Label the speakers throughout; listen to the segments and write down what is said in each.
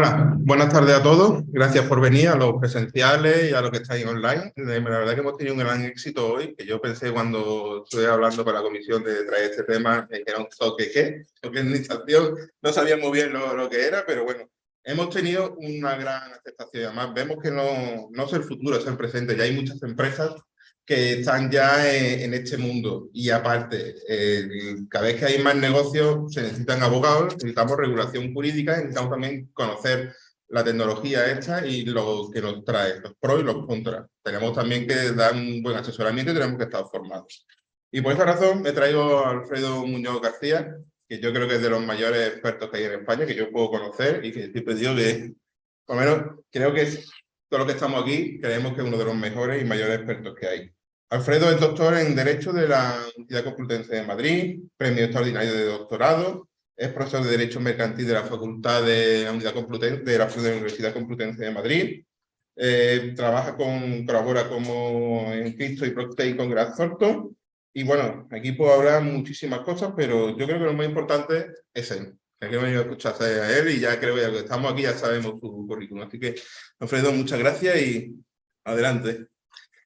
Speaker 1: Hola, buenas tardes a todos. Gracias por venir a los presenciales y a los que estáis online. La verdad que hemos tenido un gran éxito hoy, que yo pensé cuando estuve hablando con la comisión de traer este tema, que era un tokenización, no sabía muy bien lo que era, pero bueno, hemos tenido una gran aceptación. Además, vemos que no es el futuro, es el presente. Ya hay muchas empresas que están ya en este mundo. Y aparte, cada vez que hay más negocios se necesitan abogados, necesitamos regulación jurídica, necesitamos también conocer la tecnología esta y lo que nos trae, los pros y los contras. Tenemos también que dar un buen asesoramiento y tenemos que estar formados. Y por esa razón me traigo a Alfredo Muñoz García, que yo creo que es de los mayores expertos que hay en España, que yo puedo conocer y que siempre digo que, por lo menos, creo que es todo lo que estamos aquí, creemos que es uno de los mejores y mayores expertos que hay. Alfredo es doctor en Derecho de la Universidad Complutense de Madrid, premio extraordinario de doctorado, es profesor de Derecho Mercantil de la Facultad de la Universidad Complutense de Madrid, colabora como en Cristo y Blockchain con Grant Thornton, y bueno, aquí puedo hablar muchísimas cosas, pero yo creo que lo más importante es él. Aquí hemos venido a escucharse a él y ya creo que estamos aquí ya sabemos su currículum. Así que, Alfredo, muchas gracias y adelante.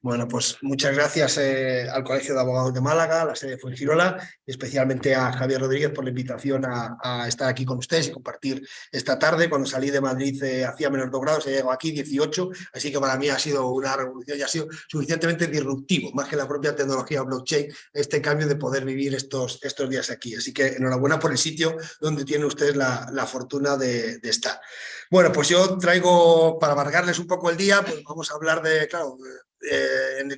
Speaker 2: Bueno, pues muchas gracias al Colegio de Abogados de Málaga, a la sede de Fuengirola, y especialmente a Javier Rodríguez por la invitación a estar aquí con ustedes y compartir esta tarde. Cuando salí de Madrid hacía menos 2 grados, he llegado aquí 18, así que para mí ha sido una revolución y ha sido suficientemente disruptivo, más que la propia tecnología blockchain, este cambio de poder vivir estos días aquí. Así que enhorabuena por el sitio donde tienen ustedes la fortuna de estar. Bueno, pues yo traigo, para amargarles un poco el día, pues vamos a hablar de, claro,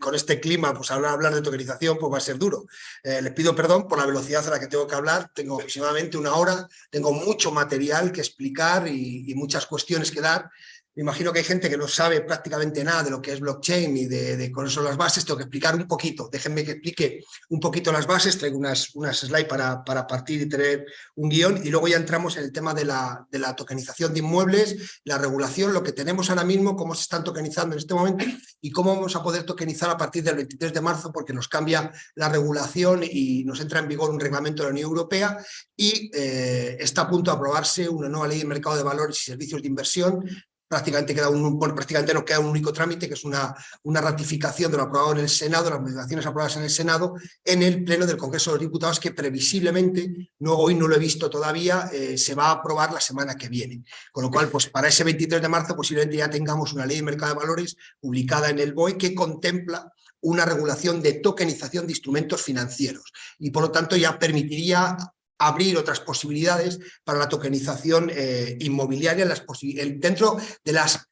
Speaker 2: con este clima, pues hablar de tokenización pues va a ser duro. Les pido perdón por la velocidad a la que tengo que hablar, tengo aproximadamente 1 hora, tengo mucho material que explicar y muchas cuestiones que dar. Me imagino que hay gente que no sabe prácticamente nada de lo que es blockchain y de cuáles son las bases. Tengo que explicar un poquito. Déjenme que explique un poquito las bases. Traigo unas slides para partir y tener un guión. Y luego ya entramos en el tema de la tokenización de inmuebles, la regulación, lo que tenemos ahora mismo, cómo se están tokenizando en este momento y cómo vamos a poder tokenizar a partir del 23 de marzo, porque nos cambia la regulación y nos entra en vigor un reglamento de la Unión Europea y está a punto de aprobarse una nueva ley de mercado de valores y servicios de inversión. Prácticamente nos queda un único trámite, que es una ratificación de lo aprobado en el Senado, las modificaciones aprobadas en el Senado, en el Pleno del Congreso de los Diputados, que previsiblemente, hoy no lo he visto todavía, se va a aprobar la semana que viene. Con lo cual, pues para ese 23 de marzo posiblemente ya tengamos una ley de mercado de valores publicada en el BOE que contempla una regulación de tokenización de instrumentos financieros y por lo tanto ya permitiría abrir otras posibilidades para la tokenización inmobiliaria dentro de las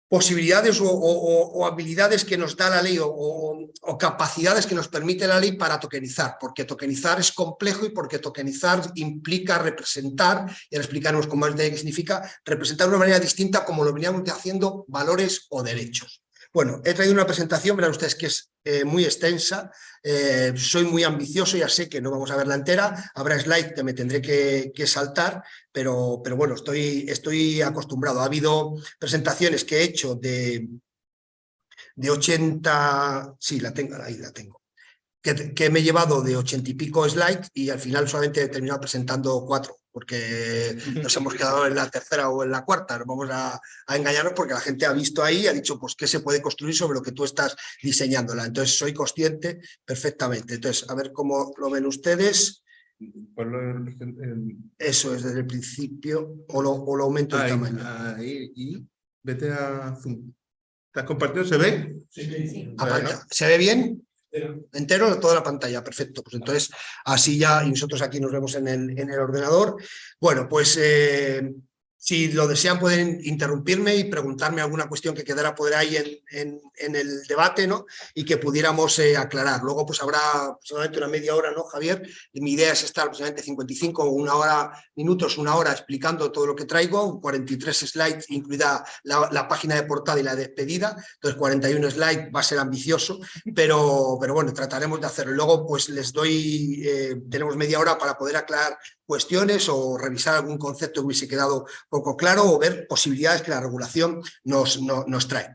Speaker 2: posibilidades o habilidades que nos da la ley o capacidades que nos permite la ley para tokenizar, porque tokenizar es complejo y porque tokenizar implica representar, y ahora explicaremos con más detalle qué significa, representar de una manera distinta como lo veníamos haciendo valores o derechos. Bueno, he traído una presentación, verán ustedes que es muy extensa, soy muy ambicioso, ya sé que no vamos a verla entera, habrá slides que me tendré que saltar, pero bueno, estoy acostumbrado. Ha habido presentaciones que he hecho de 80, sí, ahí la tengo, que me he llevado de 80 y pico slides y al final solamente he terminado presentando 4, porque nos hemos quedado en la tercera o en la cuarta. No vamos a engañarnos, porque la gente ha visto ahí y ha dicho, pues, ¿qué se puede construir sobre lo que tú estás diseñándola? Entonces, soy consciente perfectamente. Entonces, a ver cómo lo ven ustedes. Eso es desde el principio, o lo aumento el tamaño.
Speaker 1: Ahí, y vete a Zoom. ¿Estás compartiendo? ¿Se ve?
Speaker 2: Sí. ¿Se ve bien? Entero, toda la pantalla, perfecto. Pues entonces, así ya, y nosotros aquí nos vemos en el ordenador. Bueno, pues si lo desean pueden interrumpirme y preguntarme alguna cuestión que quedara por ahí en el debate, ¿no? Y que pudiéramos aclarar. Luego pues habrá aproximadamente una media hora, ¿no, Javier? Y mi idea es estar aproximadamente 55 o 1 hora, una hora explicando todo lo que traigo, 43 slides, incluida la página de portada y la despedida. Entonces 41 slides, va a ser ambicioso, pero bueno, trataremos de hacerlo. Luego pues les doy, tenemos media hora para poder aclarar cuestiones o revisar algún concepto que hubiese quedado poco claro o ver posibilidades que la regulación nos trae.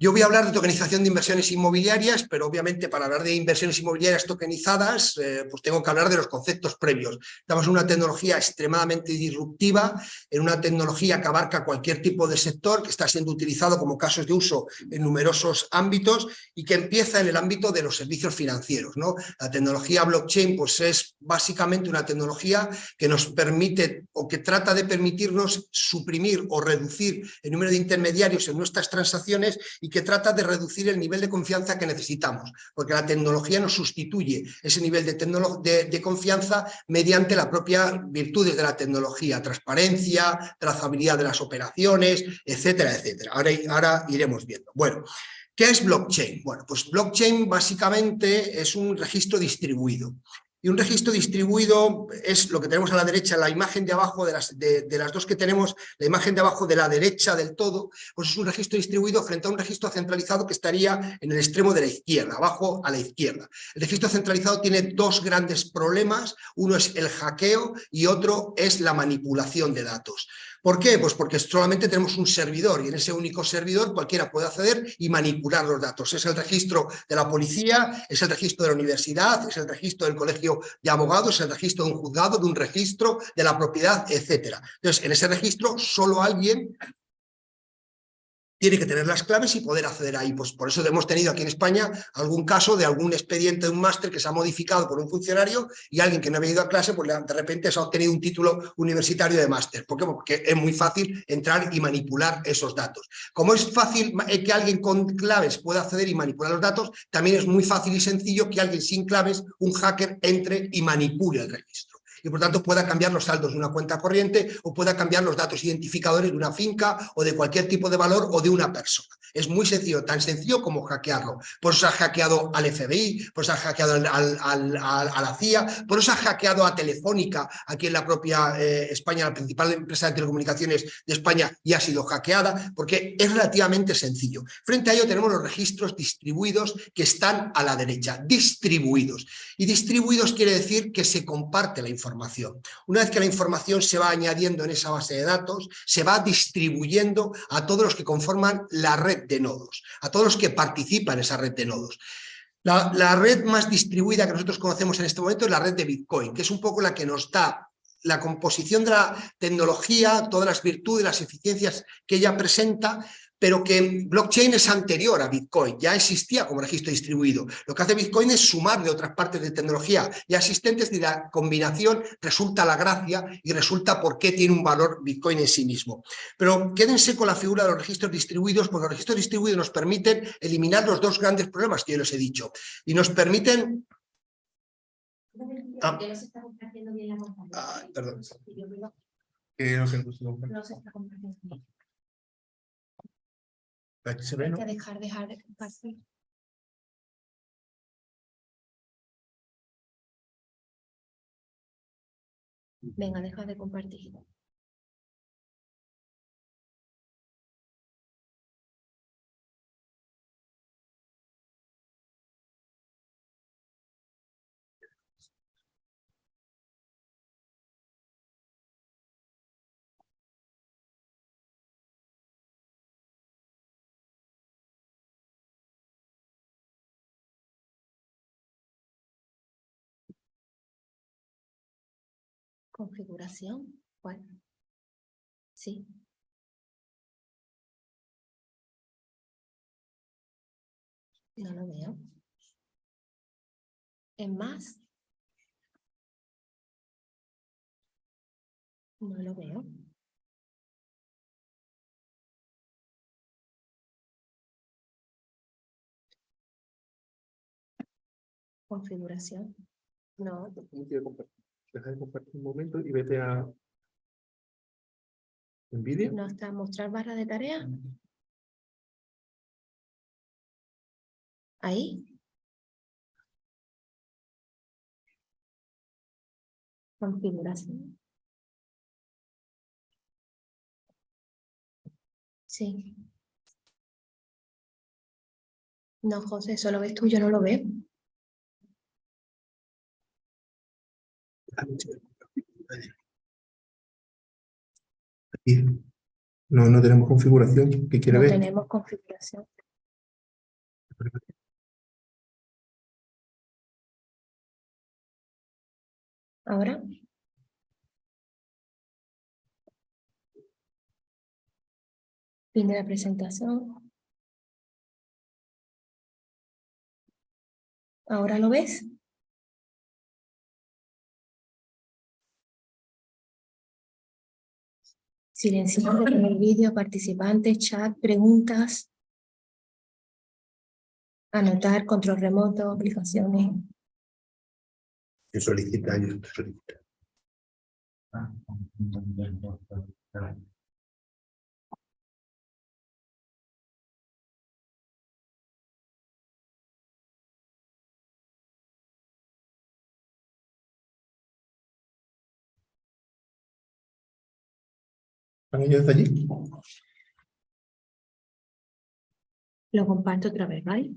Speaker 2: Yo voy a hablar de tokenización de inversiones inmobiliarias, pero obviamente para hablar de inversiones inmobiliarias tokenizadas, pues tengo que hablar de los conceptos previos. Estamos en una tecnología extremadamente disruptiva, en una tecnología que abarca cualquier tipo de sector, que está siendo utilizado como casos de uso en numerosos ámbitos y que empieza en el ámbito de los servicios financieros, ¿no? La tecnología blockchain pues es básicamente una tecnología que nos permite o que trata de permitirnos suprimir o reducir el número de intermediarios en nuestras transacciones y que trata de reducir el nivel de confianza que necesitamos, porque la tecnología nos sustituye ese nivel de confianza mediante la propia virtudes de la tecnología, transparencia, trazabilidad de las operaciones, etcétera, etcétera. Ahora iremos viendo. Bueno, ¿qué es blockchain? Bueno, pues blockchain básicamente es un registro distribuido. Y un registro distribuido es lo que tenemos a la derecha, la imagen de abajo de las dos que tenemos, la imagen de abajo de la derecha del todo, pues es un registro distribuido frente a un registro centralizado que estaría en el extremo de la izquierda, abajo a la izquierda. El registro centralizado tiene dos grandes problemas, uno es el hackeo y otro es la manipulación de datos. ¿Por qué? Pues porque solamente tenemos un servidor y en ese único servidor cualquiera puede acceder y manipular los datos. Es el registro de la policía, es el registro de la universidad, es el registro del colegio de abogados, es el registro de un juzgado, de un registro de la propiedad, etcétera. Entonces, en ese registro solo alguien tiene que tener las claves y poder acceder ahí. Pues por eso hemos tenido aquí en España algún caso de algún expediente de un máster que se ha modificado por un funcionario y alguien que no había ido a clase, pues de repente se ha obtenido un título universitario de máster. ¿Por qué? Porque es muy fácil entrar y manipular esos datos. Como es fácil que alguien con claves pueda acceder y manipular los datos, también es muy fácil y sencillo que alguien sin claves, un hacker, entre y manipule el registro. Y por tanto pueda cambiar los saldos de una cuenta corriente o pueda cambiar los datos identificadores de una finca o de cualquier tipo de valor o de una persona. Es muy sencillo, tan sencillo como hackearlo. Por eso ha hackeado al FBI, por eso ha hackeado a la CIA, por eso ha hackeado a Telefónica, aquí en la propia España, la principal empresa de telecomunicaciones de España, y ha sido hackeada, porque es relativamente sencillo. Frente a ello tenemos los registros distribuidos que están a la derecha, distribuidos. Y distribuidos quiere decir que se comparte la información. Una vez que la información se va añadiendo en esa base de datos, se va distribuyendo a todos los que conforman la red de nodos, a todos los que participan en esa red de nodos. La red más distribuida que nosotros conocemos en este momento es la red de Bitcoin, que es un poco la que nos da la composición de la tecnología, todas las virtudes, las eficiencias que ella presenta, pero que blockchain es anterior a Bitcoin, ya existía como registro distribuido. Lo que hace Bitcoin es sumar de otras partes de tecnología ya existentes y la combinación resulta la gracia y resulta por qué tiene un valor Bitcoin en sí mismo. Pero quédense con la figura de los registros distribuidos, porque los registros distribuidos nos permiten eliminar los dos grandes problemas que yo les he dicho y nos permiten... perdón.
Speaker 3: No se está compartiendo. Hay que dejar pasar. Venga, deja de compartir. Configuración. ¿Cuál? Sí. No lo veo. ¿En más? No lo veo. Configuración. No.
Speaker 1: Deja de compartir un momento y vete a NVIDIA.
Speaker 3: ¿No está mostrar barra de tarea? Ahí. Configuración. Sí. No, José, eso lo ves tú, yo no lo veo.
Speaker 1: Aquí. No tenemos configuración. ¿Qué quiere
Speaker 3: No
Speaker 1: ver?
Speaker 3: tenemos configuración. Ahora. Fin de la presentación. ¿Ahora lo ves? Silenciar el vídeo, participantes, chat, preguntas. Anotar, control remoto, aplicaciones.
Speaker 2: Que solicita ellos, te solicita.
Speaker 1: ¿Están ellos de allí?
Speaker 3: Lo comparto otra vez, ¿vale?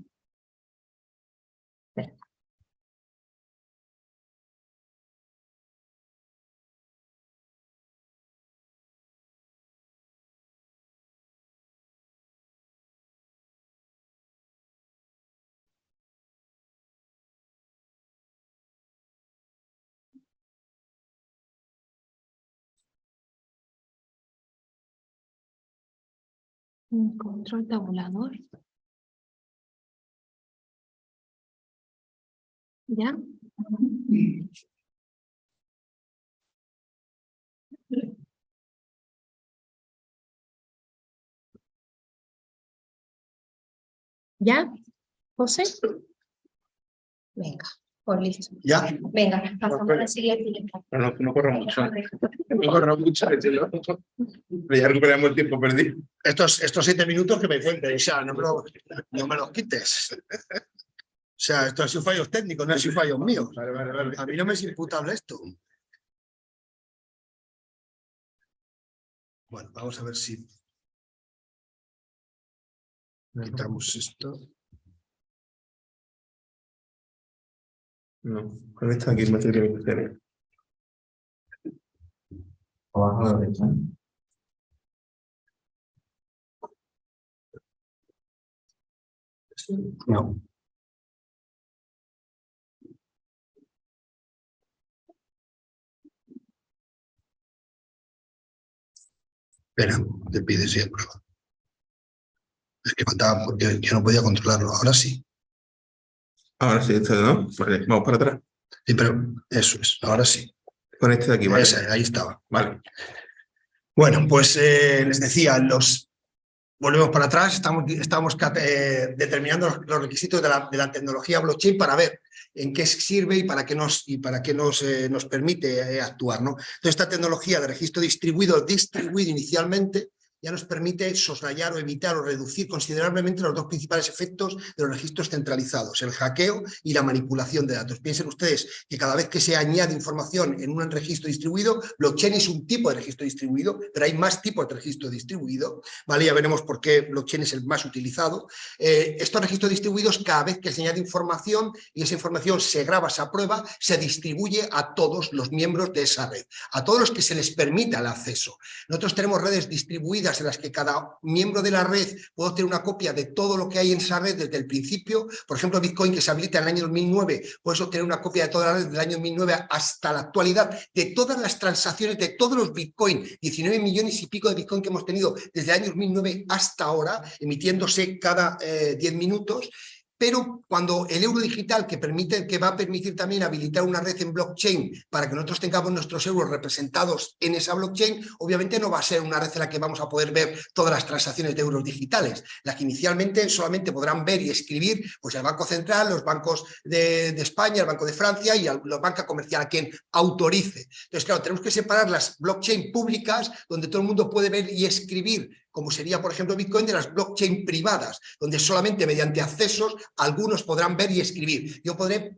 Speaker 3: Un control tabulador. ¿Ya? ¿Ya? ¿José? Venga, pues listo.
Speaker 2: ¿Ya?
Speaker 3: Venga, pasamos a la siguiente.
Speaker 1: No corra mucho. No corra mucho. Ya recuperamos el tiempo perdido.
Speaker 2: Estos 7 minutos que me cuenten, o sea, no me los quites. O sea, esto ha sido fallos técnicos, no ha sido fallos míos.
Speaker 1: Vale.
Speaker 2: A mí no me es imputable esto. Bueno, vamos a ver si quitamos esto.
Speaker 1: No, con esta aquí me tiene que tener. Abajo a la derecha.
Speaker 2: No. Espera, te pide si prueba. Es que faltaba porque yo no podía controlarlo. Ahora sí.
Speaker 1: Ahora sí, este no. Vale, vamos para atrás.
Speaker 2: Sí, pero eso es. Ahora sí.
Speaker 1: Con este de aquí, ¿vale?
Speaker 2: Ahí estaba.
Speaker 1: Vale.
Speaker 2: Bueno, pues les decía, volvemos para atrás, estamos determinando los requisitos de la tecnología blockchain para ver en qué sirve y para qué nos permite actuar, ¿no? Entonces, esta tecnología de registro distribuido inicialmente ya nos permite soslayar o evitar o reducir considerablemente los dos principales efectos de los registros centralizados, el hackeo y la manipulación de datos. Piensen ustedes que cada vez que se añade información en un registro distribuido, blockchain es un tipo de registro distribuido, pero hay más tipos de registro distribuido, ¿vale? Ya veremos por qué blockchain es el más utilizado. Estos registros distribuidos, cada vez que se añade información y esa información se graba, se aprueba, se distribuye a todos los miembros de esa red, a todos los que se les permita el acceso. Nosotros tenemos redes distribuidas en las que cada miembro de la red puede obtener una copia de todo lo que hay en esa red desde el principio. Por ejemplo, Bitcoin, que se habilita en el año 2009, puedes obtener una copia de toda la red del año 2009 hasta la actualidad, de todas las transacciones, de todos los Bitcoin, 19 millones y pico de Bitcoin que hemos tenido desde el año 2009 hasta ahora, emitiéndose cada 10 minutos. Pero cuando el euro digital, que va a permitir también habilitar una red en blockchain para que nosotros tengamos nuestros euros representados en esa blockchain, obviamente no va a ser una red en la que vamos a poder ver todas las transacciones de euros digitales. Las que inicialmente solamente podrán ver y escribir pues el Banco Central, los bancos de España, el Banco de Francia y la banca comercial a quien autorice. Entonces, claro, tenemos que separar las blockchain públicas, donde todo el mundo puede ver y escribir, como sería, por ejemplo, Bitcoin, de las blockchain privadas, donde solamente mediante accesos algunos podrán ver y escribir. Yo podré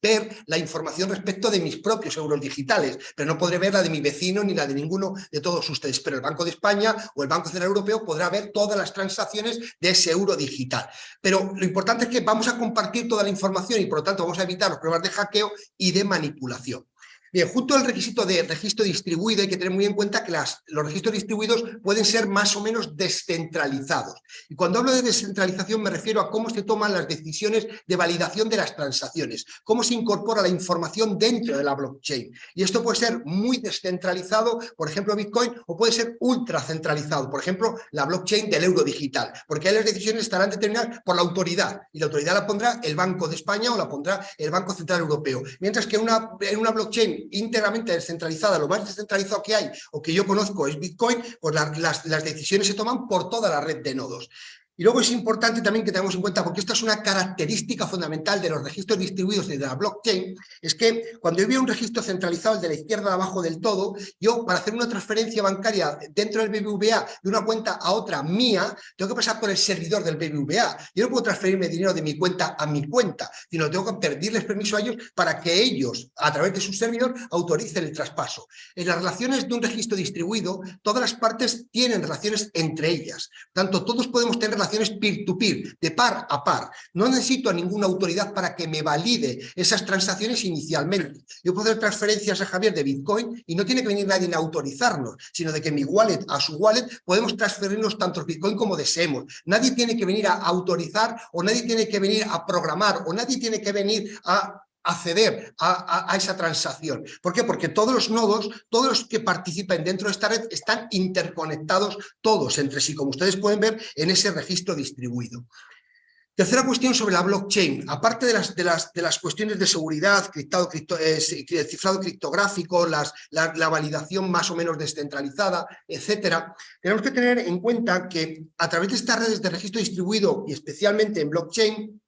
Speaker 2: ver la información respecto de mis propios euros digitales, pero no podré ver la de mi vecino ni la de ninguno de todos ustedes. Pero el Banco de España o el Banco Central Europeo podrá ver todas las transacciones de ese euro digital. Pero lo importante es que vamos a compartir toda la información y, por lo tanto, vamos a evitar los problemas de hackeo y de manipulación. Bien, junto al requisito de registro distribuido hay que tener muy en cuenta que los registros distribuidos pueden ser más o menos descentralizados. Y cuando hablo de descentralización me refiero a cómo se toman las decisiones de validación de las transacciones, cómo se incorpora la información dentro de la blockchain. Y esto puede ser muy descentralizado, por ejemplo Bitcoin, o puede ser ultra centralizado, por ejemplo la blockchain del euro digital, porque ahí las decisiones estarán determinadas por la autoridad, y la autoridad la pondrá el Banco de España o la pondrá el Banco Central Europeo. Mientras que en una blockchain íntegramente descentralizada, lo más descentralizado que hay o que yo conozco es Bitcoin, pues las decisiones se toman por toda la red de nodos. Y luego es importante también que tengamos en cuenta, porque esta es una característica fundamental de los registros distribuidos de la blockchain, es que cuando yo veo un registro centralizado, el de la izquierda de abajo del todo, yo para hacer una transferencia bancaria dentro del BBVA de una cuenta a otra mía, tengo que pasar por el servidor del BBVA. Yo no puedo transferirme dinero de mi cuenta a mi cuenta, sino tengo que pedirles permiso a ellos para que ellos, a través de su servidor, autoricen el traspaso. En las relaciones de un registro distribuido, todas las partes tienen relaciones entre ellas. Tanto todos podemos tener relaciones peer-to-peer, de par a par. No necesito a ninguna autoridad para que me valide esas transacciones inicialmente. Yo puedo hacer transferencias a Javier de Bitcoin y no tiene que venir nadie a autorizarnos, sino de que mi wallet a su wallet podemos transferirnos tantos Bitcoin como deseemos. Nadie tiene que venir a autorizar o nadie tiene que venir a programar o nadie tiene que venir a acceder a esa transacción. ¿Por qué? Porque todos los nodos, todos los que participan dentro de esta red están interconectados todos entre sí, como ustedes pueden ver en ese registro distribuido. Tercera cuestión sobre la blockchain. Aparte de las cuestiones de seguridad, cifrado criptográfico, la validación más o menos descentralizada, etcétera, tenemos que tener en cuenta que a través de estas redes de registro distribuido y especialmente en blockchain,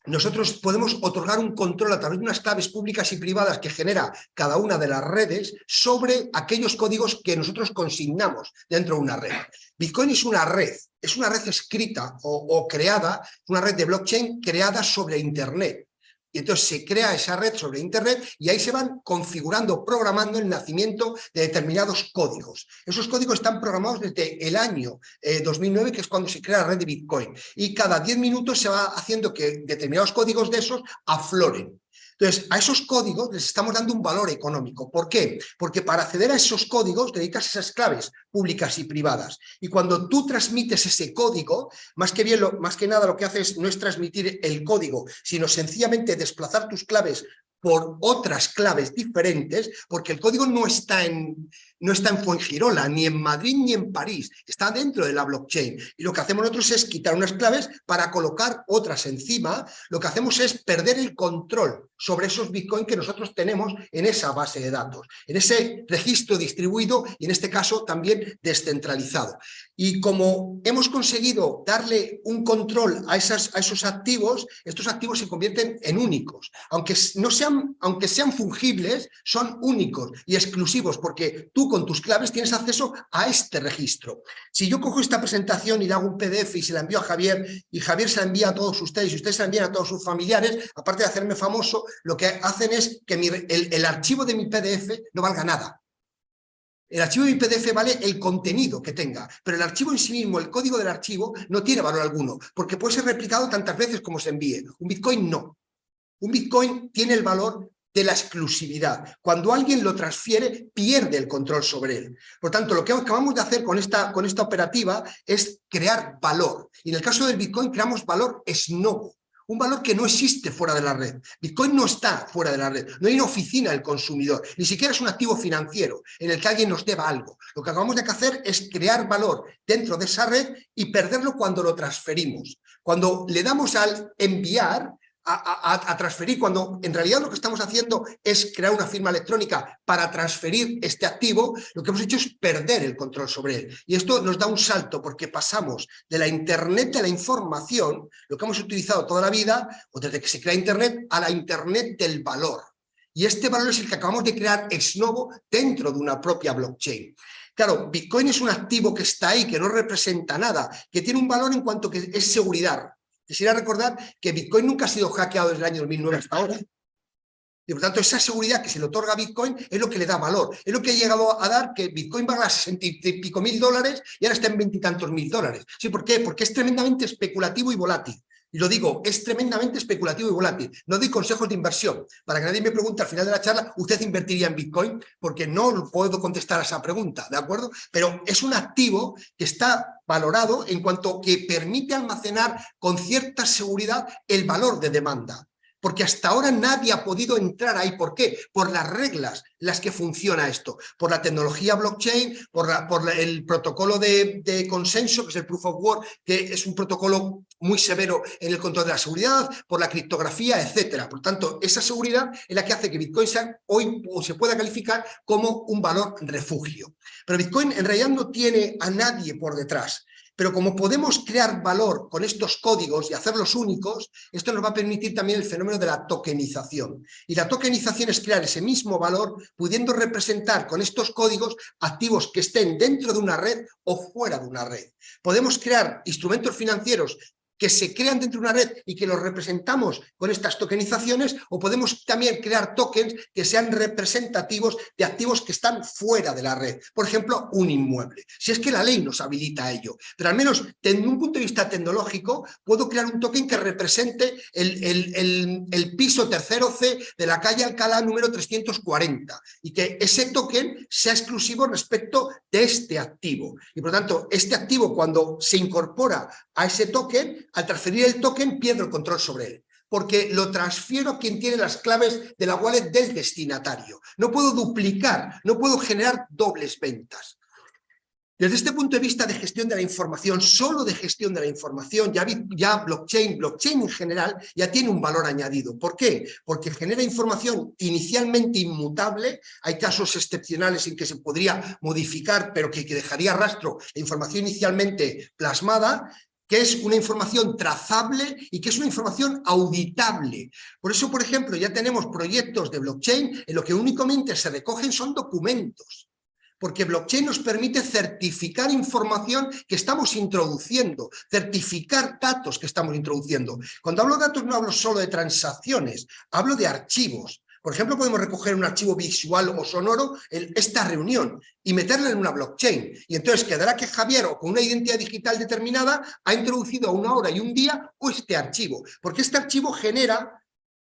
Speaker 2: nosotros podemos otorgar un control a través de unas claves públicas y privadas que genera cada una de las redes sobre aquellos códigos que nosotros consignamos dentro de una red. Bitcoin es una red escrita o creada, una red de blockchain creada sobre Internet. Y entonces se crea esa red sobre Internet y ahí se van configurando, programando el nacimiento de determinados códigos. Esos códigos están programados desde el año 2009, que es cuando se crea la red de Bitcoin. Y cada 10 minutos se va haciendo que determinados códigos de esos afloren. Entonces, a esos códigos les estamos dando un valor económico. ¿Por qué? Porque para acceder a esos códigos necesitas esas claves públicas y privadas. Y cuando tú transmites ese código, más que nada lo que haces no es transmitir el código, sino sencillamente desplazar tus claves por otras claves diferentes, porque el código no está en Fuengirola, ni en Madrid, ni en París, está dentro de la blockchain. Y lo que hacemos nosotros es quitar unas claves para colocar otras encima. Lo que hacemos es perder el control sobre esos Bitcoin que nosotros tenemos en esa base de datos, en ese registro distribuido y en este caso también descentralizado. Y como hemos conseguido darle un control a esos activos, estos activos se convierten en únicos. Aunque sean fungibles, son únicos y exclusivos porque tú con tus claves tienes acceso a este registro. Si yo cojo esta presentación y le hago un PDF y se la envío a Javier y Javier se la envía a todos ustedes y ustedes se la envían a todos sus familiares, aparte de hacerme famoso, lo que hacen es que el archivo de mi PDF no valga nada. El archivo de mi PDF vale el contenido que tenga, pero el archivo en sí mismo, el código del archivo, no tiene valor alguno, porque puede ser replicado tantas veces como se envíe. Un Bitcoin no. Un Bitcoin tiene el valor de la exclusividad. Cuando alguien lo transfiere, pierde el control sobre él. Por tanto, lo que acabamos de hacer con esta operativa es crear valor. Y en el caso del Bitcoin creamos valor snobo. Un valor que no existe fuera de la red. Bitcoin no está fuera de la red. No hay una oficina del consumidor. Ni siquiera es un activo financiero en el que alguien nos deba algo. Lo que acabamos de hacer es crear valor dentro de esa red y perderlo cuando lo transferimos. Cuando le damos al enviar, a transferir, cuando en realidad lo que estamos haciendo es crear una firma electrónica para transferir este activo, lo que hemos hecho es perder el control sobre él. Y esto nos da un salto porque pasamos de la Internet de la información, lo que hemos utilizado toda la vida, o desde que se crea Internet, a la Internet del valor. Y este valor es el que acabamos de crear ex novo dentro de una propia blockchain. Claro, Bitcoin es un activo que está ahí, que no representa nada, que tiene un valor en cuanto que es seguridad. Quisiera recordar que Bitcoin nunca ha sido hackeado desde el año 2009 hasta ahora. Y por tanto, esa seguridad que se le otorga a Bitcoin es lo que le da valor. Es lo que ha llegado a dar que Bitcoin valga $60 y pico mil y ahora está en 20 y tantos mil dólares. ¿Sí? ¿Por qué? Porque es tremendamente especulativo y volátil. Y lo digo, es tremendamente especulativo y volátil. No doy consejos de inversión. Para que nadie me pregunte al final de la charla, ¿usted invertiría en Bitcoin? Porque no puedo contestar a esa pregunta, ¿de acuerdo? Pero es un activo que está valorado en cuanto que permite almacenar con cierta seguridad el valor de demanda. Porque hasta ahora nadie ha podido entrar ahí. ¿Por qué? Por las reglas en las que funciona esto, por la tecnología blockchain, por el protocolo de consenso, que es el Proof of Work, que es un protocolo muy severo en el control de la seguridad, por la criptografía, etcétera. Por tanto, esa seguridad es la que hace que Bitcoin hoy se pueda calificar como un valor refugio. Pero Bitcoin en realidad no tiene a nadie por detrás. Pero como podemos crear valor con estos códigos y hacerlos únicos, esto nos va a permitir también el fenómeno de la tokenización. Y la tokenización es crear ese mismo valor pudiendo representar con estos códigos activos que estén dentro de una red o fuera de una red. Podemos crear instrumentos financieros que se crean dentro de una red y que los representamos con estas tokenizaciones, o podemos también crear tokens que sean representativos de activos que están fuera de la red. Por ejemplo, un inmueble. Si es que la ley nos habilita a ello. Pero al menos, desde un punto de vista tecnológico, puedo crear un token que represente el piso tercero C de la calle Alcalá número 340 y que ese token sea exclusivo respecto de este activo. Y por lo tanto, este activo, cuando se incorpora a ese token, al transferir el token pierdo el control sobre él, porque lo transfiero a quien tiene las claves de la wallet del destinatario. No puedo duplicar, no puedo generar dobles ventas. Desde este punto de vista de gestión de la información, solo de gestión de la información, ya blockchain en general, ya tiene un valor añadido. ¿Por qué? Porque genera información inicialmente inmutable, hay casos excepcionales en que se podría modificar, pero que dejaría rastro la información inicialmente plasmada, que es una información trazable y que es una información auditable. Por eso, por ejemplo, ya tenemos proyectos de blockchain en lo que únicamente se recogen son documentos. Porque blockchain nos permite certificar información que estamos introduciendo, certificar datos que estamos introduciendo. Cuando hablo de datos no hablo solo de transacciones, hablo de archivos. Por ejemplo, podemos recoger un archivo visual o sonoro en esta reunión y meterla en una blockchain. Y entonces quedará que Javier, o con una identidad digital determinada, ha introducido a una hora y un día este archivo. Porque este archivo genera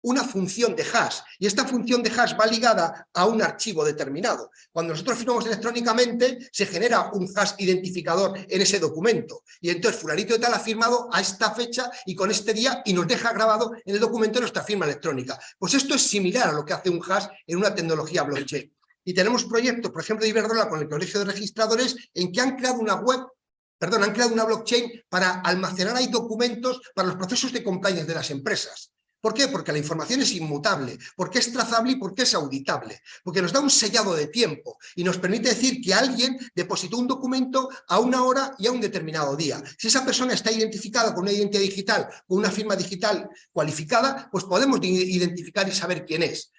Speaker 2: una función de hash, y esta función de hash va ligada a un archivo determinado. Cuando nosotros firmamos electrónicamente, se genera un hash identificador en ese documento, y entonces fulanito de tal ha firmado a esta fecha y con este día, y nos deja grabado en el documento nuestra firma electrónica. Pues esto es similar a lo que hace un hash en una tecnología blockchain. Y tenemos proyectos, por ejemplo, de Iberdrola con el Colegio de Registradores, en que han creado una han creado una blockchain para almacenar ahí documentos para los procesos de compliance de las empresas. ¿Por qué? Porque la información es inmutable, porque es trazable y porque es auditable, porque nos da un sellado de tiempo y nos permite decir que alguien depositó un documento a una hora y a un determinado día. Si esa persona está identificada con una identidad digital, con una firma digital cualificada, pues podemos identificar y saber quién es.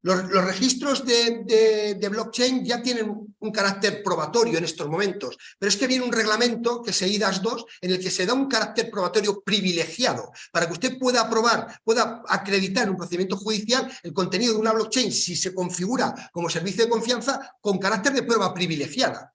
Speaker 2: Los registros de blockchain ya tienen un carácter probatorio en estos momentos, pero es que viene un reglamento, que es eIDAS 2, en el que se da un carácter probatorio privilegiado, para que usted pueda aprobar, pueda acreditar en un procedimiento judicial el contenido de una blockchain, si se configura como servicio de confianza, con carácter de prueba privilegiada.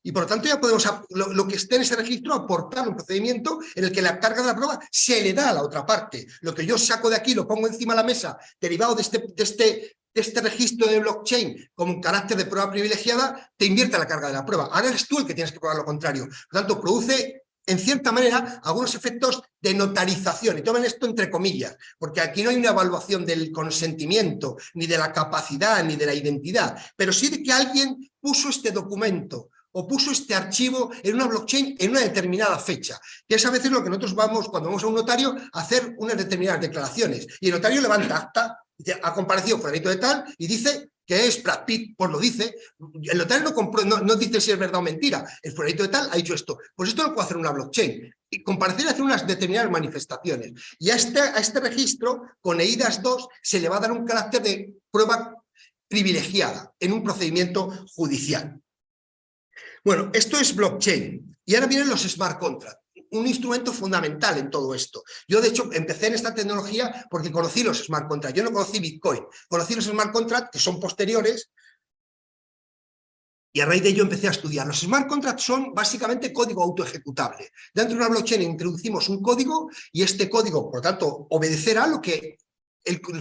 Speaker 2: Y por lo tanto ya podemos, lo que esté en ese registro, aportar un procedimiento en el que la carga de la prueba se le da a la otra parte. Lo que yo saco de aquí, lo pongo encima de la mesa, derivado de este registro de blockchain como un carácter de prueba privilegiada, te invierte la carga de la prueba. Ahora eres tú el que tienes que probar lo contrario. Por lo tanto, produce, en cierta manera, algunos efectos de notarización. Y tomen esto entre comillas, porque aquí no hay una evaluación del consentimiento, ni de la capacidad, ni de la identidad, pero sí de que alguien puso este documento o puso este archivo en una blockchain en una determinada fecha, que es a veces lo que nosotros vamos, cuando vamos a un notario, a hacer unas determinadas declaraciones, y el notario levanta acta, dice, ha comparecido fulanito de tal, y dice que es Brad Pitt, pues lo dice. El notario no dice si es verdad o mentira, el fulanito de tal ha dicho esto, pues esto lo puede hacer una blockchain, y comparecer y hacer unas determinadas manifestaciones, y a este registro, con eIDAS 2, se le va a dar un carácter de prueba privilegiada en un procedimiento judicial. Bueno, esto es blockchain. Y ahora vienen los smart contracts, un instrumento fundamental en todo esto. Yo, de hecho, empecé en esta tecnología porque conocí los smart contracts. Yo no conocí Bitcoin, conocí los smart contracts que son posteriores Y a raíz de ello empecé a estudiar. Los smart contracts son básicamente código autoejecutable. Dentro de una blockchain introducimos un código y este código, por lo tanto, obedecerá lo que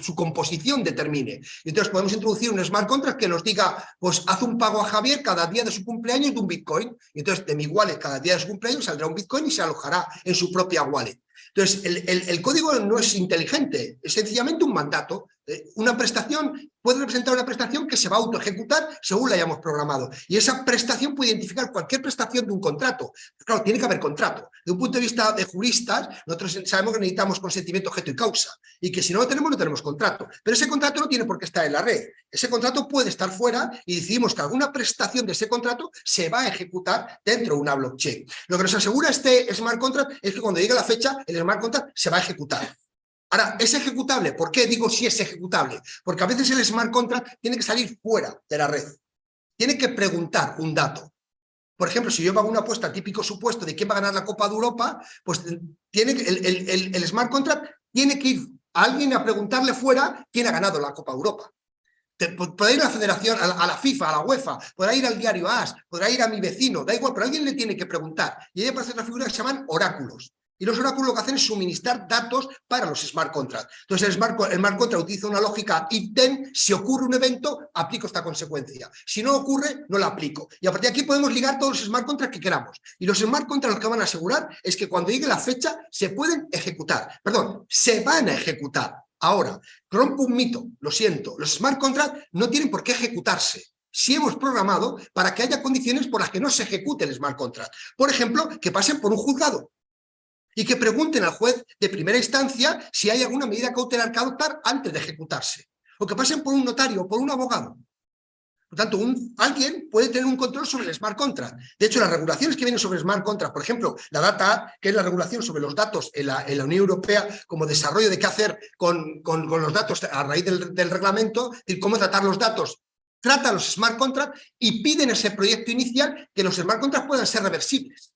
Speaker 2: su composición determine. Y entonces podemos introducir un smart contract que nos diga, pues haz un pago a Javier cada día de su cumpleaños de un Bitcoin. Y entonces de mi wallet cada día de su cumpleaños saldrá un Bitcoin y se alojará en su propia wallet. Entonces el código no es inteligente, es sencillamente un mandato. Una prestación puede representar una prestación que se va a autoejecutar según la hayamos programado. Y esa prestación puede identificar cualquier prestación de un contrato. Claro, tiene que haber contrato. De un punto de vista de juristas, nosotros sabemos que necesitamos consentimiento, objeto y causa. Y que si no lo tenemos, no tenemos contrato. Pero ese contrato no tiene por qué estar en la red. Ese contrato puede estar fuera y decidimos que alguna prestación de ese contrato se va a ejecutar dentro de una blockchain. Lo que nos asegura este smart contract es que cuando llegue la fecha, el smart contract se va a ejecutar. Ahora, ¿es ejecutable? ¿Por qué digo si es ejecutable? Porque a veces el smart contract tiene que salir fuera de la red. Tiene que preguntar un dato. Por ejemplo, si yo hago una apuesta, típico supuesto de quién va a ganar la Copa de Europa, pues tiene el smart contract tiene que ir a alguien a preguntarle fuera quién ha ganado la Copa de Europa. Podrá ir a la federación, a la FIFA, a la UEFA, podrá ir al diario AS, podrá ir a mi vecino, da igual, pero alguien le tiene que preguntar. Y ahí aparece una figura que se llaman oráculos. Y los oráculos lo que hacen es suministrar datos para los smart contracts. Entonces el smart contract utiliza una lógica if then, si ocurre un evento, aplico esta consecuencia. Si no ocurre, no la aplico. Y a partir de aquí podemos ligar todos los smart contracts que queramos. Y los smart contracts lo que van a asegurar es que cuando llegue la fecha se pueden ejecutar. Perdón, se van a ejecutar. Ahora, rompo un mito, lo siento, los smart contracts no tienen por qué ejecutarse. Si hemos programado para que haya condiciones por las que no se ejecute el smart contract. Por ejemplo, que pasen por un juzgado y que pregunten al juez de primera instancia si hay alguna medida cautelar que adoptar antes de ejecutarse. O que pasen por un notario o por un abogado. Por tanto, alguien puede tener un control sobre el smart contract. De hecho, las regulaciones que vienen sobre el smart contract, por ejemplo, la Data, que es la regulación sobre los datos en la Unión Europea, como desarrollo de qué hacer con los datos a raíz del reglamento, y cómo tratar los datos, trata los smart contracts y piden ese proyecto inicial que los smart contracts puedan ser reversibles.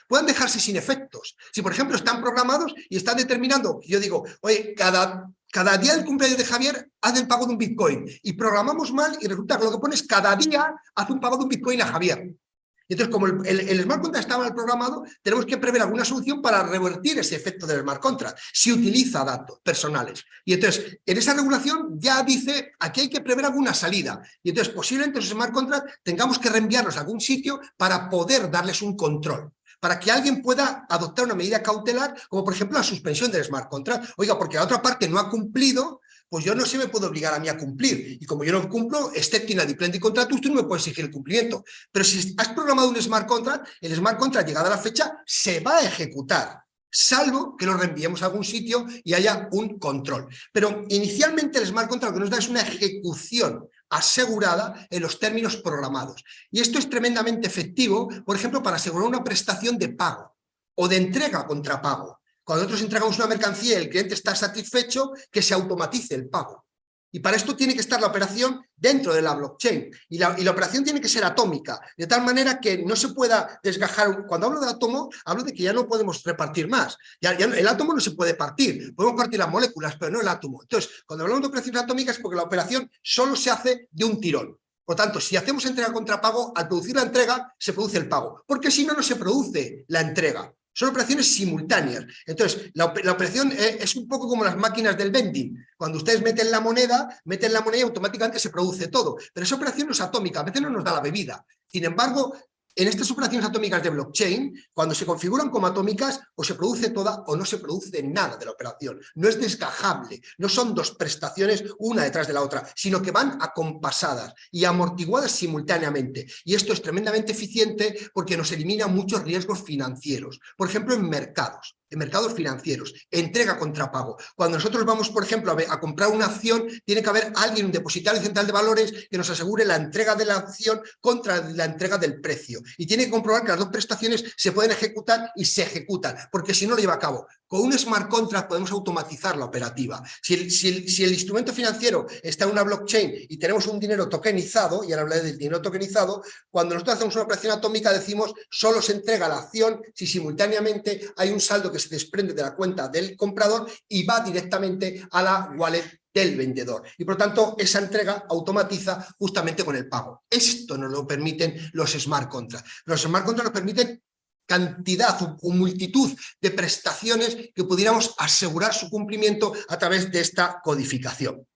Speaker 2: Puedan dejarse sin efectos. Si, por ejemplo, están programados y están determinando, yo digo, oye, cada día del cumpleaños de Javier haz el pago de un Bitcoin. Y programamos mal y resulta que lo que pones cada día haz un pago de un Bitcoin a Javier. Y entonces, como el smart contract está mal programado, tenemos que prever alguna solución para revertir ese efecto del smart contract, si utiliza datos personales. Y entonces, en esa regulación ya dice, aquí hay que prever alguna salida. Y entonces, posiblemente los smart contracts tengamos que reenviarlos a algún sitio para poder darles un control, para que alguien pueda adoptar una medida cautelar, como por ejemplo la suspensión del smart contract. Oiga, porque la otra parte no ha cumplido, pues yo no se me puedo obligar a mí a cumplir. Y como yo no cumplo, excepto inadiplente contratus, tú no me puedes exigir el cumplimiento. Pero si has programado un smart contract, el smart contract, llegada la fecha, se va a ejecutar, salvo que lo reenviemos a algún sitio y haya un control. Pero inicialmente el smart contract lo que nos da es una ejecución asegurada en los términos programados. Y esto es tremendamente efectivo, por ejemplo, para asegurar una prestación de pago o de entrega contra pago. Cuando nosotros entregamos una mercancía y el cliente está satisfecho, que se automatice el pago. Y para esto tiene que estar la operación dentro de la blockchain. Y la operación tiene que ser atómica, de tal manera que no se pueda desgajar. Cuando hablo de átomo, hablo de que ya no podemos repartir más. Ya el átomo no se puede partir. Podemos partir las moléculas, pero no el átomo. Entonces, cuando hablamos de operaciones atómicas es porque la operación solo se hace de un tirón. Por tanto, si hacemos entrega contra pago, al producir la entrega, se produce el pago. Porque si no, no se produce la entrega. Son operaciones simultáneas. Entonces, la operación es un poco como las máquinas del vending. Cuando ustedes meten la moneda y automáticamente se produce todo. Pero esa operación no es atómica, a veces no nos da la bebida. Sin embargo, en estas operaciones atómicas de blockchain, cuando se configuran como atómicas, o se produce toda o no se produce nada de la operación. No es desgajable, no son dos prestaciones una detrás de la otra, sino que van acompasadas y amortiguadas simultáneamente. Y esto es tremendamente eficiente porque nos elimina muchos riesgos financieros. Por ejemplo, en mercados financieros, entrega contra pago. Cuando nosotros vamos, por ejemplo, a comprar una acción, tiene que haber alguien, un depositario central de valores, que nos asegure la entrega de la acción contra la entrega del precio. Y tiene que comprobar que las dos prestaciones se pueden ejecutar y se ejecutan, porque si no lo lleva a cabo. con un smart contract podemos automatizar la operativa. Si el instrumento financiero está en una blockchain y tenemos un dinero tokenizado, y ahora hablaré del dinero tokenizado, cuando nosotros hacemos una operación atómica decimos solo se entrega la acción si simultáneamente hay un saldo que se desprende de la cuenta del comprador y va directamente a la wallet del vendedor. Y por lo tanto, esa entrega automatiza justamente con el pago. Esto nos lo permiten los smart contracts. Los smart contracts nos permiten cantidad o multitud de prestaciones que pudiéramos asegurar su cumplimiento a través de esta codificación.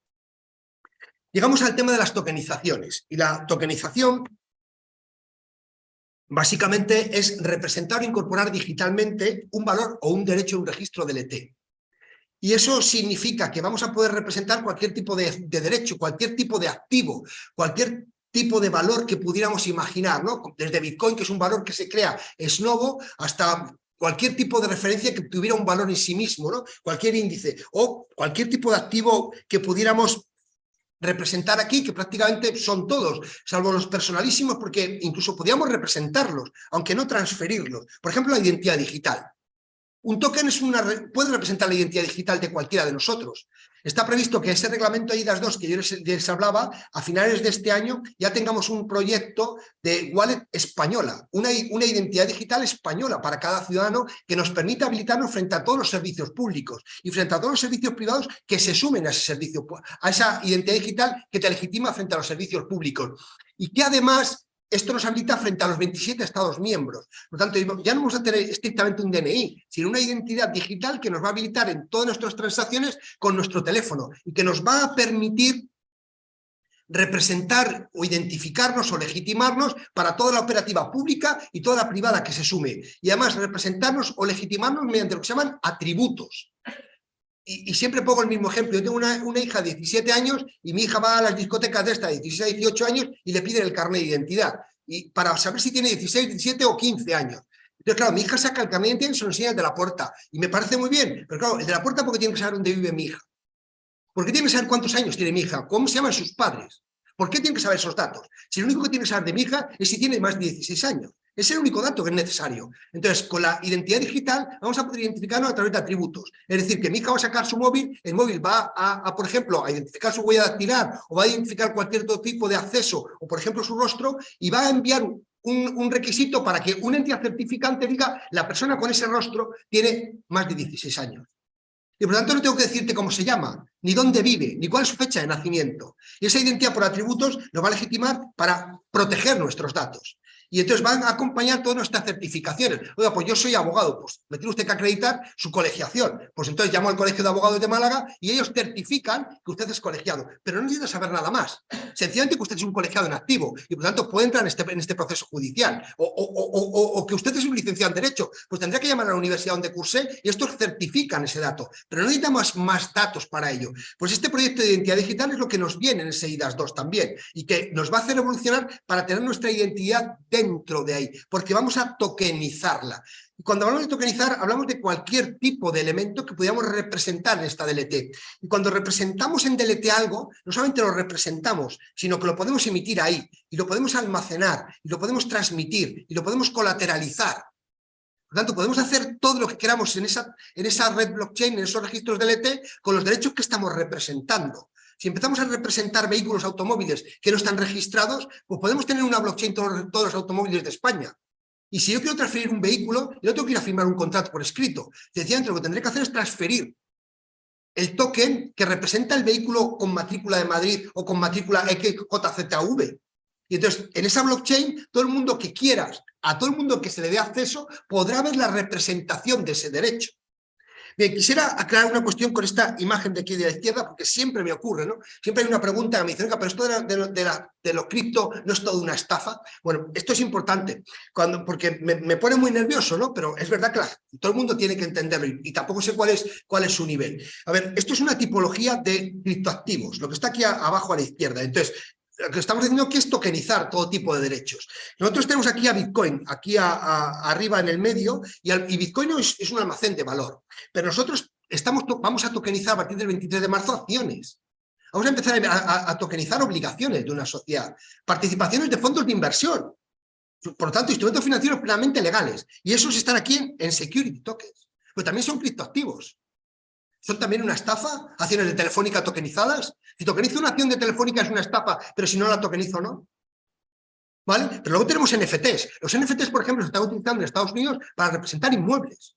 Speaker 2: Llegamos al tema de las tokenizaciones. Y la tokenización básicamente es representar o incorporar digitalmente un valor o un derecho a un registro DLT. Y eso significa que vamos a poder representar cualquier tipo de derecho, cualquier tipo de activo, cualquier tipo de valor que pudiéramos imaginar, ¿no? Desde Bitcoin, que es un valor que se crea ex novo, hasta cualquier tipo de referencia que tuviera un valor en sí mismo, ¿no? Cualquier índice o cualquier tipo de activo que pudiéramos representar aquí, que prácticamente son todos, salvo los personalísimos, porque incluso podíamos representarlos, aunque no transferirlos. Por ejemplo, la identidad digital. Un token puede representar la identidad digital de cualquiera de nosotros. Está previsto que ese reglamento eIDAS 2 que yo les hablaba, a finales de este año ya tengamos un proyecto de wallet española, una identidad digital española para cada ciudadano que nos permita habilitarnos frente a todos los servicios públicos y frente a todos los servicios privados que se sumen a ese servicio, a esa identidad digital que te legitima frente a los servicios públicos. Y que además esto nos habilita frente a los 27 Estados miembros. Por lo tanto, ya no vamos a tener estrictamente un DNI, sino una identidad digital que nos va a habilitar en todas nuestras transacciones con nuestro teléfono y que nos va a permitir representar o identificarnos o legitimarnos para toda la operativa pública y toda la privada que se sume. Y además representarnos o legitimarnos mediante lo que se llaman atributos. Y siempre pongo el mismo ejemplo. Yo tengo una hija de 17 años y mi hija va a las discotecas de esta de 16 a 18 años y le piden el carnet de identidad. Y para saber si tiene 16, 17 o 15 años. Entonces, claro, mi hija saca el carnet de identidad y se lo enseña el de la puerta. Y me parece muy bien. Pero claro, el de la puerta, ¿por qué tiene que saber dónde vive mi hija? ¿Por qué tiene que saber cuántos años tiene mi hija? ¿Cómo se llaman sus padres? ¿Por qué tiene que saber esos datos? Si lo único que tiene que saber de mi hija es si tiene más de 16 años. Es el único dato que es necesario. Entonces, con la identidad digital vamos a poder identificarnos a través de atributos. Es decir, que mi hija va a sacar su móvil, el móvil va por ejemplo, a identificar su huella dactilar o va a identificar cualquier otro tipo de acceso o, por ejemplo, su rostro y va a enviar un requisito para que una entidad certificante diga la persona con ese rostro tiene más de 16 años. Y por lo tanto no tengo que decirte cómo se llama, ni dónde vive, ni cuál es su fecha de nacimiento. Y esa identidad por atributos nos va a legitimar para proteger nuestros datos. Y entonces van a acompañar todas nuestras certificaciones. Oiga, pues yo soy abogado, pues me tiene usted que acreditar su colegiación. Pues entonces llamo al Colegio de Abogados de Málaga y ellos certifican que usted es colegiado. Pero no necesita saber nada más. Sencillamente que usted es un colegiado en activo y por lo tanto puede entrar en este proceso judicial. O que usted es un licenciado en Derecho. Pues tendría que llamar a la universidad donde cursé y estos certifican ese dato. Pero no necesitamos más datos para ello. Pues este proyecto de identidad digital es lo que nos viene en ese eIDAS 2 también y que nos va a hacer evolucionar para tener nuestra identidad dentro de ahí, porque vamos a tokenizarla. Y cuando hablamos de tokenizar, hablamos de cualquier tipo de elemento que pudiéramos representar en esta DLT. Y cuando representamos en DLT algo, no solamente lo representamos, sino que lo podemos emitir ahí, y lo podemos almacenar, y lo podemos transmitir, y lo podemos colateralizar. Por lo tanto, podemos hacer todo lo que queramos en esa red blockchain, en esos registros DLT, con los derechos que estamos representando. Si empezamos a representar vehículos automóviles que no están registrados, pues podemos tener una blockchain todos los automóviles de España. Y si yo quiero transferir un vehículo, yo no tengo que ir a firmar un contrato por escrito. Sencillamente lo que tendré que hacer es transferir el token que representa el vehículo con matrícula de Madrid o con matrícula XJZV. Y entonces, en esa blockchain, todo el mundo que quieras, a todo el mundo que se le dé acceso, podrá ver la representación de ese derecho. Bien, quisiera aclarar una cuestión con esta imagen de aquí de la izquierda, porque siempre me ocurre, ¿no? Siempre hay una pregunta que me dicen, pero esto de lo cripto no es todo una estafa. Bueno, esto es importante, porque me pone muy nervioso, ¿no? Pero es verdad que todo el mundo tiene que entenderlo y tampoco sé cuál es su nivel. A ver, esto es una tipología de criptoactivos, lo que está aquí abajo a la izquierda. Entonces, lo que estamos diciendo que es tokenizar todo tipo de derechos. Nosotros tenemos aquí a Bitcoin, aquí arriba en el medio, y Bitcoin es un almacén de valor. Pero nosotros vamos a tokenizar a partir del 23 de marzo acciones. Vamos a empezar a tokenizar obligaciones de una sociedad, participaciones de fondos de inversión. Por lo tanto, instrumentos financieros plenamente legales. Y esos están aquí en security tokens. pero también son criptoactivos. ¿Son también una estafa? ¿Acciones de Telefónica tokenizadas? Si tokenizo una acción de Telefónica es una estafa, pero si no la tokenizo, no. ¿Vale? Pero luego tenemos NFTs. Los NFTs, por ejemplo, se están utilizando en Estados Unidos para representar inmuebles.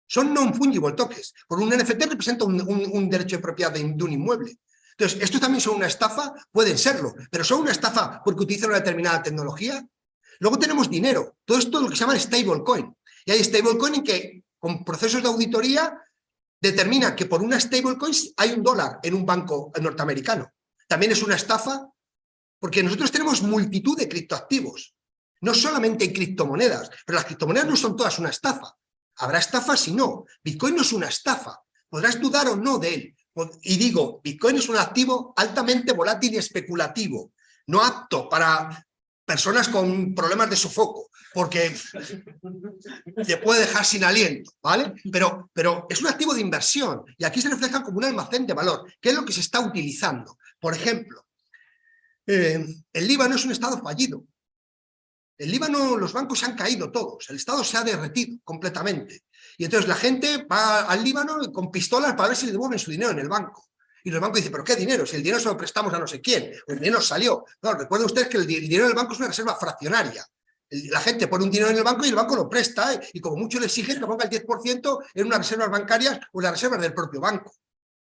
Speaker 2: Son non-fungible tokens. Por un NFT representa un derecho de propiedad de un inmueble. Entonces, ¿estos también son una estafa? Pueden serlo, pero ¿son una estafa porque utilizan una determinada tecnología? Luego tenemos dinero. Todo esto es lo que se llama stablecoin. Y hay stablecoin en que, con procesos de auditoría, determina que por una stablecoin hay $1 en un banco norteamericano. También es una estafa porque nosotros tenemos multitud de criptoactivos. No solamente hay criptomonedas, pero las criptomonedas no son todas una estafa. Habrá estafas y no. Bitcoin no es una estafa. Podrás dudar o no de él. Y digo, Bitcoin es un activo altamente volátil y especulativo. No apto para personas con problemas de sofoco, porque te puede dejar sin aliento, ¿vale? Pero es un activo de inversión y aquí se refleja como un almacén de valor, que es lo que se está utilizando. Por ejemplo, el Líbano es un estado fallido. El Líbano, los bancos se han caído todos, el Estado se ha derretido completamente. Y entonces la gente va al Líbano con pistolas para ver si le devuelven su dinero en el banco. Y los bancos dicen, ¿pero qué dinero? Si el dinero se lo prestamos a no sé quién, el dinero salió. No, recuerden ustedes que el dinero del banco es una reserva fraccionaria. La gente pone un dinero en el banco y el banco lo presta, y como mucho le exigen que ponga el 10% en unas reservas bancarias o en las reservas del propio banco.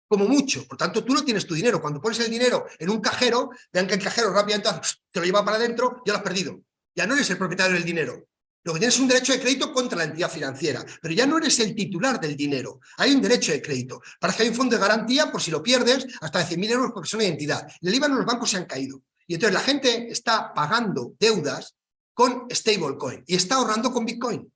Speaker 2: Como mucho. Por tanto, tú no tienes tu dinero. Cuando pones el dinero en un cajero, vean que el cajero rápidamente te lo lleva para adentro, ya lo has perdido. Ya no eres el propietario del dinero. Lo que tienes es un derecho de crédito contra la entidad financiera, pero ya no eres el titular del dinero. Hay un derecho de crédito. Parece que hay un fondo de garantía por si lo pierdes, hasta de 100.000 euros por persona y entidad. En el Líbano los bancos se han caído. Y entonces la gente está pagando deudas con stablecoin y está ahorrando con Bitcoin.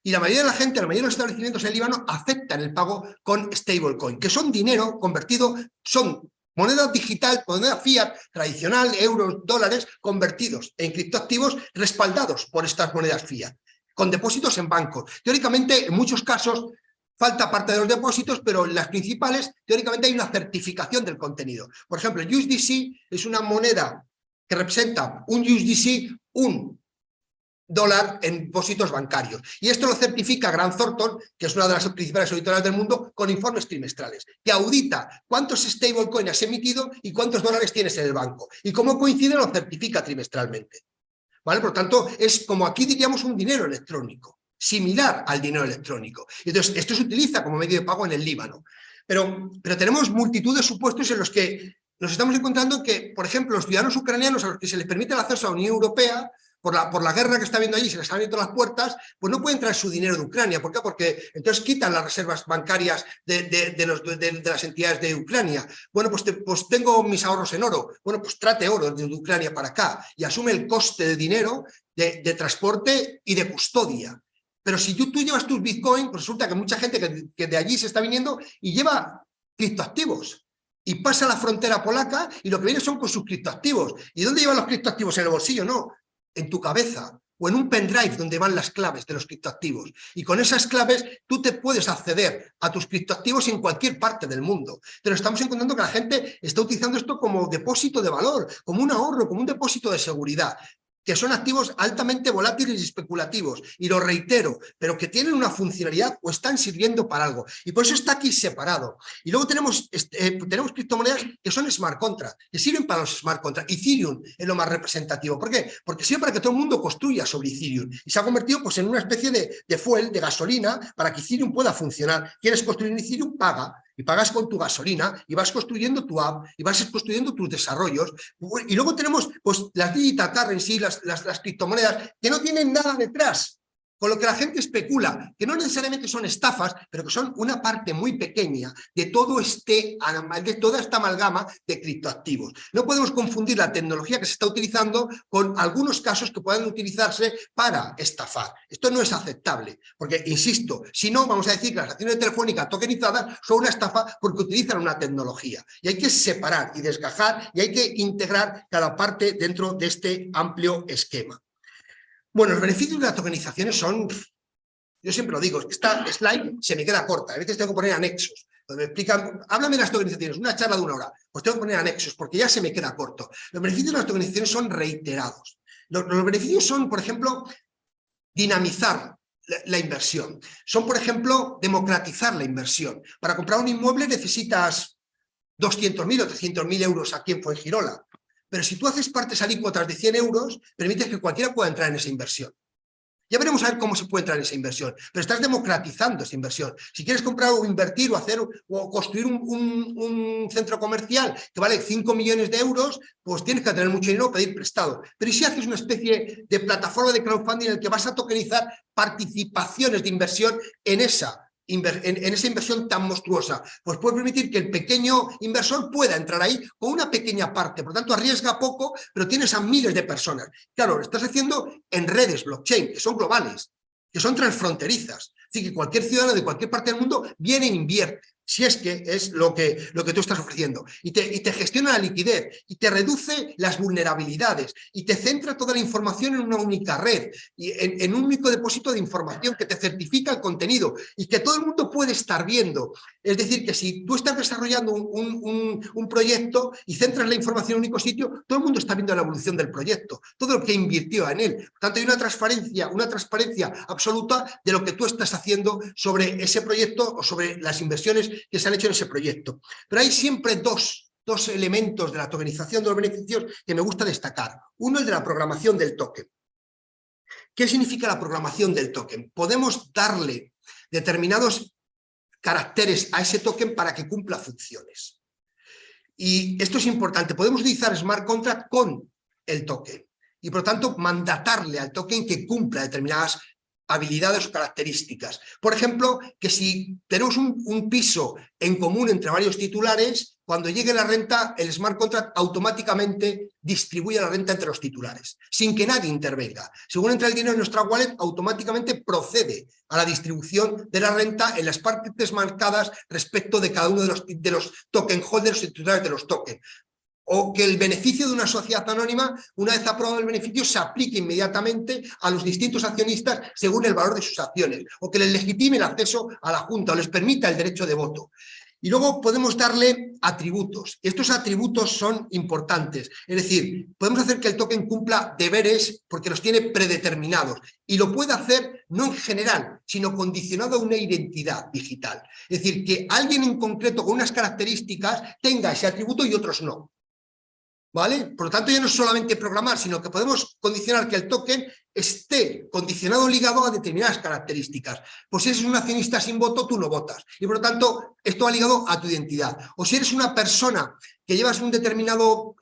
Speaker 2: Y la mayoría de la gente, la mayoría de los establecimientos en el Líbano aceptan el pago con stablecoin, que son dinero convertido, son moneda digital, moneda fiat tradicional, euros, dólares, convertidos en criptoactivos respaldados por estas monedas fiat, con depósitos en bancos. Teóricamente, en muchos casos, falta parte de los depósitos, pero en las principales, teóricamente hay una certificación del contenido. Por ejemplo, el USDC es una moneda que representa un USDC, $1 en depósitos bancarios. Y esto lo certifica Grant Thornton, que es una de las principales auditoras del mundo, con informes trimestrales, que audita cuántos stablecoins has emitido y cuántos dólares tienes en el banco. Y cómo coincide lo certifica trimestralmente. ¿Vale? Por tanto, es como aquí diríamos un dinero electrónico, similar al dinero electrónico. Entonces, esto se utiliza como medio de pago en el Líbano. Pero tenemos multitud de supuestos en los que nos estamos encontrando que, por ejemplo, los ciudadanos ucranianos a los que se les permite el acceso a la Unión Europea, por la guerra que está habiendo allí, se les han abierto las puertas, pues no pueden traer su dinero de Ucrania. ¿Por qué? Porque entonces quitan las reservas bancarias de las entidades de Ucrania. Bueno, pues tengo mis ahorros en oro. Bueno, pues trate oro de Ucrania para acá y asume el coste de dinero, de transporte y de custodia. Pero si tú llevas tus Bitcoin, pues resulta que mucha gente que de allí se está viniendo y lleva criptoactivos. Y pasa la frontera polaca y lo que viene son con sus criptoactivos. ¿Y dónde llevan los criptoactivos? ¿En el bolsillo? No. En tu cabeza o en un pendrive donde van las claves de los criptoactivos. Y con esas claves tú te puedes acceder a tus criptoactivos en cualquier parte del mundo. Pero estamos encontrando que la gente está utilizando esto como depósito de valor, como un ahorro, como un depósito de seguridad, que son activos altamente volátiles y especulativos, y lo reitero, pero que tienen una funcionalidad o están sirviendo para algo. Y por eso está aquí separado. Y luego tenemos criptomonedas que son smart contracts, que sirven para los smart contracts. Ethereum es lo más representativo. ¿Por qué? Porque sirve para que todo el mundo construya sobre Ethereum. Y se ha convertido pues, en una especie de fuel, de gasolina, para que Ethereum pueda funcionar. ¿Quieres construir en Ethereum? Paga. Y pagas con tu gasolina y vas construyendo tu app y vas construyendo tus desarrollos. Y luego tenemos pues, las digital currency, las criptomonedas que no tienen nada detrás, con lo que la gente especula, que no necesariamente son estafas, pero que son una parte muy pequeña de toda esta amalgama de criptoactivos. No podemos confundir la tecnología que se está utilizando con algunos casos que puedan utilizarse para estafar. Esto no es aceptable, porque, insisto, si no, vamos a decir que las acciones telefónicas tokenizadas son una estafa porque utilizan una tecnología. Y hay que separar y desgajar y hay que integrar cada parte dentro de este amplio esquema. Bueno, los beneficios de las tokenizaciones son, yo siempre lo digo, esta slide se me queda corta, a veces tengo que poner anexos, donde me explican, háblame de las tokenizaciones, una charla de 1 hora, pues tengo que poner anexos porque ya se me queda corto. Los beneficios de las tokenizaciones son reiterados. Los beneficios son, por ejemplo, dinamizar la inversión. Son, por ejemplo, democratizar la inversión. Para comprar un inmueble necesitas 200.000 o 300.000 euros aquí en Fuengirola. Pero si tú haces partes alícuotas de 100 euros, permites que cualquiera pueda entrar en esa inversión. Ya veremos a ver cómo se puede entrar en esa inversión, pero estás democratizando esa inversión. Si quieres comprar o invertir o hacer o construir un centro comercial que vale 5 millones de euros, pues tienes que tener mucho dinero o pedir prestado. Pero ¿y si haces una especie de plataforma de crowdfunding en el que vas a tokenizar participaciones de inversión en esa inversión tan monstruosa? Pues puede permitir que el pequeño inversor pueda entrar ahí con una pequeña parte, por lo tanto arriesga poco, pero tienes a miles de personas. Claro, lo estás haciendo en redes blockchain, que son globales, que son transfronterizas, así que cualquier ciudadano de cualquier parte del mundo viene e invierte, si es que es lo que tú estás ofreciendo, y te gestiona la liquidez, y te reduce las vulnerabilidades, y te centra toda la información en una única red, y en un único depósito de información que te certifica el contenido, y que todo el mundo puede estar viendo. Es decir, que si tú estás desarrollando un proyecto y centras la información en un único sitio, todo el mundo está viendo la evolución del proyecto, todo lo que invirtió en él. Por tanto, hay una transparencia absoluta de lo que tú estás haciendo sobre ese proyecto o sobre las inversiones que se han hecho en ese proyecto. Pero hay siempre dos elementos de la tokenización de los beneficios que me gusta destacar. Uno, el de la programación del token. ¿Qué significa la programación del token? Podemos darle determinados caracteres a ese token para que cumpla funciones. Y esto es importante. Podemos utilizar smart contract con el token y, por lo tanto, mandatarle al token que cumpla determinadas habilidades o características. Por ejemplo, que si tenemos un piso en común entre varios titulares, cuando llegue la renta, el smart contract automáticamente distribuye la renta entre los titulares, sin que nadie intervenga. Según entra el dinero en nuestra wallet, automáticamente procede a la distribución de la renta en las partes marcadas respecto de cada uno de los token holders y titulares de los tokens. O que el beneficio de una sociedad anónima, una vez aprobado el beneficio, se aplique inmediatamente a los distintos accionistas según el valor de sus acciones, o que les legitime el acceso a la Junta o les permita el derecho de voto. Y luego podemos darle atributos. Estos atributos son importantes, es decir, podemos hacer que el token cumpla deberes porque los tiene predeterminados, y lo puede hacer no en general, sino condicionado a una identidad digital. Es decir, que alguien en concreto con unas características tenga ese atributo y otros no. ¿Vale? Por lo tanto, ya no es solamente programar, sino que podemos condicionar que el token esté condicionado o ligado a determinadas características. Pues si eres un accionista sin voto, tú no votas. Y por lo tanto, esto va ligado a tu identidad. O si eres una persona que llevas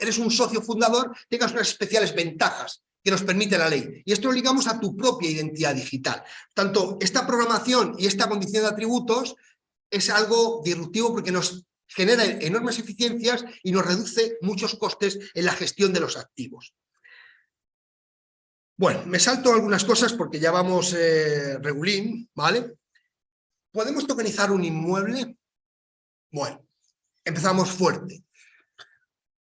Speaker 2: eres un socio fundador, tengas unas especiales ventajas que nos permite la ley. Y esto lo ligamos a tu propia identidad digital. Tanto esta programación y esta condición de atributos es algo disruptivo porque nos genera enormes eficiencias y nos reduce muchos costes en la gestión de los activos. Bueno, me salto algunas cosas porque ya vamos regulín, ¿vale? ¿Podemos tokenizar un inmueble? Bueno, empezamos fuerte.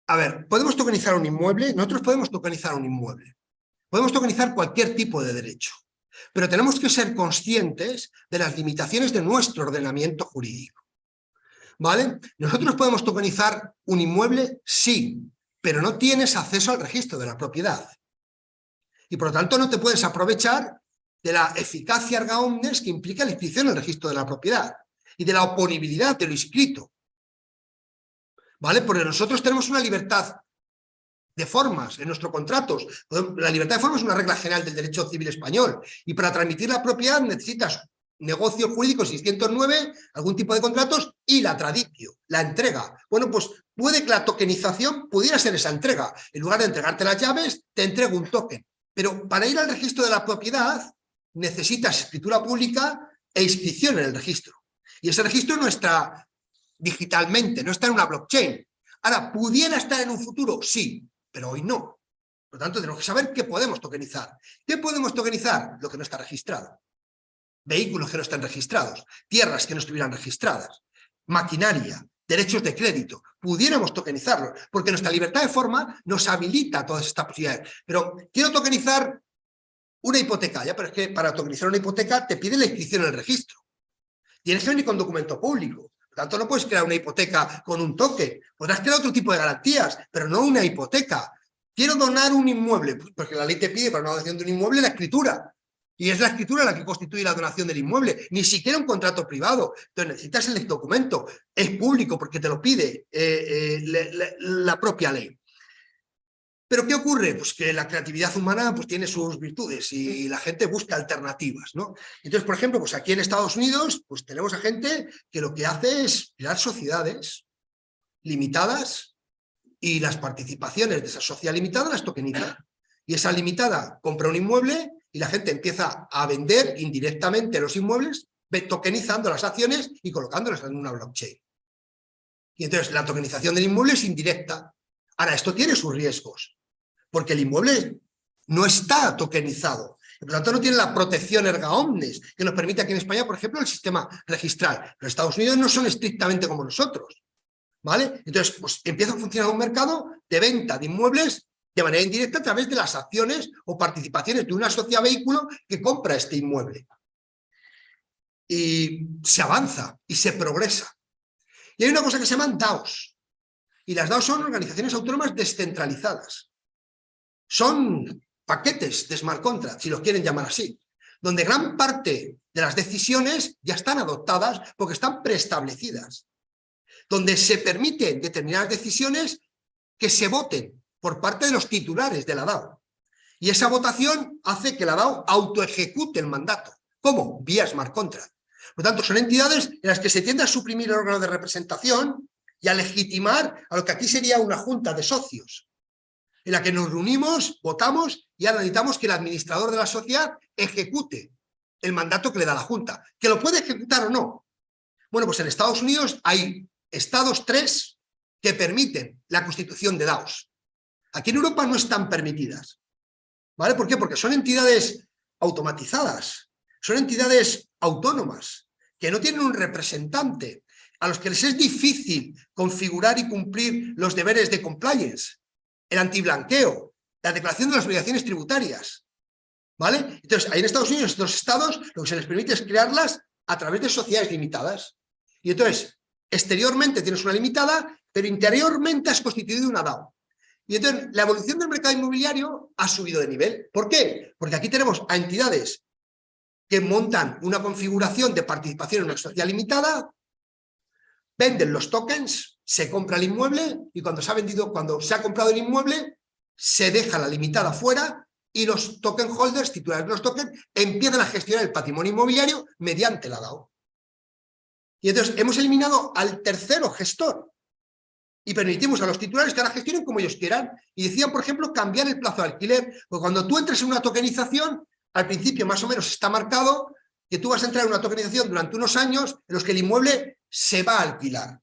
Speaker 2: A ver, ¿podemos tokenizar un inmueble? Nosotros podemos tokenizar un inmueble. Podemos tokenizar cualquier tipo de derecho, pero tenemos que ser conscientes de las limitaciones de nuestro ordenamiento jurídico. ¿Vale? ¿Nosotros podemos tokenizar un inmueble? Sí, pero no tienes acceso al registro de la propiedad. Y por lo tanto no te puedes aprovechar de la eficacia erga omnes que implica la inscripción en el registro de la propiedad y de la oponibilidad de lo inscrito. ¿Vale? Porque nosotros tenemos una libertad de formas en nuestros contratos. La libertad de formas es una regla general del derecho civil español y para transmitir la propiedad necesitas negocio jurídico 609, algún tipo de contratos y la traditio, la entrega. Bueno, pues puede que la tokenización pudiera ser esa entrega. En lugar de entregarte las llaves, te entrego un token. Pero para ir al registro de la propiedad necesitas escritura pública e inscripción en el registro. Y ese registro no está digitalmente, no está en una blockchain. Ahora, ¿pudiera estar en un futuro? Sí, pero hoy no. Por lo tanto, tenemos que saber qué podemos tokenizar. ¿Qué podemos tokenizar? Lo que no está registrado. Vehículos que no están registrados, tierras que no estuvieran registradas, maquinaria, derechos de crédito, pudiéramos tokenizarlo, porque nuestra libertad de forma nos habilita todas estas posibilidades. Pero quiero tokenizar una hipoteca, ya, pero es que para tokenizar una hipoteca te pide la inscripción en el registro. Tienes que venir con documento público, por tanto no puedes crear una hipoteca con un token, podrás crear otro tipo de garantías, pero no una hipoteca. Quiero donar un inmueble, porque la ley te pide para una donación de un inmueble la escritura. Y es la escritura la que constituye la donación del inmueble, ni siquiera un contrato privado. Entonces necesitas el documento, es público porque te lo pide la propia ley. ¿Pero qué ocurre? Pues que la creatividad humana pues, tiene sus virtudes y la gente busca alternativas, ¿no? Entonces, por ejemplo, pues aquí en Estados Unidos pues tenemos a gente que lo que hace es crear sociedades limitadas y las participaciones de esa sociedad limitada las tokeniza. Y esa limitada compra un inmueble y la gente empieza a vender indirectamente los inmuebles, tokenizando las acciones y colocándolas en una blockchain. Y entonces la tokenización del inmueble es indirecta. Ahora, esto tiene sus riesgos, porque el inmueble no está tokenizado. Por lo tanto, no tiene la protección erga omnes que nos permite aquí en España, por ejemplo, el sistema registral. Los Estados Unidos no son estrictamente como nosotros, ¿vale? Entonces, pues empieza a funcionar un mercado de venta de inmuebles de manera indirecta a través de las acciones o participaciones de una sociedad vehículo que compra este inmueble. Y se avanza y se progresa. Y hay una cosa que se llaman DAOs. Y las DAOs son organizaciones autónomas descentralizadas. Son paquetes de smart contracts, si los quieren llamar así, donde gran parte de las decisiones ya están adoptadas porque están preestablecidas, donde se permiten determinadas decisiones que se voten por parte de los titulares de la DAO. Y esa votación hace que la DAO autoejecute el mandato. ¿Cómo? Vía smart contract. Por lo tanto, son entidades en las que se tiende a suprimir el órgano de representación y a legitimar a lo que aquí sería una junta de socios, en la que nos reunimos, votamos y ahora necesitamos que el administrador de la sociedad ejecute el mandato que le da la junta. ¿Que lo puede ejecutar o no? Bueno, pues en Estados Unidos hay estados 3 que permiten la constitución de DAOs. Aquí en Europa no están permitidas. ¿Vale? ¿Por qué? Porque son entidades automatizadas, son entidades autónomas, que no tienen un representante, a los que les es difícil configurar y cumplir los deberes de compliance, el antiblanqueo, la declaración de las obligaciones tributarias. ¿Vale? Entonces, ahí en Estados Unidos, estos estados, lo que se les permite es crearlas a través de sociedades limitadas. Y entonces, exteriormente tienes una limitada, pero interiormente has constituido una DAO. Y entonces, la evolución del mercado inmobiliario ha subido de nivel. ¿Por qué? Porque aquí tenemos a entidades que montan una configuración de participación en una sociedad limitada, venden los tokens, se compra el inmueble y cuando se ha comprado el inmueble, se deja la limitada fuera y los token holders, titulares de los tokens, empiezan a gestionar el patrimonio inmobiliario mediante la DAO. Y entonces hemos eliminado al tercero gestor y permitimos a los titulares que ahora gestionen como ellos quieran. Y decían, por ejemplo, cambiar el plazo de alquiler, porque cuando tú entres en una tokenización, al principio más o menos está marcado que tú vas a entrar en una tokenización durante unos años en los que el inmueble se va a alquilar.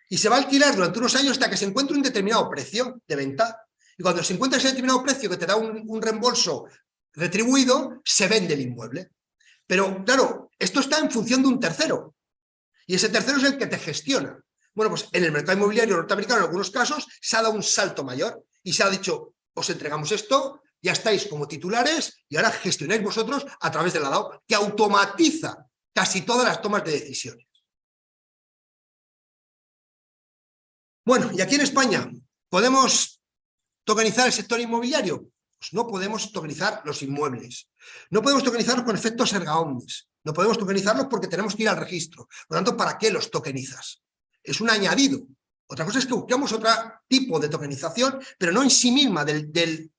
Speaker 2: Y se va a alquilar durante unos años hasta que se encuentre un determinado precio de venta. Y cuando se encuentra ese determinado precio que te da un reembolso retribuido, se vende el inmueble. Pero, claro, esto está en función de un tercero. Y ese tercero es el que te gestiona. Bueno, pues en el mercado inmobiliario norteamericano, en algunos casos, se ha dado un salto mayor y se ha dicho, os entregamos esto, ya estáis como titulares y ahora gestionáis vosotros a través de la DAO, que automatiza casi todas las tomas de decisiones. Bueno, y aquí en España, ¿podemos tokenizar el sector inmobiliario? Pues no podemos tokenizar los inmuebles. No podemos tokenizarlos con efectos erga omnes. No podemos tokenizarlos porque tenemos que ir al registro. Por lo tanto, ¿para qué los tokenizas? Es un añadido. Otra cosa es que busquemos otro tipo de tokenización, pero no en sí misma del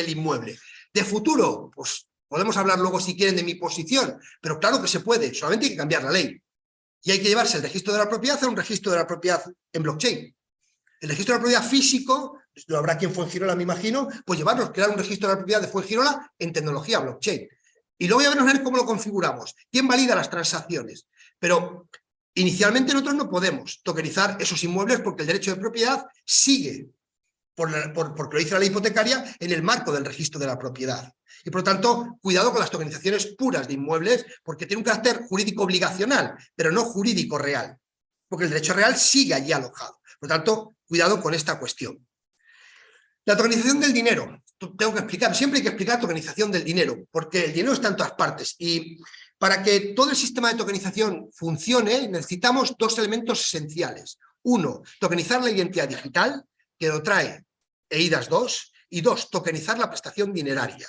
Speaker 2: inmueble. De futuro, pues podemos hablar luego si quieren de mi posición, pero claro que se puede, solamente hay que cambiar la ley. Y hay que llevarse el registro de la propiedad a un registro de la propiedad en blockchain. El registro de la propiedad físico, lo habrá aquí en Fuengirola, me imagino, pues crear un registro de la propiedad de Fuengirola en tecnología blockchain. Y luego ya veremos a ver cómo lo configuramos, quién valida las transacciones. Pero inicialmente nosotros no podemos tokenizar esos inmuebles porque el derecho de propiedad sigue, porque lo dice la ley hipotecaria, en el marco del registro de la propiedad. Y por lo tanto, cuidado con las tokenizaciones puras de inmuebles, porque tiene un carácter jurídico obligacional, pero no jurídico real, porque el derecho real sigue allí alojado. Por lo tanto, cuidado con esta cuestión. La tokenización del dinero. Tengo que explicar, siempre hay que explicar tokenización del dinero, porque el dinero está en todas partes. Y para que todo el sistema de tokenización funcione, necesitamos dos elementos esenciales. Uno, tokenizar la identidad digital, que lo trae EIDAS 2, y dos, tokenizar la prestación dineraria.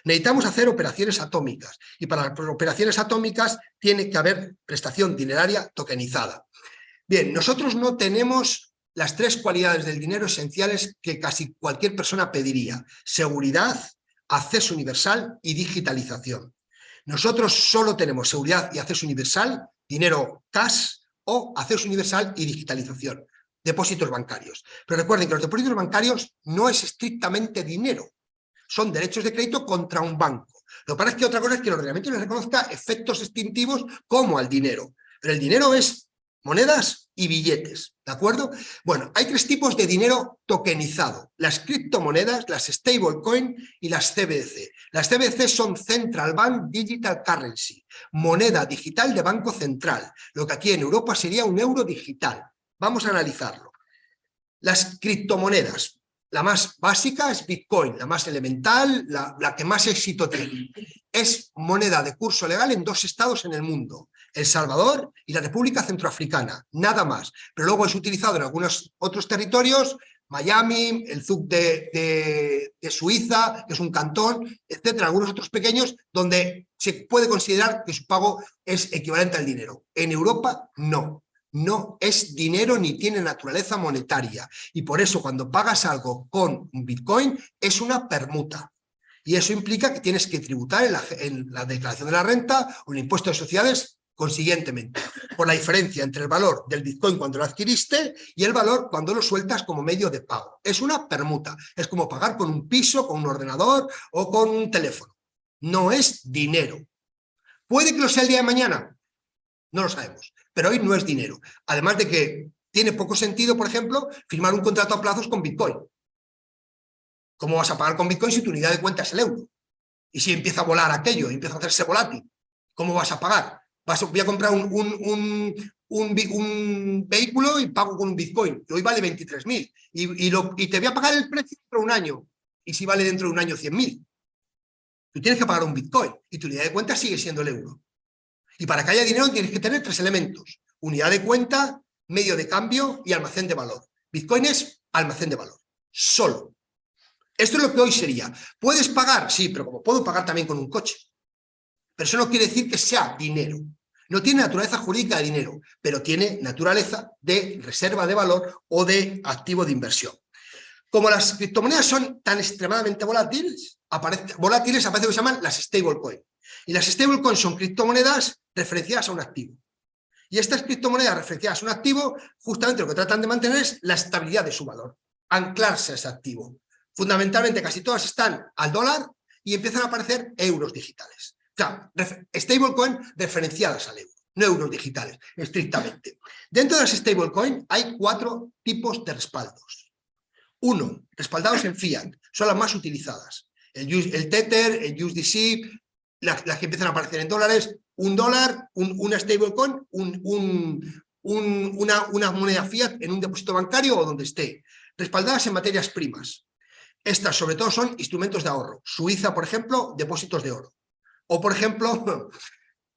Speaker 2: Necesitamos hacer operaciones atómicas y para las operaciones atómicas tiene que haber prestación dineraria tokenizada. Bien, nosotros no tenemos las 3 cualidades del dinero esenciales que casi cualquier persona pediría: seguridad, acceso universal y digitalización. Nosotros solo tenemos seguridad y acceso universal, dinero cash o acceso universal y digitalización, depósitos bancarios. Pero recuerden que los depósitos bancarios no es estrictamente dinero, son derechos de crédito contra un banco. Lo que pasa es que otra cosa es que el ordenamiento les reconozca efectos extintivos como al dinero. Pero el dinero es monedas y billetes, ¿de acuerdo? Bueno, hay 3 tipos de dinero tokenizado: las criptomonedas, las stablecoin y las CBDC. Las CBDC son Central Bank Digital Currency, moneda digital de banco central, lo que aquí en Europa sería un euro digital. Vamos a analizarlo. Las criptomonedas, la más básica es Bitcoin, la más elemental, la que más éxito tiene. Es moneda de curso legal en 2 estados en el mundo: El Salvador y la República Centroafricana, nada más. Pero luego es utilizado en algunos otros territorios, Miami, el Zug de Suiza, que es un cantón, etcétera, algunos otros pequeños, donde se puede considerar que su pago es equivalente al dinero. En Europa, no. No es dinero ni tiene naturaleza monetaria. Y por eso cuando pagas algo con un Bitcoin es una permuta. Y eso implica que tienes que tributar en la declaración de la renta o en el impuesto de sociedades consiguientemente, por la diferencia entre el valor del Bitcoin cuando lo adquiriste y el valor cuando lo sueltas como medio de pago. Es una permuta, es como pagar con un piso, con un ordenador o con un teléfono. No es dinero. ¿Puede que lo sea el día de mañana? No lo sabemos, pero hoy no es dinero. Además de que tiene poco sentido, por ejemplo, firmar un contrato a plazos con Bitcoin. ¿Cómo vas a pagar con Bitcoin si tu unidad de cuenta es el euro? Y si empieza a volar aquello, empieza a hacerse volátil, ¿cómo vas a pagar? Voy a comprar un vehículo y pago con un Bitcoin, que hoy vale 23.000, y te voy a pagar el precio dentro de un año, y si vale dentro de un año 100.000. Tú tienes que pagar un Bitcoin, y tu unidad de cuenta sigue siendo el euro. Y para que haya dinero tienes que tener 3 elementos: unidad de cuenta, medio de cambio y almacén de valor. Bitcoin es almacén de valor, solo. Esto es lo que hoy sería. ¿Puedes pagar? Sí, pero como puedo pagar también con un coche. Pero eso no quiere decir que sea dinero. No tiene naturaleza jurídica de dinero, pero tiene naturaleza de reserva de valor o de activo de inversión. Como las criptomonedas son tan extremadamente volátiles, aparece lo que se llaman las stablecoins. Y las stablecoins son criptomonedas referenciadas a un activo. Y estas criptomonedas referenciadas a un activo, justamente lo que tratan de mantener es la estabilidad de su valor, anclarse a ese activo. Fundamentalmente casi todas están al dólar y empiezan a aparecer euros digitales. O sea, stablecoin referenciadas al euro, no euros digitales, estrictamente. Dentro de las stablecoin hay 4 tipos de respaldos. 1, respaldados en fiat, son las más utilizadas. El Tether, el USDC, las que empiezan a aparecer en dólares, un dólar, una stablecoin, una moneda fiat en un depósito bancario o donde esté. Respaldadas en materias primas. Estas sobre todo son instrumentos de ahorro. Suiza, por ejemplo, depósitos de oro. O, por ejemplo,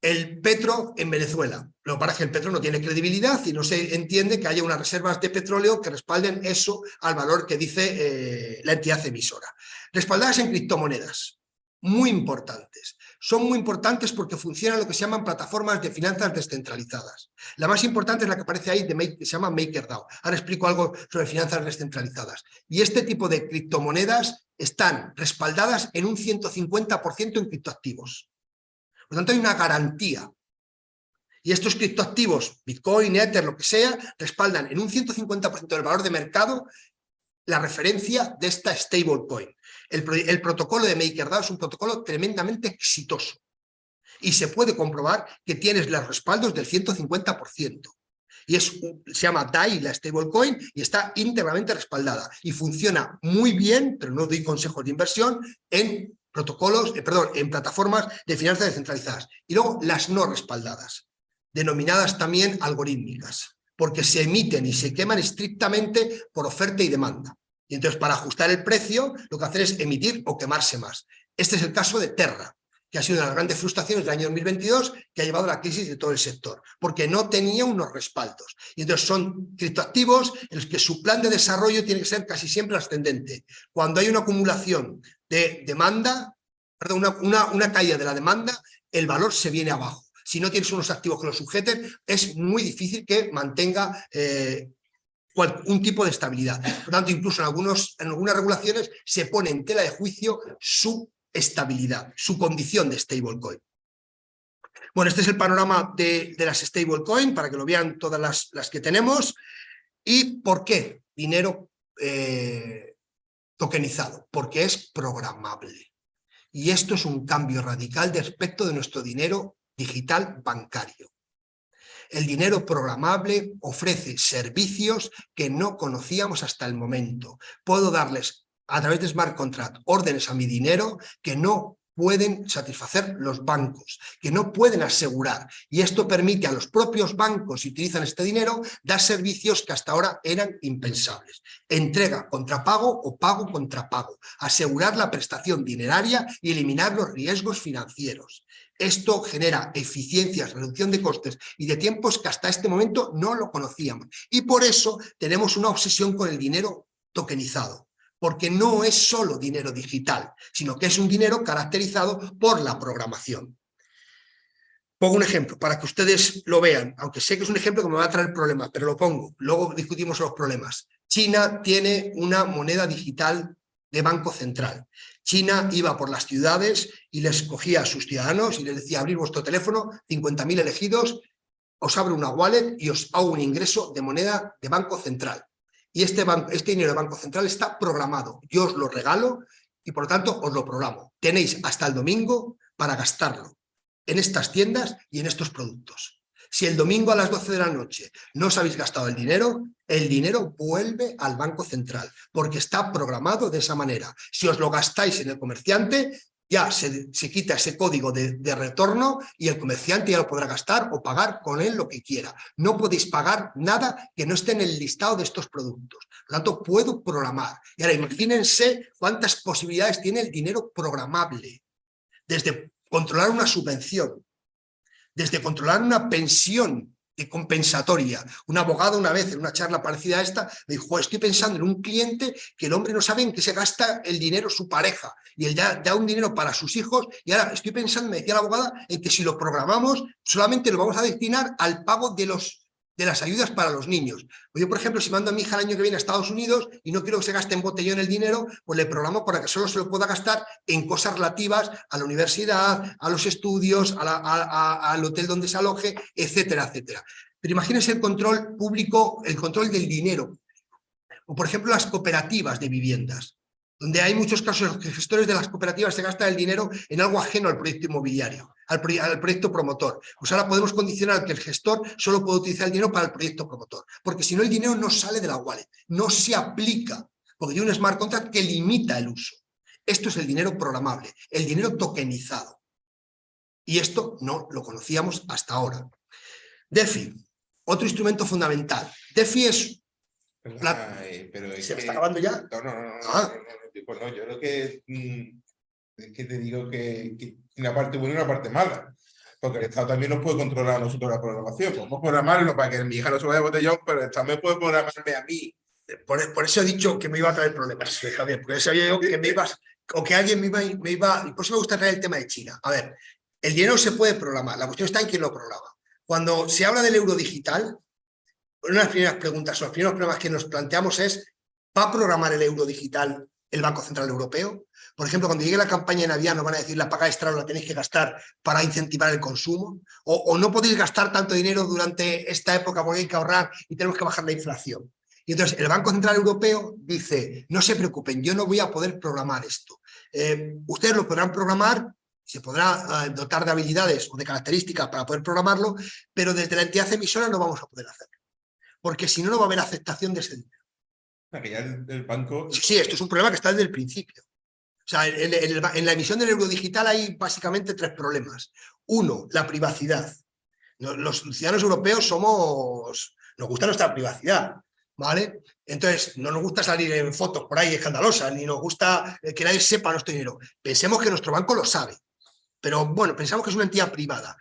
Speaker 2: el petro en Venezuela. Lo que pasa es que el petro no tiene credibilidad y no se entiende que haya unas reservas de petróleo que respalden eso al valor que dice la entidad emisora. Respaldadas en criptomonedas. Muy importantes. Son muy importantes porque funcionan lo que se llaman plataformas de finanzas descentralizadas. La más importante es la que aparece ahí, que se llama MakerDAO. Ahora explico algo sobre finanzas descentralizadas. Y este tipo de criptomonedas están respaldadas en un 150% en criptoactivos. Por lo tanto, hay una garantía. Y estos criptoactivos, Bitcoin, Ether, lo que sea, respaldan en un 150% del valor de mercado la referencia de esta stablecoin. El protocolo de MakerDAO es un protocolo tremendamente exitoso y se puede comprobar que tienes los respaldos del 150%. Y se llama DAI, la stablecoin, y está íntegramente respaldada. Y funciona muy bien, pero no doy consejos de inversión, en en plataformas de finanzas descentralizadas. Y luego las no respaldadas, denominadas también algorítmicas, porque se emiten y se queman estrictamente por oferta y demanda. Y entonces, para ajustar el precio, lo que hacen es emitir o quemarse más. Este es el caso de Terra, que ha sido una de las grandes frustraciones del año 2022, que ha llevado a la crisis de todo el sector, porque no tenía unos respaldos. Y entonces son criptoactivos en los que su plan de desarrollo tiene que ser casi siempre ascendente. Cuando hay una acumulación de demanda, perdón, una caída de la demanda, el valor se viene abajo. Si no tienes unos activos que lo sujeten, es muy difícil que mantenga un tipo de estabilidad. Por tanto, incluso en algunas regulaciones se pone en tela de juicio su estabilidad, su condición de stablecoin. Bueno, este es el panorama de las stablecoin, para que lo vean todas las que tenemos. ¿Y por qué? Dinero tokenizado, porque es programable. Y esto es un cambio radical respecto de nuestro dinero digital bancario. El dinero programable ofrece servicios que no conocíamos hasta el momento. Puedo darles, a través de smart contract, órdenes a mi dinero que no pueden satisfacer los bancos, que no pueden asegurar. Y esto permite a los propios bancos, si utilizan este dinero, dar servicios que hasta ahora eran impensables. Entrega contra pago o pago contra pago. Asegurar la prestación dineraria y eliminar los riesgos financieros. Esto genera eficiencias, reducción de costes y de tiempos que hasta este momento no lo conocíamos. Y por eso tenemos una obsesión con el dinero tokenizado, porque no es solo dinero digital, sino que es un dinero caracterizado por la programación. Pongo un ejemplo para que ustedes lo vean, aunque sé que es un ejemplo que me va a traer problemas, pero lo pongo, luego discutimos los problemas. China tiene una moneda digital de banco central. China iba por las ciudades y les cogía a sus ciudadanos y les decía: abrir vuestro teléfono, 50.000 elegidos, os abro una wallet y os hago un ingreso de moneda de banco central. Y este dinero de banco central está programado. Yo os lo regalo y por lo tanto os lo programo. Tenéis hasta el domingo para gastarlo en estas tiendas y en estos productos. Si el domingo a las 12 de la noche no os habéis gastado el dinero vuelve al Banco Central, porque está programado de esa manera. Si os lo gastáis en el comerciante, ya se quita ese código de retorno y el comerciante ya lo podrá gastar o pagar con él lo que quiera. No podéis pagar nada que no esté en el listado de estos productos. Por lo tanto, puedo programar. Y ahora imagínense cuántas posibilidades tiene el dinero programable. Desde controlar una subvención, desde controlar una pensión compensatoria. Un abogado una vez en una charla parecida a esta me dijo: estoy pensando en un cliente que el hombre no sabe en qué se gasta el dinero su pareja y él ya da un dinero para sus hijos, y ahora estoy pensando, me decía la abogada, en que si lo programamos solamente lo vamos a destinar al pago de las ayudas para los niños. Yo, por ejemplo, si mando a mi hija el año que viene a Estados Unidos y no quiero que se gaste en botellón el dinero, pues le programo para que solo se lo pueda gastar en cosas relativas a la universidad, a los estudios, al hotel donde se aloje, etcétera, etcétera. Pero imagínense el control público, el control del dinero. O, por ejemplo, las cooperativas de viviendas, donde hay muchos casos en los que gestores de las cooperativas se gastan el dinero en algo ajeno al proyecto inmobiliario, al proyecto promotor. Pues ahora podemos condicionar que el gestor solo puede utilizar el dinero para el proyecto promotor, porque si no el dinero no sale de la wallet, no se aplica, porque hay un smart contract que limita el uso. Esto es el dinero programable, el dinero tokenizado. Y esto no lo conocíamos hasta ahora. DeFi, otro instrumento fundamental. DeFi es...
Speaker 1: pero
Speaker 2: ¿Se me está acabando ya?
Speaker 1: No, yo creo que es que te digo que una parte buena y una parte mala. Porque el Estado también nos puede controlar a nosotros la programación. Podemos programarlo para que mi hija no se vaya de botellón, pero el Estado me puede programarme a mí.
Speaker 2: Por eso he dicho que me iba a traer problemas, Javier, porque sabía yo que me ibas, o que alguien me iba, y por eso me gusta traer el tema de China. A ver, el dinero se puede programar, la cuestión está en quién lo programa. Cuando se habla del euro digital, una de las primeras preguntas, o los primeros problemas que nos planteamos es: ¿va a programar el euro digital el Banco Central Europeo? Por ejemplo, cuando llegue la campaña de Navidad nos van a decir: la paga extra la tenéis que gastar para incentivar el consumo, o no podéis gastar tanto dinero durante esta época porque hay que ahorrar y tenemos que bajar la inflación. Y entonces el Banco Central Europeo dice: no se preocupen, yo no voy a poder programar esto. Ustedes lo podrán programar, se podrá dotar de habilidades o de características para poder programarlo, pero desde la entidad emisora no vamos a poder hacerlo, porque si no, no va a haber aceptación de ese dinero.
Speaker 1: Que ya el banco...
Speaker 2: Sí, esto es un problema que está desde el principio. O sea, en la emisión del euro digital hay básicamente 3 problemas. Uno, la privacidad. Los ciudadanos europeos nos gusta nuestra privacidad, ¿vale? Entonces, no nos gusta salir en fotos por ahí escandalosas, ni nos gusta que nadie sepa nuestro dinero. Pensemos que nuestro banco lo sabe, pero bueno, pensamos que es una entidad privada.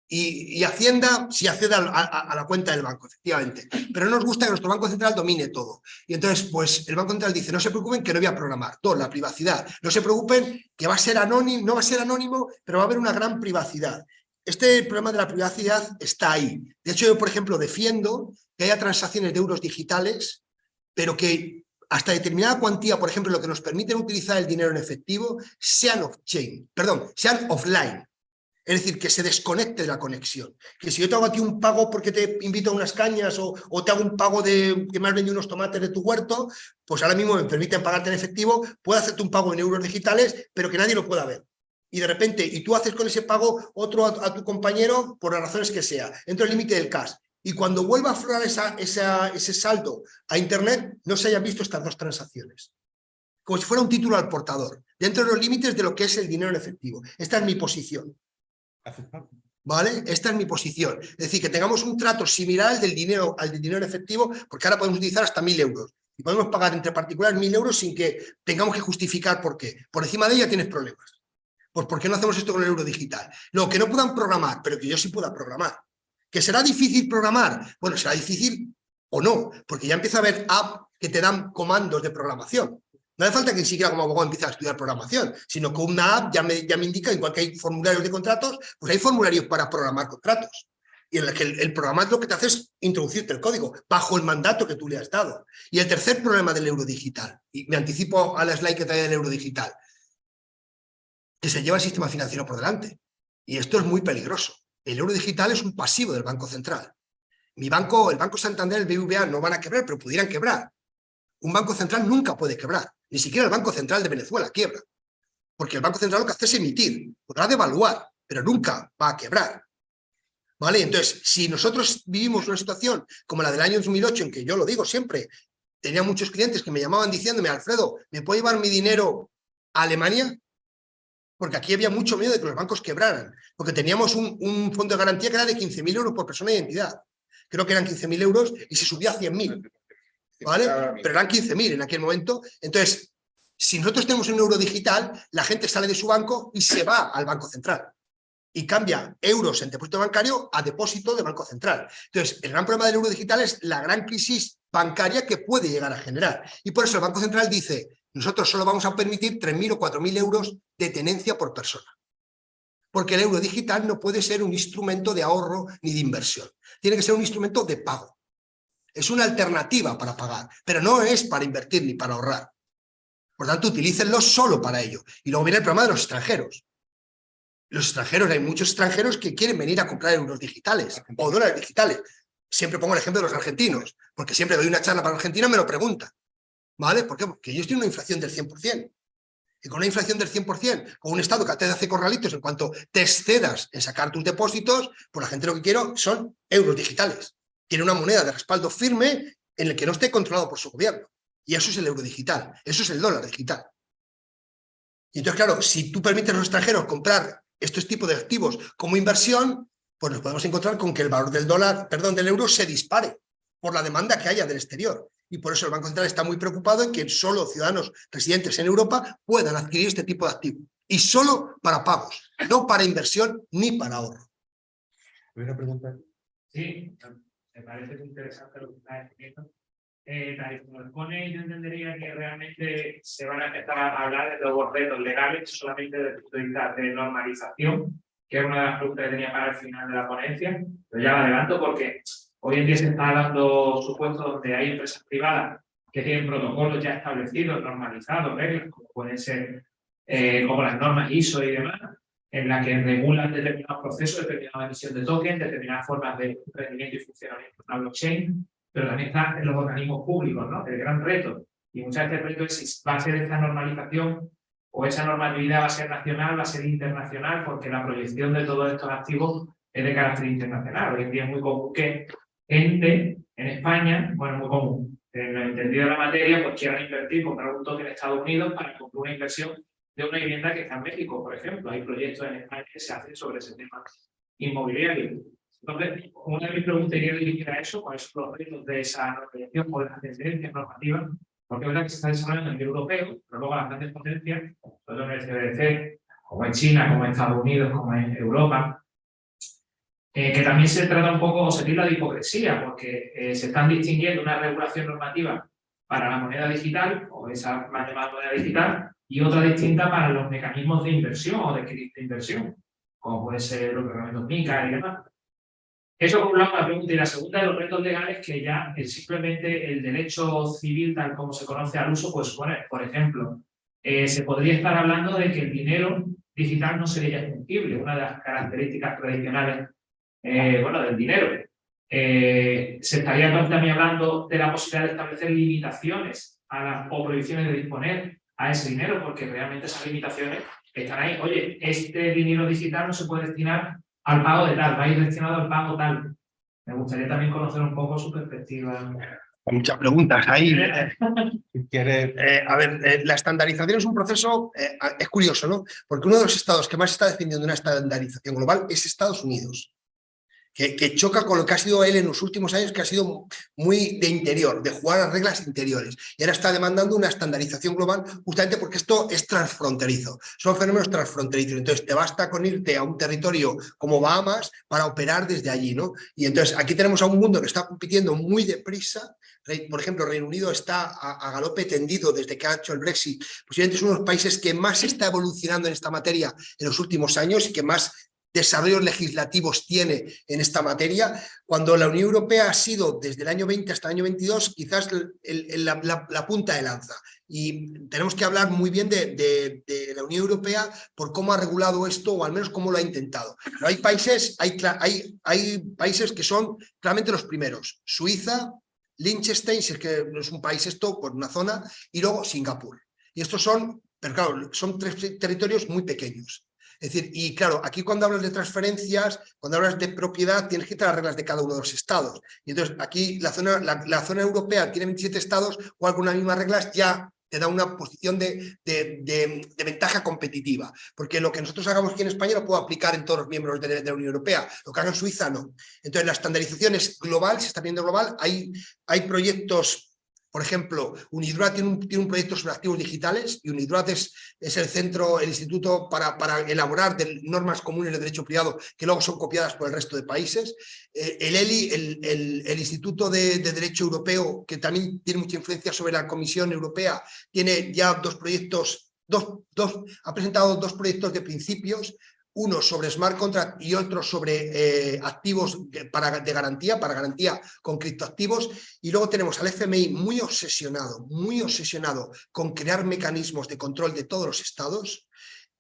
Speaker 2: Y Hacienda sí accede a la cuenta del banco, efectivamente. Pero no nos gusta que nuestro Banco Central domine todo. Y entonces, pues, el Banco Central dice, no se preocupen que no voy a programar. Dos, la privacidad. No se preocupen que va a ser anónimo, no va a ser anónimo, pero va a haber una gran privacidad. Este problema de la privacidad está ahí. De hecho, yo, por ejemplo, defiendo que haya transacciones de euros digitales, pero que hasta determinada cuantía, por ejemplo, lo que nos permiten utilizar el dinero en efectivo, sean off-chain, perdón, sean offline. Es decir, que se desconecte de la conexión. Que si yo te hago a ti un pago porque te invito a unas cañas o te hago un pago de que me has vendido unos tomates de tu huerto, pues ahora mismo me permiten pagarte en efectivo, puedo hacerte un pago en euros digitales, pero que nadie lo pueda ver. Y de repente, y tú haces con ese pago otro a tu compañero por las razones que sea, dentro del límite del cash. Y cuando vuelva a aflorar ese saldo a Internet, no se hayan visto estas dos transacciones. Como si fuera un título al portador, dentro de los límites de lo que es el dinero en efectivo. Esta es mi posición. ¿Vale? Esta es mi posición. Es decir, que tengamos un trato similar al del dinero en efectivo, porque ahora podemos utilizar hasta 1.000 euros. Y podemos pagar entre particulares 1.000 euros sin que tengamos que justificar por qué. Por encima de ella tienes problemas. Pues ¿por qué no hacemos esto con el euro digital? Lo que no puedan programar, pero que yo sí pueda programar. ¿Que será difícil programar? Bueno, será difícil o no, porque ya empieza a haber apps que te dan comandos de programación. No hace falta que ni siquiera como abogado empiece a estudiar programación, sino que una app ya me indica, igual que hay formularios de contratos, pues hay formularios para programar contratos. Y en el que el programa lo que te hace es introducirte el código, bajo el mandato que tú le has dado. Y el tercer problema del euro digital, y me anticipo a la slide que trae del euro digital, que se lleva el sistema financiero por delante. Y esto es muy peligroso. El euro digital es un pasivo del Banco Central. Mi banco, el Banco Santander, el BBVA no van a quebrar, pero pudieran quebrar. Un banco central nunca puede quebrar, ni siquiera el Banco Central de Venezuela quiebra, porque el Banco Central lo que hace es emitir, podrá devaluar, pero nunca va a quebrar. ¿Vale? Entonces, si nosotros vivimos una situación como la del año 2008, en que yo lo digo siempre, tenía muchos clientes que me llamaban diciéndome, Alfredo, ¿me puedo llevar mi dinero a Alemania? Porque aquí había mucho miedo de que los bancos quebraran, porque teníamos un fondo de garantía que era de 15.000 euros por persona y entidad. Creo que eran 15.000 euros y se subía a 100.000. ¿Vale? Pero eran 15.000 en aquel momento. Entonces, si nosotros tenemos un euro digital, la gente sale de su banco y se va al Banco Central y cambia euros en depósito bancario a depósito de Banco Central. Entonces, el gran problema del euro digital es la gran crisis bancaria que puede llegar a generar. Y por eso el Banco Central dice, nosotros solo vamos a permitir 3.000 o 4.000 euros de tenencia por persona. Porque el euro digital no puede ser un instrumento de ahorro ni de inversión. Tiene que ser un instrumento de pago. Es una alternativa para pagar, pero no es para invertir ni para ahorrar. Por tanto, utilícenlo solo para ello. Y luego viene el problema de los extranjeros. Los extranjeros, hay muchos extranjeros que quieren venir a comprar euros digitales o dólares digitales. Siempre pongo el ejemplo de los argentinos, porque siempre doy una charla para Argentina y me lo preguntan. ¿Vale? ¿Por qué? Porque ellos tienen una inflación del 100%. Y con una inflación del 100%, con un Estado que te hace corralitos en cuanto te excedas en sacar tus depósitos, pues la gente lo que quiere son euros digitales. Tiene una moneda de respaldo firme en el que no esté controlado por su gobierno. Y eso es el euro digital, eso es el dólar digital. Y entonces, claro, si tú permites a los extranjeros comprar estos tipos de activos como inversión, pues nos podemos encontrar con que el valor del euro se dispare por la demanda que haya del exterior. Y por eso el Banco Central está muy preocupado en que solo ciudadanos residentes en Europa puedan adquirir este tipo de activos. Y solo para pagos, no para inversión ni para ahorro.
Speaker 1: ¿Hay una pregunta?
Speaker 4: Sí, me parece muy interesante lo que estás diciendo. Tal y como lo pone, yo entendería que realmente se van a empezar a hablar de nuevos retos legales solamente desde el punto de vista de normalización, que es una de las preguntas que tenía para el final de la ponencia, pero ya la adelanto porque hoy en día se está dando supuestos donde hay empresas privadas que tienen protocolos ya establecidos, normalizados, reglas, como pueden ser como las normas ISO y demás, en la que regulan determinados procesos, determinada emisión de tokens, determinadas formas de rendimiento y funcionamiento de la blockchain, pero también están en los organismos públicos, ¿no? El gran reto. Y muchas veces el reto es si va a ser esa normalización o esa normatividad va a ser nacional, va a ser internacional, porque la proyección de todos estos activos es de carácter internacional. Hoy en día es muy común que gente en España, bueno, muy común, en el entendido de la materia, pues quieran invertir, comprar un token en Estados Unidos para comprar una inversión de una vivienda que está en México, por ejemplo. Hay proyectos en España que se hacen sobre ese tema inmobiliario. Entonces, una de mis preguntas iría dirigida a eso, cuáles son los retos de esa normalización o de las tendencias normativas, porque es verdad que se está desarrollando a nivel europeo, pero luego las grandes potencias, sobre todo en el CBDC, como en China, como en Estados Unidos, como en Europa, que también se trata un poco, o se tilda de hipocresía, porque se están distinguiendo una regulación normativa para la moneda digital, o esa más llamada moneda digital, y otra distinta para los mecanismos de inversión o de criptoinversión, como puede ser los reglamentos MiCA y demás. Eso por un lado la pregunta, y la segunda de los retos legales, que ya simplemente el derecho civil, tal como se conoce al uso, pues supone, por ejemplo, se podría estar hablando de que el dinero digital no sería fungible, una de las características tradicionales del dinero. Se estaría también hablando de la posibilidad de establecer limitaciones o prohibiciones de disponer a ese dinero, porque realmente esas limitaciones están ahí. Oye, este dinero digital no se puede destinar al pago de tal, va a ir destinado al pago tal. Me gustaría también conocer un poco su perspectiva.
Speaker 2: Muchas preguntas ahí.
Speaker 1: ¿Quieres?
Speaker 2: La estandarización es un proceso, es curioso, ¿no? Porque uno de los estados que más está defendiendo una estandarización global es Estados Unidos, que choca con lo que ha sido él en los últimos años, que ha sido muy de interior, de jugar a reglas interiores. Y ahora está demandando una estandarización global justamente porque esto es transfronterizo. Son fenómenos transfronterizos. Entonces, te basta con irte a un territorio como Bahamas para operar desde allí, ¿no? Y entonces, aquí tenemos a un mundo que está compitiendo muy deprisa. Por ejemplo, Reino Unido está a galope tendido desde que ha hecho el Brexit. Posiblemente es uno de los países que más está evolucionando en esta materia en los últimos años y que más desarrollos legislativos tiene en esta materia, cuando la Unión Europea ha sido desde el año 20 hasta el año 22 quizás la punta de lanza. Y tenemos que hablar muy bien de la Unión Europea por cómo ha regulado esto, o al menos cómo lo ha intentado. Pero hay países que son claramente los primeros. Suiza, Liechtenstein, si es que no es un país esto, por una zona, y luego Singapur. Y estos son, pero claro, son tres territorios muy pequeños. Es decir, y claro, aquí cuando hablas de transferencias, cuando hablas de propiedad, tienes que tener las reglas de cada uno de los estados. Y entonces aquí la zona europea tiene 27 estados, o algunas mismas reglas ya te da una posición de ventaja competitiva. Porque lo que nosotros hagamos aquí en España lo puedo aplicar en todos los miembros de la Unión Europea. Lo que haga en Suiza, no. Entonces la estandarización es global, se está viendo global. Hay proyectos. Por ejemplo, UNIDROIT tiene un proyecto sobre activos digitales, y UNIDROIT es el centro, el instituto para elaborar normas comunes de derecho privado que luego son copiadas por el resto de países. El ELI, el Instituto de Derecho Europeo, que también tiene mucha influencia sobre la Comisión Europea, tiene ya dos proyectos, ha presentado dos proyectos de principios, uno sobre smart contract y otro sobre activos de garantía, para garantía con criptoactivos. Y luego tenemos al FMI muy obsesionado con crear mecanismos de control de todos los estados,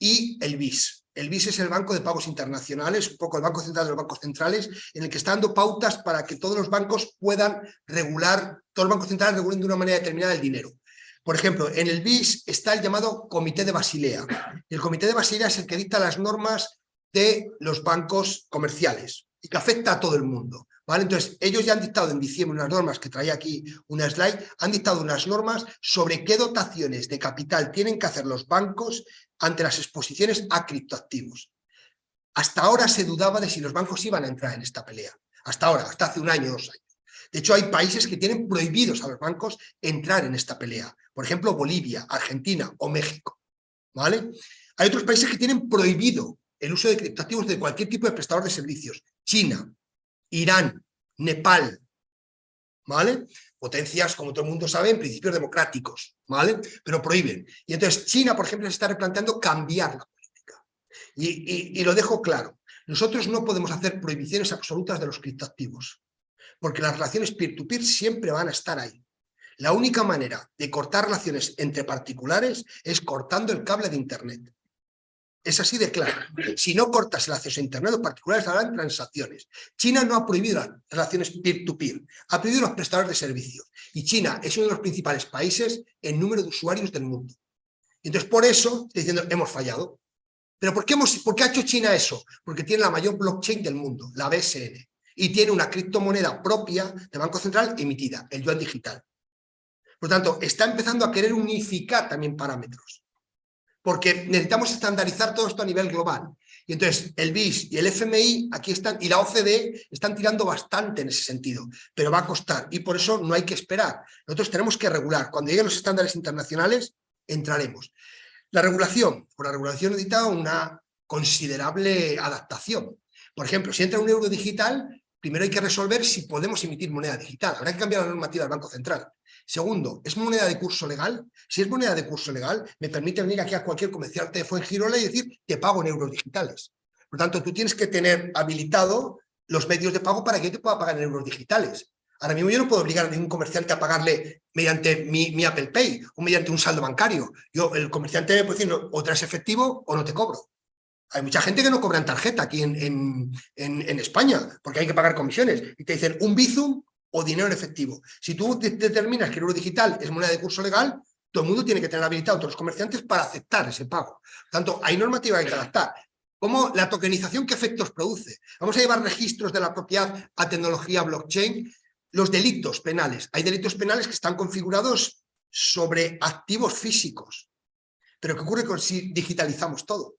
Speaker 2: y el BIS. El BIS es el Banco de Pagos Internacionales, un poco el Banco Central de los Bancos Centrales, en el que está dando pautas para que todos los bancos puedan regular, todos los bancos centrales regulen de una manera determinada el dinero. Por ejemplo, en el BIS está el llamado Comité de Basilea. El Comité de Basilea es el que dicta las normas de los bancos comerciales y que afecta a todo el mundo, ¿vale? Entonces, ellos ya han dictado en diciembre unas normas, que traía aquí una slide, han dictado unas normas sobre qué dotaciones de capital tienen que hacer los bancos ante las exposiciones a criptoactivos. Hasta ahora se dudaba de si los bancos iban a entrar en esta pelea. Hasta ahora, hasta hace un año o 2 años. De hecho, hay países que tienen prohibidos a los bancos entrar en esta pelea. Por ejemplo, Bolivia, Argentina o México, ¿vale? Hay otros países que tienen prohibido el uso de criptoactivos de cualquier tipo de prestador de servicios. China, Irán, Nepal, ¿vale? Potencias, como todo el mundo sabe, en principios democráticos, ¿vale? Pero prohíben. Y entonces China, por ejemplo, se está replanteando cambiar la política. Y lo dejo claro. Nosotros no podemos hacer prohibiciones absolutas de los criptoactivos, porque las relaciones peer-to-peer siempre van a estar ahí. La única manera de cortar relaciones entre particulares es cortando el cable de Internet. Es así de claro. Si no cortas el acceso a Internet, los particulares harán transacciones. China no ha prohibido las relaciones peer-to-peer, ha prohibido los prestadores de servicios. Y China es uno de los principales países en número de usuarios del mundo. Entonces, por eso, estoy diciendo, hemos fallado. ¿Pero por qué ha hecho China eso? Porque tiene la mayor blockchain del mundo, la BSN. Y tiene una criptomoneda propia de Banco Central emitida, el yuan digital. Por lo tanto, está empezando a querer unificar también parámetros, porque necesitamos estandarizar todo esto a nivel global. Y entonces el BIS y el FMI aquí están, y la OCDE están tirando bastante en ese sentido, pero va a costar, y por eso no hay que esperar. Nosotros tenemos que regular. Cuando lleguen los estándares internacionales, entraremos. La regulación, por la regulación necesita una considerable adaptación, Por ejemplo, si entra un euro digital, primero hay que resolver si podemos emitir moneda digital. Habrá que cambiar la normativa del Banco Central. Segundo, ¿es moneda de curso legal? Si es moneda de curso legal, me permite venir aquí a cualquier comerciante de Fuengirola y decir que pago en euros digitales. Por lo tanto, tú tienes que tener habilitado los medios de pago para que yo te pueda pagar en euros digitales. Ahora mismo yo no puedo obligar a ningún comerciante a pagarle mediante mi Apple Pay o mediante un saldo bancario. El comerciante me puede decir, no, o traes efectivo o no te cobro. Hay mucha gente que no cobra en tarjeta aquí en España, porque hay que pagar comisiones. Y te dicen un Bizum o dinero en efectivo. Si tú determinas que el euro digital es moneda de curso legal, todo el mundo tiene que tener habilitado, todos los comerciantes, para aceptar ese pago. Por tanto, hay normativa que hay que adaptar. ¿Cómo la tokenización qué efectos produce? Vamos a llevar registros de la propiedad a tecnología blockchain. Los delitos penales. Hay delitos penales que están configurados sobre activos físicos. Pero ¿qué ocurre si digitalizamos todo?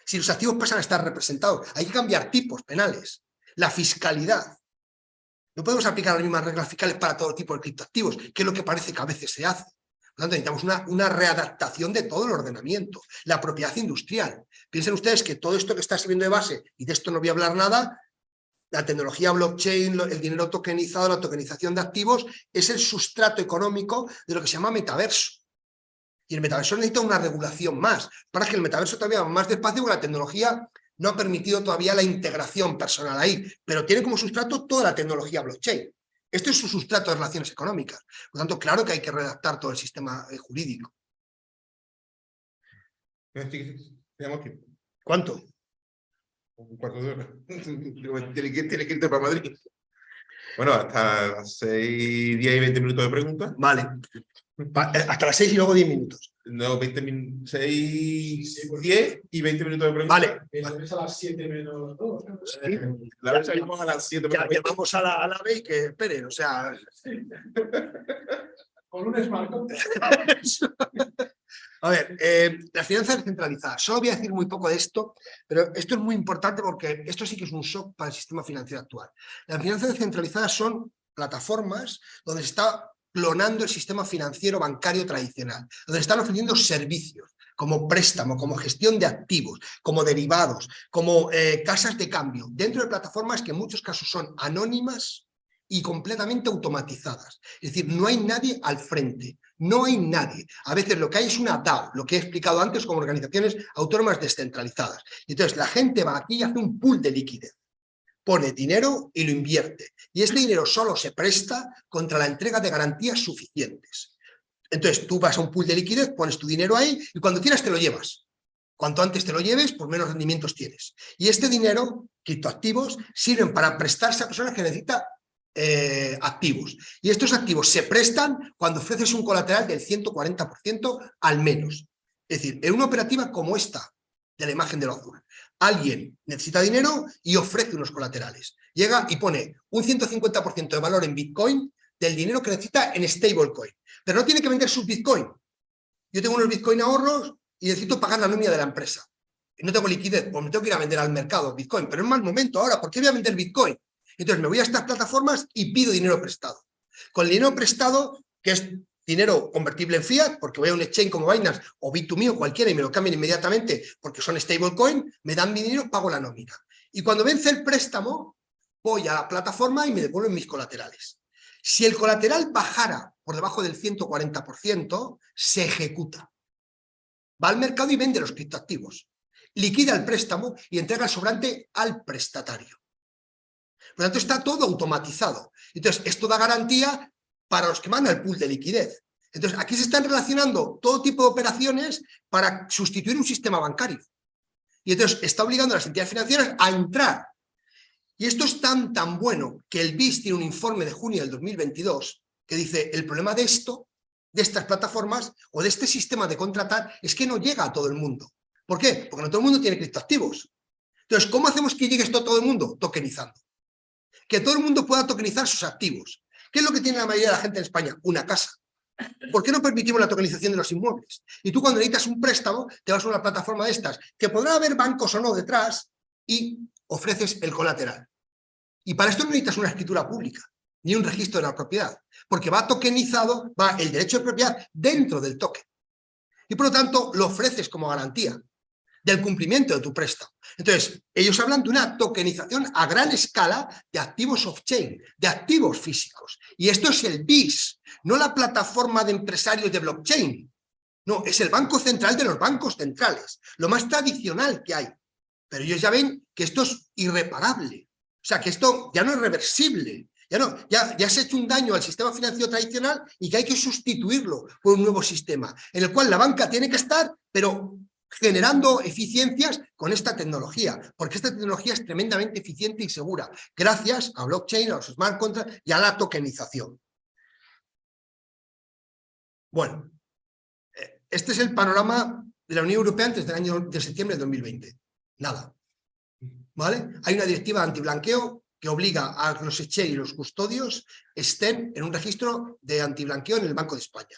Speaker 2: Si los activos pasan a estar representados, hay que cambiar tipos penales. La fiscalidad. No podemos aplicar las mismas reglas fiscales para todo tipo de criptoactivos, que es lo que parece que a veces se hace. Por lo tanto, necesitamos una readaptación de todo el ordenamiento. La propiedad industrial. Piensen ustedes que todo esto que está sirviendo de base, y de esto no voy a hablar nada, la tecnología blockchain, el dinero tokenizado, la tokenización de activos, es el sustrato económico de lo que se llama metaverso. Y el metaverso necesita una regulación más, para que el metaverso todavía va más despacio, porque la tecnología no ha permitido todavía la integración personal ahí, pero tiene como sustrato toda la tecnología blockchain. Esto es su sustrato de relaciones económicas. Por lo tanto, claro que hay que redactar todo el sistema jurídico. ¿Cuánto?
Speaker 1: Un cuarto de hora. Tiene que irte para Madrid. Bueno, hasta las 6, 10 y 20 minutos de preguntas.
Speaker 2: Vale. Hasta las 6 y luego 10 minutos.
Speaker 1: No, 6, 10 y 20 minutos de preguntas.
Speaker 2: Vale.
Speaker 5: Es a las 7 menos 2.
Speaker 1: La vez salimos a las 7 menos
Speaker 2: Ya vamos a la B y que esperen, o sea...
Speaker 5: Con un smartphone.
Speaker 2: A ver, las finanzas descentralizadas. Solo voy a decir muy poco de esto, pero esto es muy importante porque esto sí que es un shock para el sistema financiero actual. Las finanzas descentralizadas son plataformas donde se está clonando el sistema financiero bancario tradicional, donde están ofreciendo servicios como préstamo, como gestión de activos, como derivados, como casas de cambio, dentro de plataformas que en muchos casos son anónimas y completamente automatizadas. Es decir, no hay nadie al frente, no hay nadie. A veces lo que hay es una DAO, lo que he explicado antes como organizaciones autónomas descentralizadas. Y entonces la gente va aquí y hace un pool de liquidez. Pone dinero y lo invierte. Y este dinero solo se presta contra la entrega de garantías suficientes. Entonces tú vas a un pool de liquidez, pones tu dinero ahí y cuando quieras te lo llevas. Cuanto antes te lo lleves, pues menos rendimientos tienes. Y este dinero, criptoactivos, sirven para prestarse a personas que necesitan activos. Y estos activos se prestan cuando ofreces un colateral del 140% al menos. Es decir, en una operativa como esta, de la imagen de lo azul, alguien necesita dinero y ofrece unos colaterales. Llega y pone un 150% de valor en Bitcoin del dinero que necesita en stablecoin. Pero no tiene que vender sus Bitcoin. Yo tengo unos Bitcoin ahorros y necesito pagar la nómina de la empresa. Y no tengo liquidez, pues me tengo que ir a vender al mercado Bitcoin. Pero es mal momento ahora, ¿por qué voy a vender Bitcoin? Entonces me voy a estas plataformas y pido dinero prestado. Con el dinero prestado, que es dinero convertible en fiat, porque voy a un exchange como Binance o Bit2Me o cualquiera y me lo cambian inmediatamente porque son stablecoin, me dan mi dinero, pago la nómina. Y cuando vence el préstamo, voy a la plataforma y me devuelven mis colaterales. Si el colateral bajara por debajo del 140%, se ejecuta. Va al mercado y vende los criptoactivos. Liquida el préstamo y entrega el sobrante al prestatario. Por lo tanto, está todo automatizado. Entonces, esto da garantía para los que van al pool de liquidez. Entonces, aquí se están relacionando todo tipo de operaciones para sustituir un sistema bancario. Y entonces, está obligando a las entidades financieras a entrar. Y esto es tan bueno que el BIS tiene un informe de junio del 2022 que dice, el problema de esto, de estas plataformas o de este sistema de contratar es que no llega a todo el mundo. ¿Por qué? Porque no todo el mundo tiene criptoactivos. Entonces, ¿cómo hacemos que llegue esto a todo el mundo? Tokenizando. Que todo el mundo pueda tokenizar sus activos. ¿Qué es lo que tiene la mayoría de la gente en España? Una casa. ¿Por qué no permitimos la tokenización de los inmuebles? Y tú cuando necesitas un préstamo, te vas a una plataforma de estas, que podrá haber bancos o no detrás, y ofreces el colateral. Y para esto no necesitas una escritura pública, ni un registro de la propiedad, porque va tokenizado, va el derecho de propiedad dentro del token. Y por lo tanto, lo ofreces como garantía. del cumplimiento de tu préstamo. Entonces, ellos hablan de una tokenización a gran escala de activos off-chain, de activos físicos. Y esto es el BIS, no la plataforma de empresarios de blockchain. No, es el banco central de los bancos centrales, lo más tradicional que hay. Pero ellos ya ven que esto es irreparable. O sea, que esto ya no es reversible. Ya se ha hecho un daño al sistema financiero tradicional y que hay que sustituirlo por un nuevo sistema, en el cual la banca tiene que estar, pero generando eficiencias con esta tecnología, porque esta tecnología es tremendamente eficiente y segura, gracias a blockchain, a los smart contracts y a la tokenización. Bueno, este es el panorama de la Unión Europea antes de septiembre de 2020. Nada. ¿Vale? Hay una directiva antiblanqueo que obliga a los exchange y los custodios estén en un registro de antiblanqueo en el Banco de España.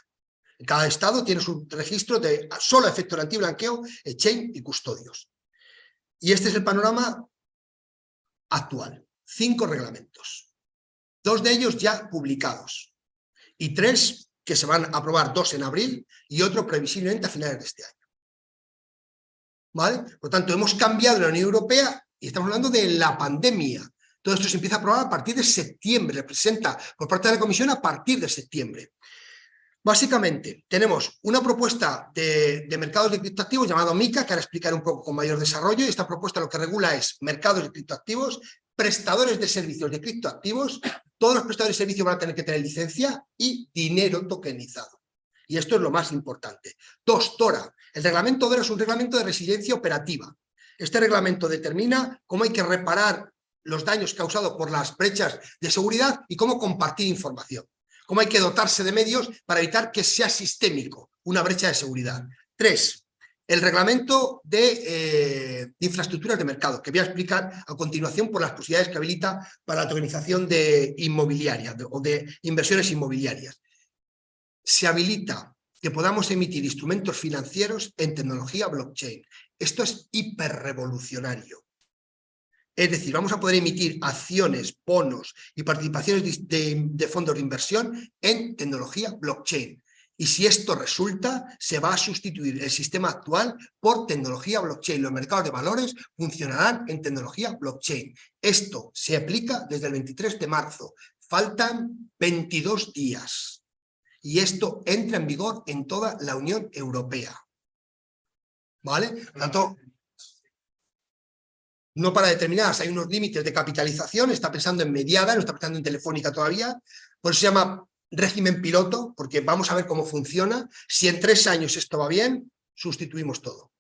Speaker 2: Cada estado tiene su registro de solo efecto de antiblanqueo, exchange y custodios. Y este es el panorama actual. 5 reglamentos. 2 de ellos ya publicados. Y 3 que se van a aprobar, 2 en abril y otro previsiblemente a finales de este año. ¿Vale? Por lo tanto, hemos cambiado la Unión Europea y estamos hablando de la pandemia. Todo esto se empieza a aprobar a partir de septiembre, representa por parte de la Comisión a partir de septiembre. Básicamente, tenemos una propuesta de mercados de criptoactivos llamado MiCA, que ahora explicaré un poco con mayor desarrollo. Esta propuesta lo que regula es mercados de criptoactivos, prestadores de servicios de criptoactivos, todos los prestadores de servicios van a tener que tener licencia y dinero tokenizado. Y esto es lo más importante. 2, TORA. El reglamento DORA es un reglamento de resiliencia operativa. Este reglamento determina cómo hay que reparar los daños causados por las brechas de seguridad y cómo compartir información. Cómo hay que dotarse de medios para evitar que sea sistémico una brecha de seguridad. 3, el reglamento de infraestructuras de mercado, que voy a explicar a continuación por las posibilidades que habilita para la tokenización de inmobiliaria o de inversiones inmobiliarias. Se habilita que podamos emitir instrumentos financieros en tecnología blockchain. Esto es hiperrevolucionario. Es decir, vamos a poder emitir acciones, bonos y participaciones de fondos de inversión en tecnología blockchain. Y si esto resulta, se va a sustituir el sistema actual por tecnología blockchain. Los mercados de valores funcionarán en tecnología blockchain. Esto se aplica desde el 23 de marzo. Faltan 22 días. Y esto entra en vigor en toda la Unión Europea. ¿Vale? Por lo tanto, no para determinadas, hay unos límites de capitalización, está pensando en Mediada, no está pensando en Telefónica todavía, por eso se llama régimen piloto, porque vamos a ver cómo funciona. Si en 3 años esto va bien, sustituimos todo.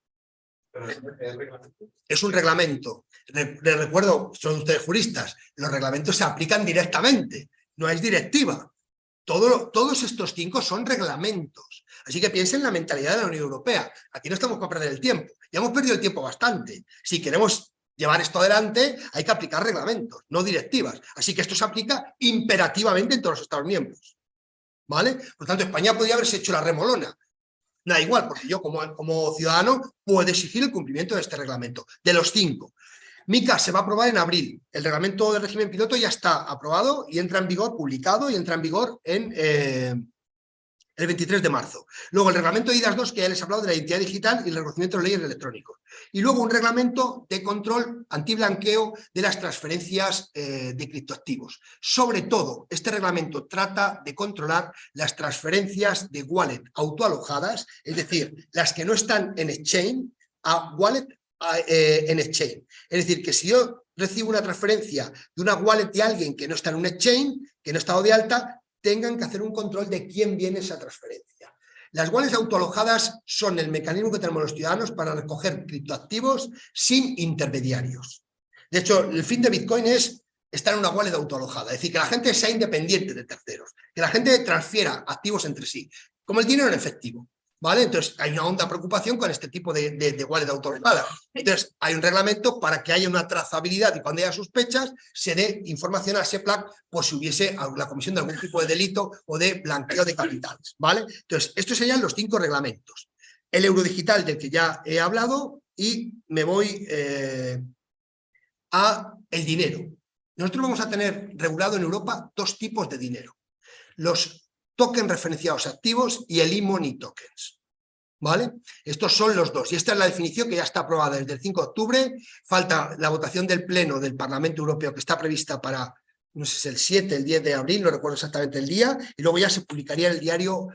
Speaker 2: Es un reglamento. Les recuerdo, son ustedes juristas, los reglamentos se aplican directamente, no es directiva. Todos estos 5 son reglamentos. Así que piensen en la mentalidad de la Unión Europea. Aquí no estamos para perder el tiempo. Ya hemos perdido el tiempo bastante. Si queremos llevar esto adelante, hay que aplicar reglamentos, no directivas. Así que esto se aplica imperativamente en todos los Estados miembros. ¿Vale? Por lo tanto, España podría haberse hecho la remolona. Da igual, porque yo como ciudadano puedo exigir el cumplimiento de este reglamento. De los 5. MiCA se va a aprobar en abril. El reglamento del régimen piloto ya está aprobado y entra en vigor, publicado, y entra en vigor en el 23 de marzo. Luego el reglamento de IDAS 2, que ya les he hablado de la identidad digital y el reconocimiento de leyes electrónicos. Y luego un reglamento de control antiblanqueo de las transferencias de criptoactivos. Sobre todo, este reglamento trata de controlar las transferencias de wallet autoalojadas, es decir, las que no están en exchange, a wallet en exchange. Es decir, que si yo recibo una transferencia de una wallet de alguien que no está en un exchange, que no ha estado de alta, tengan que hacer un control de quién viene esa transferencia. Las wallets autoalojadas son el mecanismo que tenemos los ciudadanos para recoger criptoactivos sin intermediarios. De hecho, el fin de Bitcoin es estar en una wallet autoalojada, es decir, que la gente sea independiente de terceros, que la gente transfiera activos entre sí, como el dinero en efectivo. ¿Vale? Entonces, hay una honda preocupación con este tipo de wallet autoalojada. Entonces, hay un reglamento para que haya una trazabilidad y cuando haya sospechas, se dé información a SEPLAC por si hubiese la comisión de algún tipo de delito o de blanqueo de capitales. ¿Vale? Entonces, estos serían los 5 reglamentos. El eurodigital del que ya he hablado y me voy a el dinero. Nosotros vamos a tener regulado en Europa 2 tipos de dinero. Los tokens referenciados activos y el e-money tokens. ¿Vale? Estos son los dos. Y esta es la definición que ya está aprobada desde el 5 de octubre. Falta la votación del Pleno del Parlamento Europeo que está prevista para, no sé si es el 7, el 10 de abril, no recuerdo exactamente el día, y luego ya se publicaría en el diario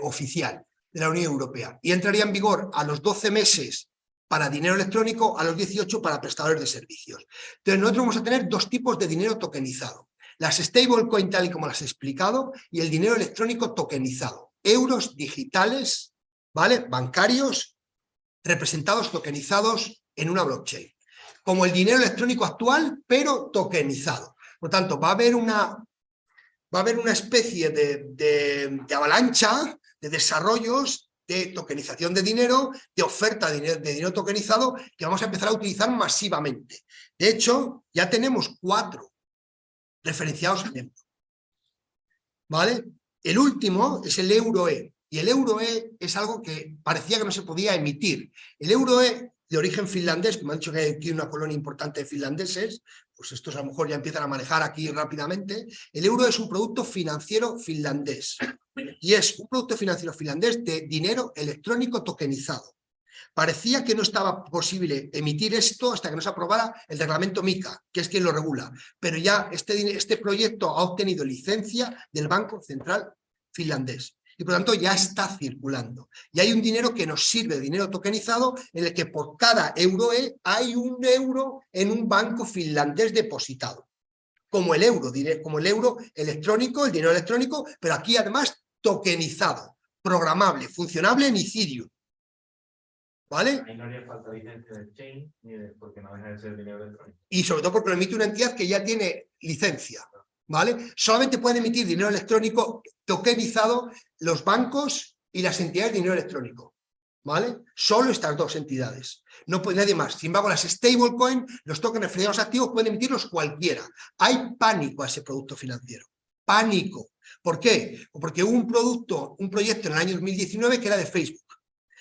Speaker 2: oficial de la Unión Europea. Y entraría en vigor a los 12 meses para dinero electrónico, a los 18 para prestadores de servicios. Entonces nosotros vamos a tener dos tipos de dinero tokenizado. Las stablecoin tal y como las he explicado y el dinero electrónico tokenizado. Euros digitales, ¿vale? Bancarios representados, tokenizados en una blockchain. Como el dinero electrónico actual, pero tokenizado. Por tanto, va a haber una especie de avalancha de desarrollos de tokenización de dinero, de oferta de dinero tokenizado que vamos a empezar a utilizar masivamente. De hecho, ya tenemos 4 referenciados en euro. ¿Vale? El último es el EUROE. Y el EUROE es algo que parecía que no se podía emitir. El EUROE, de origen finlandés, como han dicho que hay aquí una colonia importante de finlandeses, pues estos a lo mejor ya empiezan a manejar aquí rápidamente. El euro es un producto financiero finlandés. Y es un producto financiero finlandés de dinero electrónico tokenizado. Parecía que no estaba posible emitir esto hasta que no se aprobara el reglamento MiCA, que es quien lo regula. Pero ya este proyecto ha obtenido licencia del Banco Central finlandés. Y por lo tanto ya está circulando. Y hay un dinero que nos sirve, dinero tokenizado, en el que por cada EUROE hay un euro en un banco finlandés depositado. Como el euro electrónico, el dinero electrónico, pero aquí además tokenizado, programable, funcionable en Ethereum. ¿Vale?
Speaker 6: Ahí no haría falta licencia de chain, porque no deja de ser dinero electrónico.
Speaker 2: Y sobre todo porque lo emite una entidad que ya tiene licencia. ¿Vale? Solamente pueden emitir dinero electrónico tokenizado los bancos y las entidades de dinero electrónico. ¿Vale? Solo estas dos entidades. No puede nadie más. Sin embargo, las stablecoin, los tokens referidos activos, pueden emitirlos cualquiera. Hay pánico a ese producto financiero. Pánico. ¿Por qué? Porque hubo un proyecto en el año 2019 que era de Facebook,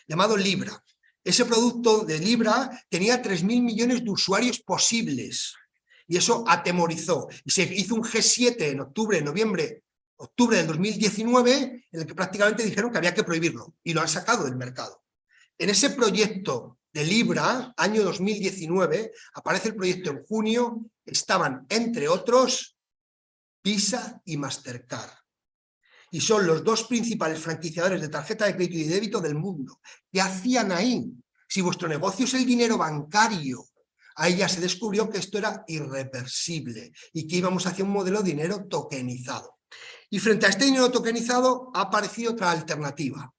Speaker 2: llamado Libra. Ese producto de Libra tenía 3.000 millones de usuarios posibles. Y eso atemorizó. Y se hizo un G7 en octubre del 2019, en el que prácticamente dijeron que había que prohibirlo. Y lo han sacado del mercado. En ese proyecto de Libra, año 2019, aparece el proyecto en junio, estaban, entre otros, Visa y Mastercard. Y son los dos principales franquiciadores de tarjeta de crédito y de débito del mundo. ¿Qué hacían ahí? Si vuestro negocio es el dinero bancario, ahí ya se descubrió que esto era irreversible y que íbamos hacia un modelo de dinero tokenizado. Y frente a este dinero tokenizado ha aparecido otra alternativa,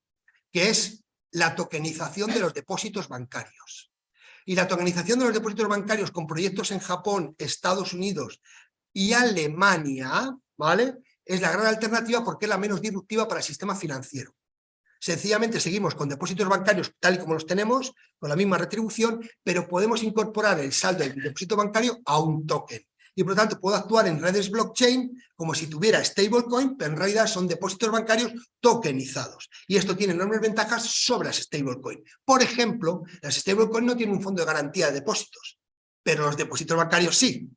Speaker 2: que es la tokenización de los depósitos bancarios. Y la tokenización de los depósitos bancarios con proyectos en Japón, Estados Unidos y Alemania, ¿vale?, es la gran alternativa porque es la menos disruptiva para el sistema financiero. Sencillamente seguimos con depósitos bancarios tal y como los tenemos, con la misma retribución, pero podemos incorporar el saldo del depósito bancario a un token. Y por lo tanto puedo actuar en redes blockchain como si tuviera stablecoin, pero en realidad son depósitos bancarios tokenizados. Y esto tiene enormes ventajas sobre las stablecoin. Por ejemplo, las stablecoin no tienen un fondo de garantía de depósitos, pero los depósitos bancarios sí.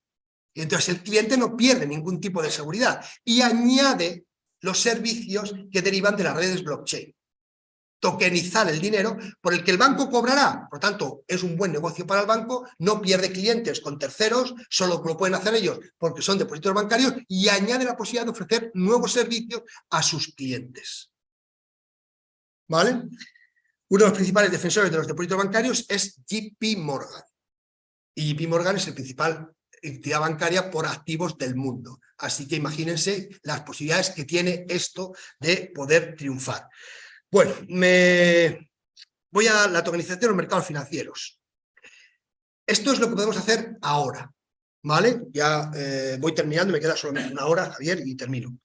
Speaker 2: Y entonces el cliente no pierde ningún tipo de seguridad y añade los servicios que derivan de las redes blockchain. Tokenizar el dinero por el que el banco cobrará. Por lo tanto, es un buen negocio para el banco, no pierde clientes con terceros, solo lo pueden hacer ellos porque son depósitos bancarios y añade la posibilidad de ofrecer nuevos servicios a sus clientes. ¿Vale? Uno de los principales defensores de los depósitos bancarios es JP Morgan. Y JP Morgan es el principal entidad bancaria por activos del mundo. Así que imagínense las posibilidades que tiene esto de poder triunfar. Bueno, voy a la tokenización de los mercados financieros. Esto es lo que podemos hacer ahora, ¿vale? Ya voy terminando, me queda solamente una hora, Javier, y termino.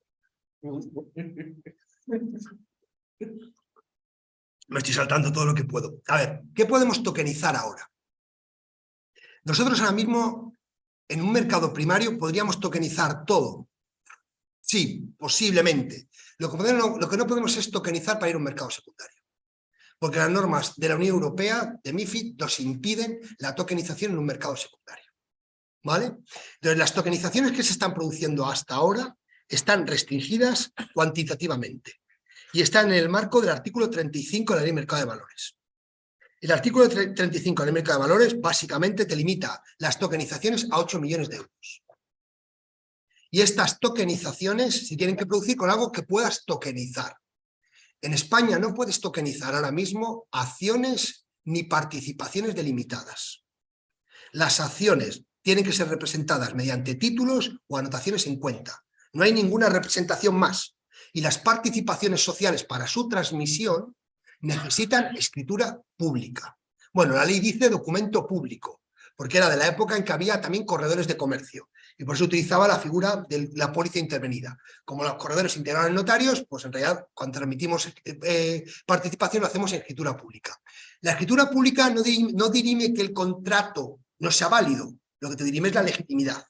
Speaker 2: Me estoy saltando todo lo que puedo. A ver, ¿qué podemos tokenizar ahora? Nosotros ahora mismo, en un mercado primario, podríamos tokenizar todo. Sí, posiblemente. Lo que no podemos es tokenizar para ir a un mercado secundario. Porque las normas de la Unión Europea, de MiFID, nos impiden la tokenización en un mercado secundario. ¿Vale? Entonces, las tokenizaciones que se están produciendo hasta ahora están restringidas cuantitativamente. y está en el marco del artículo 35 de la Ley de Mercado de Valores. El artículo 35 de la Ley de Mercado de Valores básicamente te limita las tokenizaciones a 8 millones de euros. Y estas tokenizaciones se tienen que producir con algo que puedas tokenizar. En España no puedes tokenizar ahora mismo acciones ni participaciones delimitadas. Las acciones tienen que ser representadas mediante títulos o anotaciones en cuenta. No hay ninguna representación más. Y las participaciones sociales para su transmisión necesitan escritura pública. Bueno, la ley dice documento público, porque era de la época en que había también corredores de comercio. Y por eso utilizaba la figura de la póliza intervenida. Como los corredores se integraron en notarios, pues en realidad cuando transmitimos participación lo hacemos en escritura pública. La escritura pública no dirime que el contrato no sea válido, lo que te dirime es la legitimidad.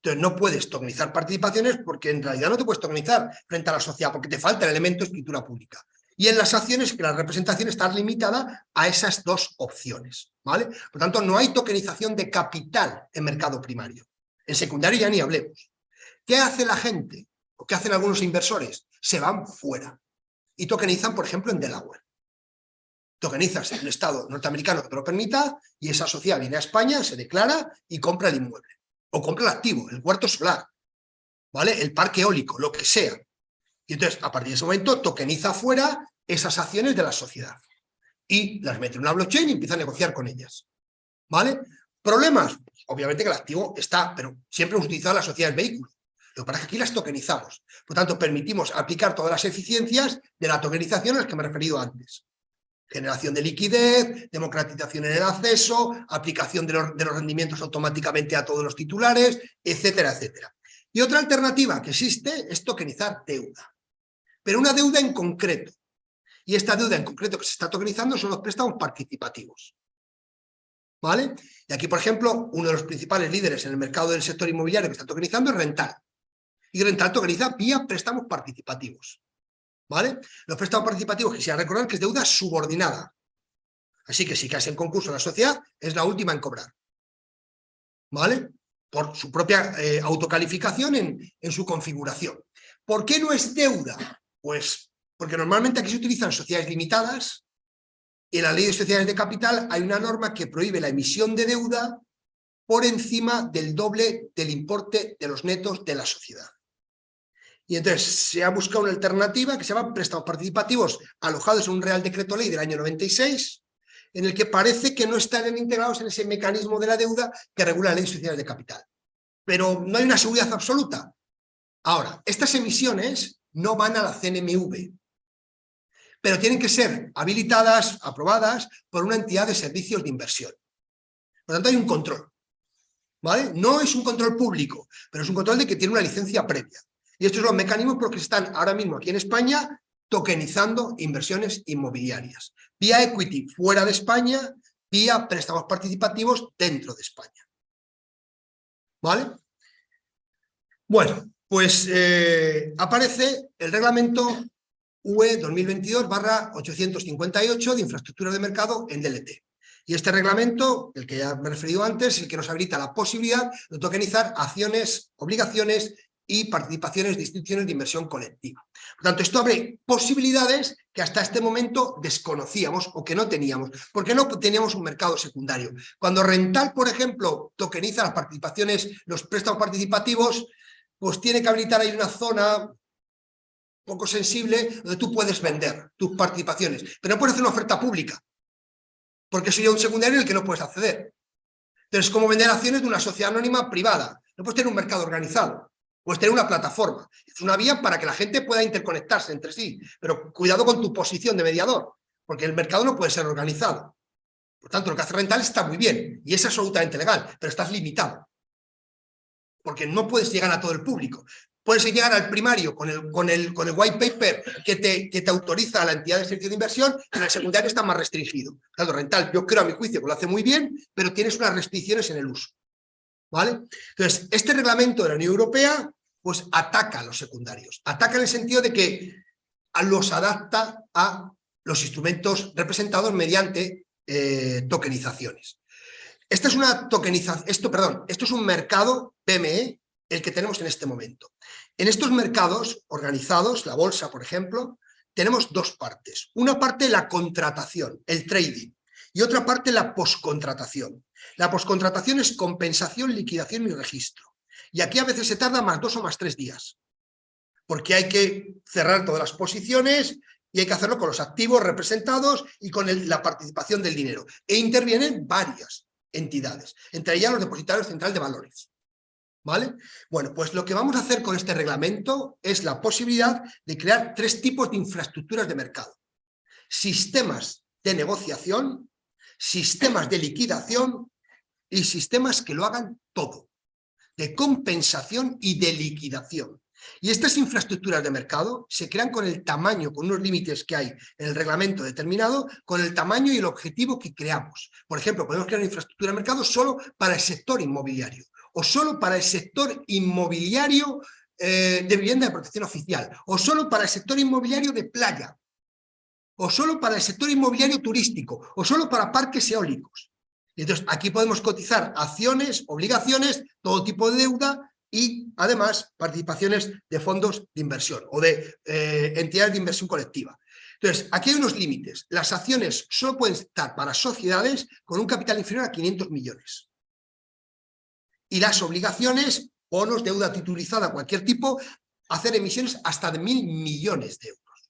Speaker 2: Entonces no puedes tokenizar participaciones porque en realidad no te puedes tokenizar frente a la sociedad porque te falta el elemento de escritura pública. Y en las acciones que la representación está limitada a esas dos opciones, ¿vale? Por tanto, no hay tokenización de capital en mercado primario. En secundario ya ni hablemos. ¿Qué hace la gente? ¿O qué hacen algunos inversores? Se van fuera y tokenizan, por ejemplo, en Delaware. Tokenizas en un estado norteamericano que te lo permita y esa sociedad viene a España, se declara y compra el inmueble. O compra el activo, el huerto solar, ¿vale? El parque eólico, lo que sea. Y entonces, a partir de ese momento, tokeniza fuera esas acciones de la sociedad. Y las mete en una blockchain y empieza a negociar con ellas. ¿Vale? ¿Problemas? Obviamente que el activo está, pero siempre hemos utilizado la sociedad del vehículo. Lo que pasa es que aquí las tokenizamos. Por tanto, permitimos aplicar todas las eficiencias de la tokenización a las que me he referido antes. Generación de liquidez, democratización en el acceso, aplicación de los rendimientos automáticamente a todos los titulares, etcétera, etcétera. Y otra alternativa que existe es tokenizar deuda. Pero una deuda en concreto. Y esta deuda en concreto que se está tokenizando son los préstamos participativos. ¿Vale? Y aquí, por ejemplo, uno de los principales líderes en el mercado del sector inmobiliario que está tokenizando es Rental. Y Rental tokeniza vía préstamos participativos. ¿Vale? Los préstamos participativos, quisiera recordar que es deuda subordinada. Así que si caes en concurso en la sociedad, es la última en cobrar. ¿Vale? Por su propia autocalificación en su configuración. ¿Por qué no es deuda? Pues porque normalmente aquí se utilizan sociedades limitadas y en la ley de sociedades de capital hay una norma que prohíbe la emisión de deuda por encima del doble del importe de los netos de la sociedad. Y entonces se ha buscado una alternativa que se llama préstamos participativos alojados en un Real Decreto Ley del año 96, en el que parece que no están integrados en ese mecanismo de la deuda que regula la ley de sociedades de capital. Pero no hay una seguridad absoluta. Ahora, estas emisiones no van a la CNMV, pero tienen que ser habilitadas, aprobadas por una entidad de servicios de inversión. Por lo tanto, hay un control. ¿Vale? No es un control público, pero es un control de que tiene una licencia previa. Y estos son los mecanismos por los que están ahora mismo aquí en España tokenizando inversiones inmobiliarias. Vía equity fuera de España, vía préstamos participativos dentro de España. ¿Vale? Bueno, pues aparece el reglamento UE 2022/858 de infraestructura de mercado en DLT. Y este reglamento, el que ya me he referido antes, es el que nos habilita la posibilidad de tokenizar acciones, obligaciones y participaciones de instituciones de inversión colectiva. Por tanto, esto abre posibilidades que hasta este momento desconocíamos o que no teníamos, porque no teníamos un mercado secundario. Cuando Rental, por ejemplo, tokeniza las participaciones, los préstamos participativos, pues tiene que habilitar ahí una zona poco sensible donde tú puedes vender tus participaciones, pero no puedes hacer una oferta pública, porque sería un secundario en el que no puedes acceder. Entonces, es como vender acciones de una sociedad anónima privada. No puedes tener un mercado organizado, puedes tener una plataforma. Es una vía para que la gente pueda interconectarse entre sí, pero cuidado con tu posición de mediador, porque el mercado no puede ser organizado. Por tanto, lo que hace Rental está muy bien y es absolutamente legal, pero estás limitado, porque no puedes llegar a todo el público. Puedes llegar al primario con el white paper que te autoriza a la entidad de servicio de inversión, pero el secundario está más restringido. Claro, Rental, yo creo a mi juicio que lo hace muy bien, pero tienes unas restricciones en el uso. ¿Vale? Entonces, este reglamento de la Unión Europea pues ataca a los secundarios. Ataca en el sentido de que los adapta a los instrumentos representados mediante tokenizaciones. Esta es una tokenización, esto es un mercado PME el que tenemos en este momento. En estos mercados organizados, la bolsa, por ejemplo, tenemos dos partes. Una parte, la contratación, el trading, y otra parte, la poscontratación. La poscontratación es compensación, liquidación y registro. Y aquí a veces se tarda más 2 o más 3 días, porque hay que cerrar todas las posiciones y hay que hacerlo con los activos representados y con la participación del dinero. E intervienen varias entidades, entre ellas los depositarios centrales de valores. ¿Vale? Bueno, pues lo que vamos a hacer con este reglamento es la posibilidad de crear 3 tipos de infraestructuras de mercado. Sistemas de negociación, sistemas de liquidación y sistemas que lo hagan todo, de compensación y de liquidación. Y estas infraestructuras de mercado se crean con el tamaño, con unos límites que hay en el reglamento determinado, con el tamaño y el objetivo que creamos. Por ejemplo, podemos crear una infraestructura de mercado solo para el sector inmobiliario, o solo para el sector inmobiliario de vivienda de protección oficial, o solo para el sector inmobiliario de playa, o solo para el sector inmobiliario turístico, o solo para parques eólicos. Y entonces aquí podemos cotizar acciones, obligaciones, todo tipo de deuda y además participaciones de fondos de inversión o de entidades de inversión colectiva. Entonces, aquí hay unos límites. Las acciones solo pueden estar para sociedades con un capital inferior a 500 millones. Y las obligaciones, bonos, deuda titulizada, cualquier tipo, hacer emisiones hasta de 1.000 millones de euros.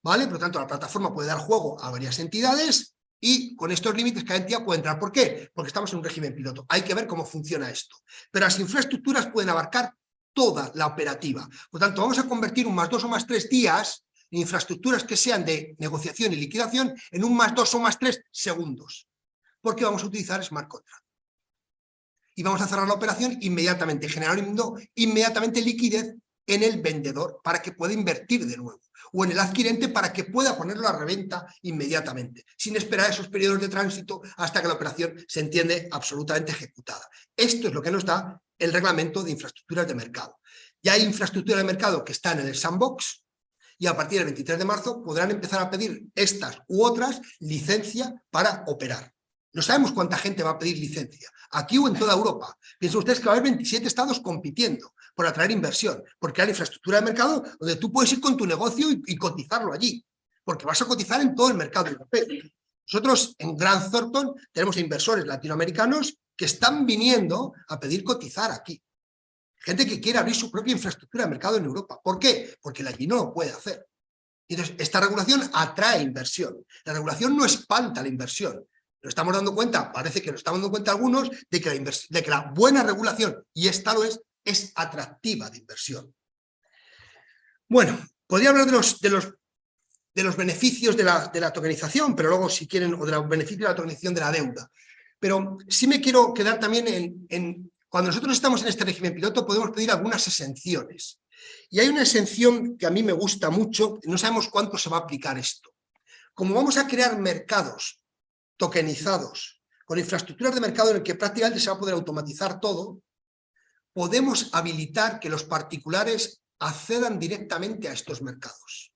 Speaker 2: ¿Vale? Por lo tanto, la plataforma puede dar juego a varias entidades y con estos límites cada entidad puede entrar. ¿Por qué? Porque estamos en un régimen piloto. Hay que ver cómo funciona esto. Pero las infraestructuras pueden abarcar toda la operativa. Por lo tanto, vamos a convertir un +2 o +3 días en infraestructuras que sean de negociación y liquidación en un +2 o +3 segundos. Porque vamos a utilizar smart contract. Y vamos a cerrar la operación inmediatamente, generando inmediatamente liquidez en el vendedor para que pueda invertir de nuevo, o en el adquirente para que pueda ponerlo a reventa inmediatamente, sin esperar esos periodos de tránsito hasta que la operación se entiende absolutamente ejecutada. Esto es lo que nos da el reglamento de infraestructuras de mercado. Ya hay infraestructuras de mercado que están en el sandbox y a partir del 23 de marzo podrán empezar a pedir estas u otras licencia para operar. No sabemos cuánta gente va a pedir licencia, aquí o en toda Europa. Piensen ustedes que va a haber 27 estados compitiendo por atraer inversión, porque hay infraestructura de mercado donde tú puedes ir con tu negocio y cotizarlo allí, porque vas a cotizar en todo el mercado europeo. Nosotros en Grant Thornton tenemos inversores latinoamericanos que están viniendo a pedir cotizar aquí. Gente que quiere abrir su propia infraestructura de mercado en Europa. ¿Por qué? Porque allí no lo puede hacer. Entonces, esta regulación atrae inversión. La regulación no espanta la inversión. Nos estamos dando cuenta, parece que nos estamos dando cuenta algunos, de que la buena regulación, y esta lo es atractiva de inversión. Bueno, podría hablar de los beneficios de la tokenización, pero luego si quieren, o de los beneficios de la tokenización de la deuda. Pero sí me quiero quedar también cuando nosotros estamos en este régimen piloto podemos pedir algunas exenciones. Y hay una exención que a mí me gusta mucho, no sabemos cuánto se va a aplicar esto. Como vamos a crear mercados tokenizados, con infraestructuras de mercado en el que prácticamente se va a poder automatizar todo, podemos habilitar que los particulares accedan directamente a estos mercados.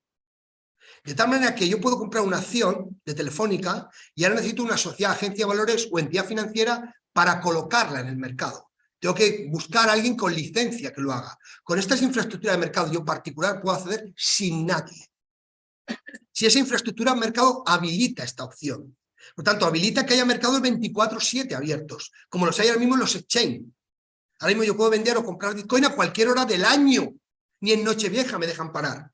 Speaker 2: De tal manera que yo puedo comprar una acción de Telefónica y ahora necesito una sociedad, agencia de valores o entidad financiera para colocarla en el mercado. Tengo que buscar a alguien con licencia que lo haga. Con estas infraestructuras de mercado yo particular puedo acceder sin nadie. Si esa infraestructura de mercado habilita esta opción. Por tanto, habilita que haya mercados 24/7 abiertos, como los hay ahora mismo en los exchange. Ahora mismo yo puedo vender o comprar Bitcoin a cualquier hora del año. Ni en Nochevieja me dejan parar.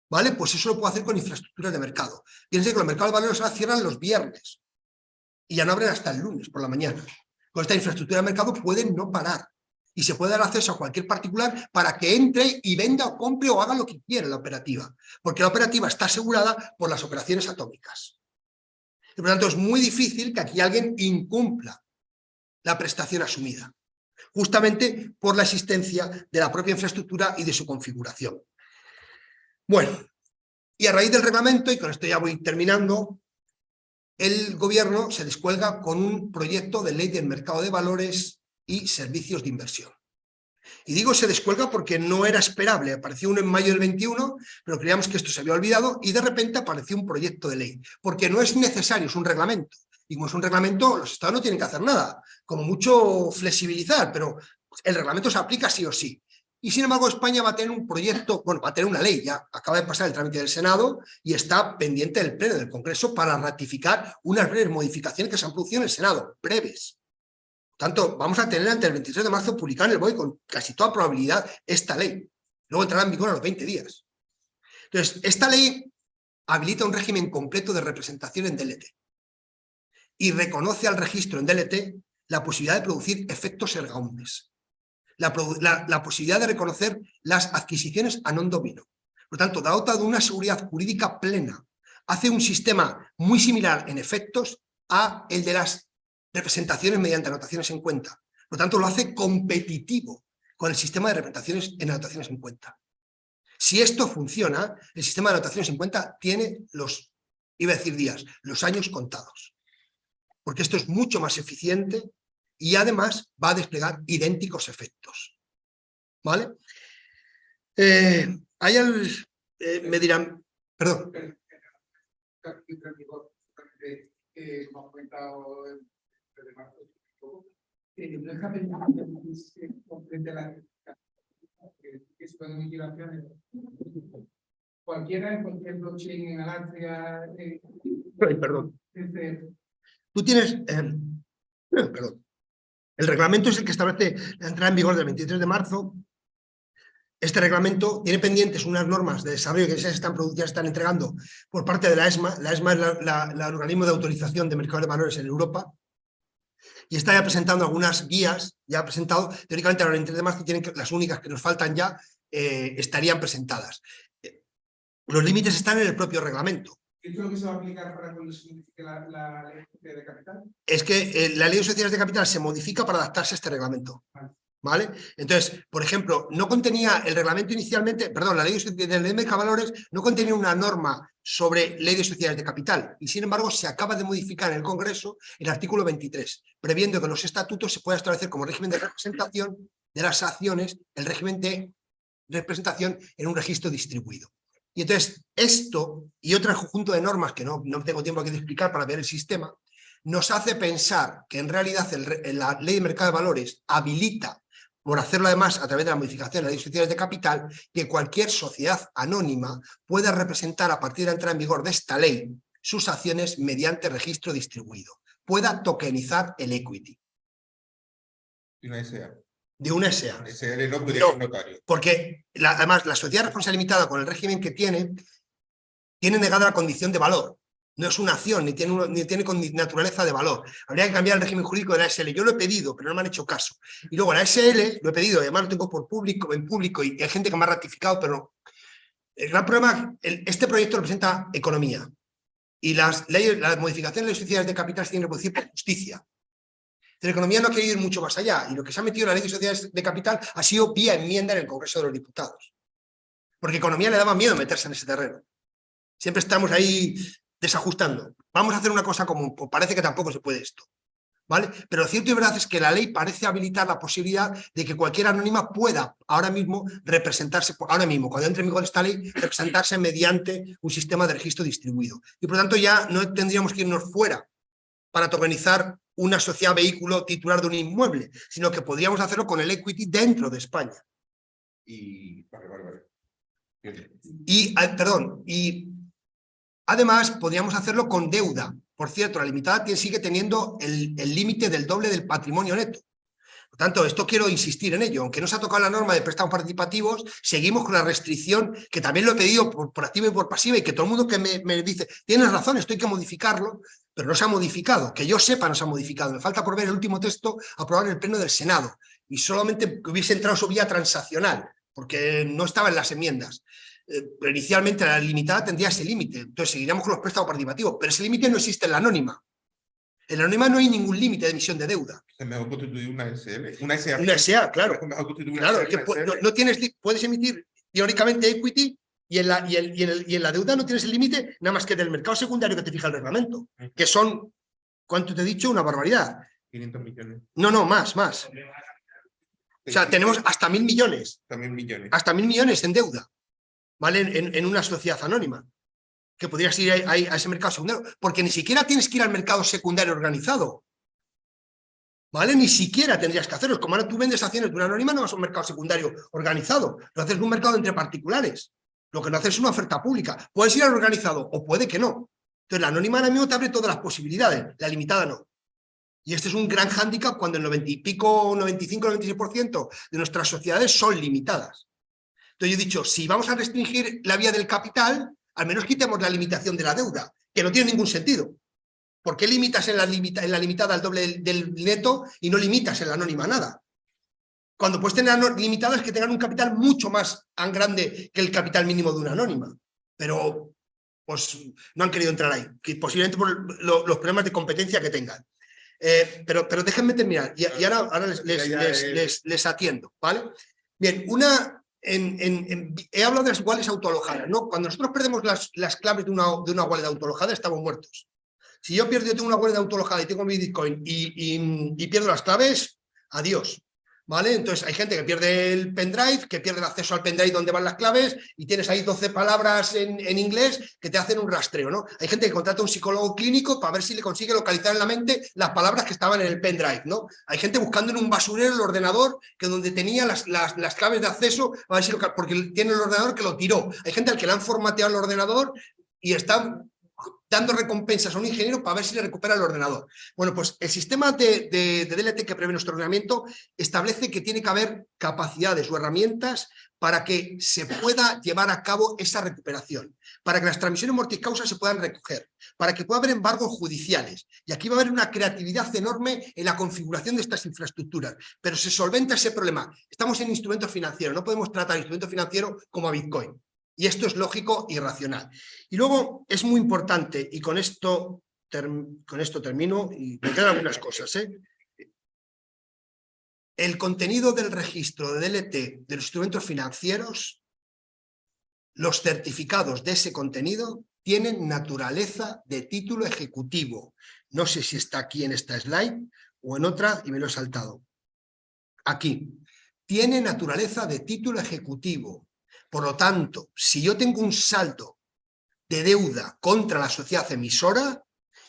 Speaker 2: ¿Vale? Pues eso lo puedo hacer con infraestructuras de mercado. Fíjense que los mercados de valores ahora cierran los viernes y ya no abren hasta el lunes por la mañana. Con esta infraestructura de mercado pueden no parar y se puede dar acceso a cualquier particular para que entre y venda o compre o haga lo que quiera en la operativa, porque la operativa está asegurada por las operaciones atómicas. Y por lo tanto es muy difícil que aquí alguien incumpla la prestación asumida, justamente por la existencia de la propia infraestructura y de su configuración. Bueno, y a raíz del reglamento, y con esto ya voy terminando, el gobierno se descuelga con un proyecto de ley del mercado de valores y servicios de inversión. Y digo se descuelga porque no era esperable, apareció uno en mayo del 21, pero creíamos que esto se había olvidado y de repente apareció un proyecto de ley, porque no es necesario, es un reglamento. Y como es un reglamento, los estados no tienen que hacer nada, como mucho flexibilizar, pero el reglamento se aplica sí o sí. Y sin embargo España va a tener un proyecto, bueno, va a tener una ley, ya acaba de pasar el trámite del Senado y está pendiente del Pleno del Congreso para ratificar unas breves modificaciones que se han producido en el Senado, breves. Por tanto, vamos a tener ante el 23 de marzo publicada en el BOE con casi toda probabilidad esta ley. Luego entrará en vigor a los 20 días. Entonces, esta ley habilita un régimen completo de representación en DLT y reconoce al registro en DLT la posibilidad de producir efectos erga omnes, la posibilidad de reconocer las adquisiciones a non domino. Por tanto, dota de una seguridad jurídica plena. Hace un sistema muy similar en efectos a el de las representaciones mediante anotaciones en cuenta. Por tanto, lo hace competitivo con el sistema de representaciones en anotaciones en cuenta. Si esto funciona, el sistema de anotaciones en cuenta tiene los, iba a decir días, los años contados. Porque esto es mucho más eficiente y además va a desplegar idénticos efectos. ¿Vale? Me dirán, perdón.
Speaker 5: Como ha comentado el marzo, no es que complete la que se pueden emitir acciones. Cualquiera, en cualquier blockchain en Alantria.
Speaker 2: Perdón. Tú tienes. Perdón. El reglamento es el que establece la entrada en vigor del 23 de marzo. Este reglamento tiene pendientes unas normas de desarrollo que ya se están entregando por parte de la ESMA. La ESMA es el organismo de autorización de mercados de valores en Europa. Y está ya presentando algunas guías, ya ha presentado, teóricamente a los 23 de marzo las únicas que nos faltan ya estarían presentadas. Los límites están en el propio reglamento.
Speaker 5: ¿Qué es lo que se va a aplicar para cuando se modifique la ley de capital?
Speaker 2: Es que la ley de sociedades de capital se modifica para adaptarse a este reglamento. ¿Vale? Entonces, por ejemplo, no contenía el reglamento inicialmente, perdón, la ley de mercado de valores no contenía una norma sobre ley de sociedades de capital y sin embargo se acaba de modificar en el Congreso el artículo 23, previendo que en los estatutos se pueda establecer como régimen de representación de las acciones el régimen de representación en un registro distribuido. Y entonces esto y otro conjunto de normas que no tengo tiempo aquí de explicar para ver el sistema, nos hace pensar que en realidad la ley de mercado de valores habilita, por hacerlo además a través de la modificación de la ley de sociedades de capital, que cualquier sociedad anónima pueda representar a partir de la entrada en vigor de esta ley sus acciones mediante registro distribuido, pueda tokenizar el equity.
Speaker 1: Y una SA.
Speaker 2: De una SA.
Speaker 1: SL no puede ser notario.
Speaker 2: Porque además la sociedad de responsabilidad limitada con el régimen que tiene negada la condición de valor. No es una acción, ni tiene naturaleza de valor. Habría que cambiar el régimen jurídico de la SL. Yo lo he pedido, pero no me han hecho caso. Y luego la SL, lo he pedido, además lo tengo en público y hay gente que me ha ratificado, pero no. El gran problema, este proyecto representa economía. Y las modificaciones de las sociedades de capital se tienen que producir por justicia. La economía no ha querido ir mucho más allá. Y lo que se ha metido en la ley de sociedades de capital ha sido vía enmienda en el Congreso de los Diputados. Porque economía le daba miedo meterse en ese terreno. Siempre estamos ahí desajustando. Vamos a hacer una cosa común, pues parece que tampoco se puede esto, ¿vale? Pero lo cierto y verdad es que la ley parece habilitar la posibilidad de que cualquier anónima pueda ahora mismo representarse, ahora mismo, cuando entre en vigor esta ley, representarse mediante un sistema de registro distribuido. Y por lo tanto ya no tendríamos que irnos fuera para tokenizar una sociedad vehículo titular de un inmueble, sino que podríamos hacerlo con el equity dentro de España.
Speaker 1: Vale.
Speaker 2: Y además, podríamos hacerlo con deuda. Por cierto, la limitada sigue teniendo el límite del doble del patrimonio neto. Por tanto, esto quiero insistir en ello. Aunque no se ha tocado la norma de préstamos participativos, seguimos con la restricción, que también lo he pedido por activa y por pasiva, y que todo el mundo que me dice, tienes razón, esto hay que modificarlo, pero no se ha modificado. Que yo sepa, no se ha modificado. Me falta por ver el último texto aprobado en el Pleno del Senado. Y solamente que hubiese entrado su vía transaccional, porque no estaba en las enmiendas. Pero inicialmente la limitada tendría ese límite, entonces seguiríamos con los préstamos participativos, pero ese límite no existe en la anónima. En la anónima no hay ningún límite de emisión de deuda.
Speaker 1: Es mejor constituir una SL, una SA.
Speaker 2: Una SA, claro.
Speaker 1: Es mejor constituir
Speaker 2: Claro,
Speaker 1: una
Speaker 2: es que
Speaker 1: SL.
Speaker 2: no tienes, puedes emitir teóricamente equity y en la deuda no tienes el límite nada más que del mercado secundario que te fija el reglamento, que son, ¿cuánto te he dicho? Una barbaridad.
Speaker 1: 500 millones.
Speaker 2: No, más. O sea, tenemos hasta 1.000 millones.
Speaker 1: También millones.
Speaker 2: Hasta 1.000 millones en deuda. ¿Vale? En una sociedad anónima, que podrías ir a ese mercado secundario, porque ni siquiera tienes que ir al mercado secundario organizado, ¿vale? Ni siquiera tendrías que hacerlo. Como ahora tú vendes acciones de una anónima, no vas a un mercado secundario organizado, lo haces en un mercado entre particulares. Lo que no haces es una oferta pública. Puedes ir al organizado o puede que no. Entonces la anónima ahora mismo te abre todas las posibilidades, la limitada no. Y este es un gran hándicap cuando el 90 y pico, 95, 96% de nuestras sociedades son limitadas. Entonces yo he dicho, si vamos a restringir la vía del capital, al menos quitemos la limitación de la deuda, que no tiene ningún sentido. ¿Por qué limitas en la limitada al doble del neto y no limitas en la anónima nada? Cuando puedes tener limitadas que tengan un capital mucho más grande que el capital mínimo de una anónima. Pero pues no han querido entrar ahí, que posiblemente por los problemas de competencia que tengan. Pero déjenme terminar y ahora les atiendo, ¿vale? Bien, he hablado de las wallets autoalojadas, ¿no? Cuando nosotros perdemos las claves de una wallet autoalojada, estamos muertos. Si yo tengo una wallet autoalojada y tengo mi Bitcoin y pierdo las claves, adiós. ¿Vale? Entonces hay gente que pierde el pendrive, que pierde el acceso al pendrive donde van las claves y tienes ahí 12 palabras en inglés que te hacen un rastreo, ¿no? Hay gente que contrata a un psicólogo clínico para ver si le consigue localizar en la mente las palabras que estaban en el pendrive, ¿no? Hay gente buscando en un basurero el ordenador que donde tenía las claves de acceso, a ver si porque tiene el ordenador que lo tiró. Hay gente al que le han formateado el ordenador y están dando recompensas a un ingeniero para ver si le recupera el ordenador. Bueno, pues el sistema de DLT que prevé nuestro ordenamiento establece que tiene que haber capacidades o herramientas para que se pueda llevar a cabo esa recuperación, para que las transmisiones mortis causa se puedan recoger, para que pueda haber embargos judiciales. Y aquí va a haber una creatividad enorme en la configuración de estas infraestructuras, pero se solventa ese problema. Estamos en instrumentos financieros, no podemos tratar instrumentos financieros como a Bitcoin. Y esto es lógico y racional. Y luego es muy importante, y con esto termino, y me quedan algunas cosas. El contenido del registro de DLT de los instrumentos financieros, los certificados de ese contenido tienen naturaleza de título ejecutivo. No sé si está aquí en esta slide o en otra y me lo he saltado. Aquí. Tiene naturaleza de título ejecutivo. Por lo tanto, si yo tengo un saldo de deuda contra la sociedad emisora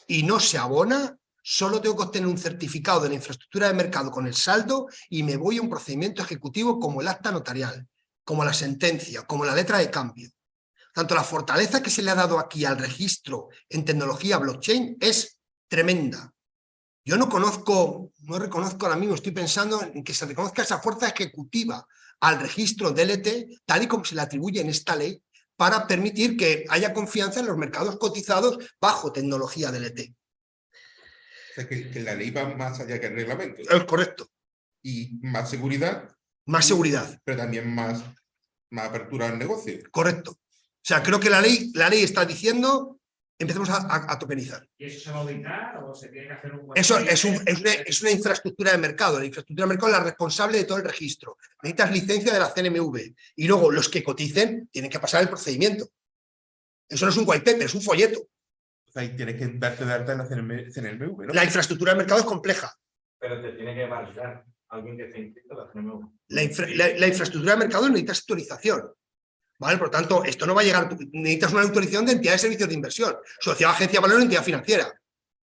Speaker 2: y no se abona, solo tengo que obtener un certificado de la infraestructura de mercado con el saldo y me voy a un procedimiento ejecutivo como el acta notarial, como la sentencia, como la letra de cambio. Tanto la fortaleza que se le ha dado aquí al registro en tecnología blockchain es tremenda. Yo no reconozco ahora mismo, estoy pensando en que se reconozca esa fuerza ejecutiva al registro DLT, tal y como se le atribuye en esta ley, para permitir que haya confianza en los mercados cotizados bajo tecnología DLT.
Speaker 1: O sea, que la ley va más allá que el reglamento.
Speaker 2: Es correcto.
Speaker 1: Y más seguridad.
Speaker 2: Más seguridad.
Speaker 1: Pero también más apertura al negocio.
Speaker 2: Correcto. O sea, creo que la ley está diciendo... Empecemos a tokenizar.
Speaker 4: ¿Y eso se va a auditar o se tiene que hacer un...
Speaker 2: Eso es una infraestructura de mercado. La infraestructura de mercado es la responsable de todo el registro. Necesitas licencia de la CNMV. Y luego los que coticen tienen que pasar el procedimiento. Eso no es un white paper, es un folleto.
Speaker 1: O sea, ahí tienes que darte de alta en la CNMV, ¿no?
Speaker 2: La infraestructura de mercado es compleja.
Speaker 6: Pero te tiene que validar alguien que esté inscrito a la CNMV.
Speaker 2: La infraestructura de mercado necesita sectorización. ¿Vale? Por lo tanto, esto no va a llegar, necesitas una autorización de entidad de servicios de inversión, sociedad, agencia de valor o entidad financiera.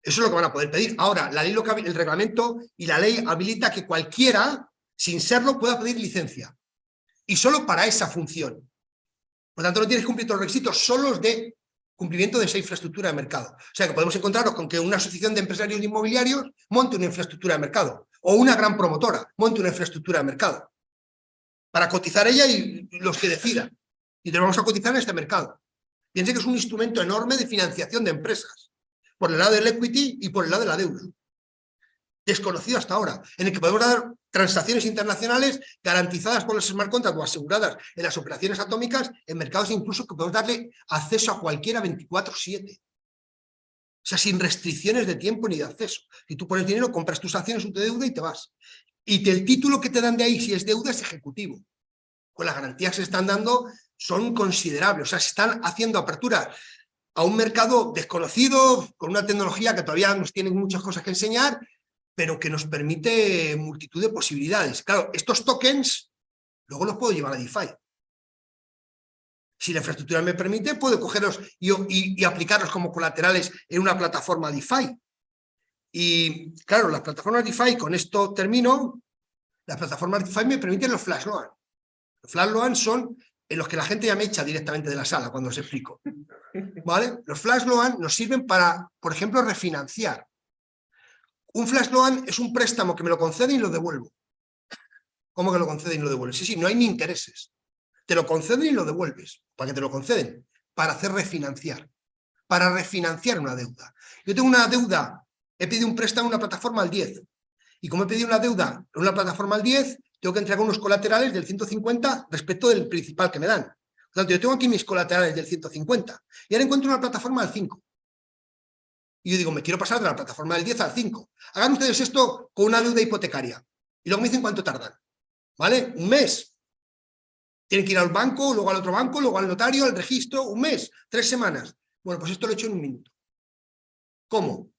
Speaker 2: Eso es lo que van a poder pedir. Ahora, la ley, el reglamento y la ley habilita que cualquiera, sin serlo, pueda pedir licencia. Y solo para esa función. Por lo tanto, no tienes que cumplir todos los requisitos, solo los de cumplimiento de esa infraestructura de mercado. O sea, que podemos encontrarnos con que una asociación de empresarios inmobiliarios monte una infraestructura de mercado. O una gran promotora monte una infraestructura de mercado. Para cotizar ella y los que decidan. Y te vamos a cotizar en este mercado. Piense que es un instrumento enorme de financiación de empresas, por el lado del equity y por el lado de la deuda. Desconocido hasta ahora, en el que podemos dar transacciones internacionales garantizadas por los smart contracts o aseguradas en las operaciones atómicas en mercados incluso que podemos darle acceso a cualquiera 24/7. O sea, sin restricciones de tiempo ni de acceso. Si tú pones dinero, compras tus acciones, tu deuda y te vas. Y el título que te dan de ahí, si es deuda, es ejecutivo. Con las garantías que se están dando son considerables, o sea, se están haciendo aperturas a un mercado desconocido, con una tecnología que todavía nos tiene muchas cosas que enseñar, pero que nos permite multitud de posibilidades. Claro, estos tokens luego los puedo llevar a DeFi. Si la infraestructura me permite, puedo cogerlos y aplicarlos como colaterales en una plataforma DeFi. Y claro, las plataformas DeFi, con esto termino, las plataformas DeFi me permiten los flash loan. Los flash loan son en los que la gente ya me echa directamente de la sala cuando os explico. ¿Vale? Los flash loan nos sirven para, por ejemplo, refinanciar. Un flash loan es un préstamo que me lo conceden y lo devuelvo. ¿Cómo que lo conceden y lo devuelven? Sí, no hay ni intereses. Te lo conceden y lo devuelves. ¿Para qué te lo conceden? Para hacer refinanciar. Para refinanciar una deuda. Yo tengo una deuda, he pedido un préstamo en una plataforma al 10. Y como he pedido una deuda en una plataforma al 10, tengo que entregar unos colaterales del 150 respecto del principal que me dan. Por tanto, yo tengo aquí mis colaterales del 150. Y ahora encuentro una plataforma al 5. Y yo digo, me quiero pasar de la plataforma del 10 al 5. Hagan ustedes esto con una deuda hipotecaria. Y luego me dicen cuánto tardan. ¿Vale? Un mes. Tienen que ir al banco, luego al otro banco, luego al notario, al registro, un mes, 3 semanas. Bueno, pues esto lo he hecho en un minuto. ¿Cómo?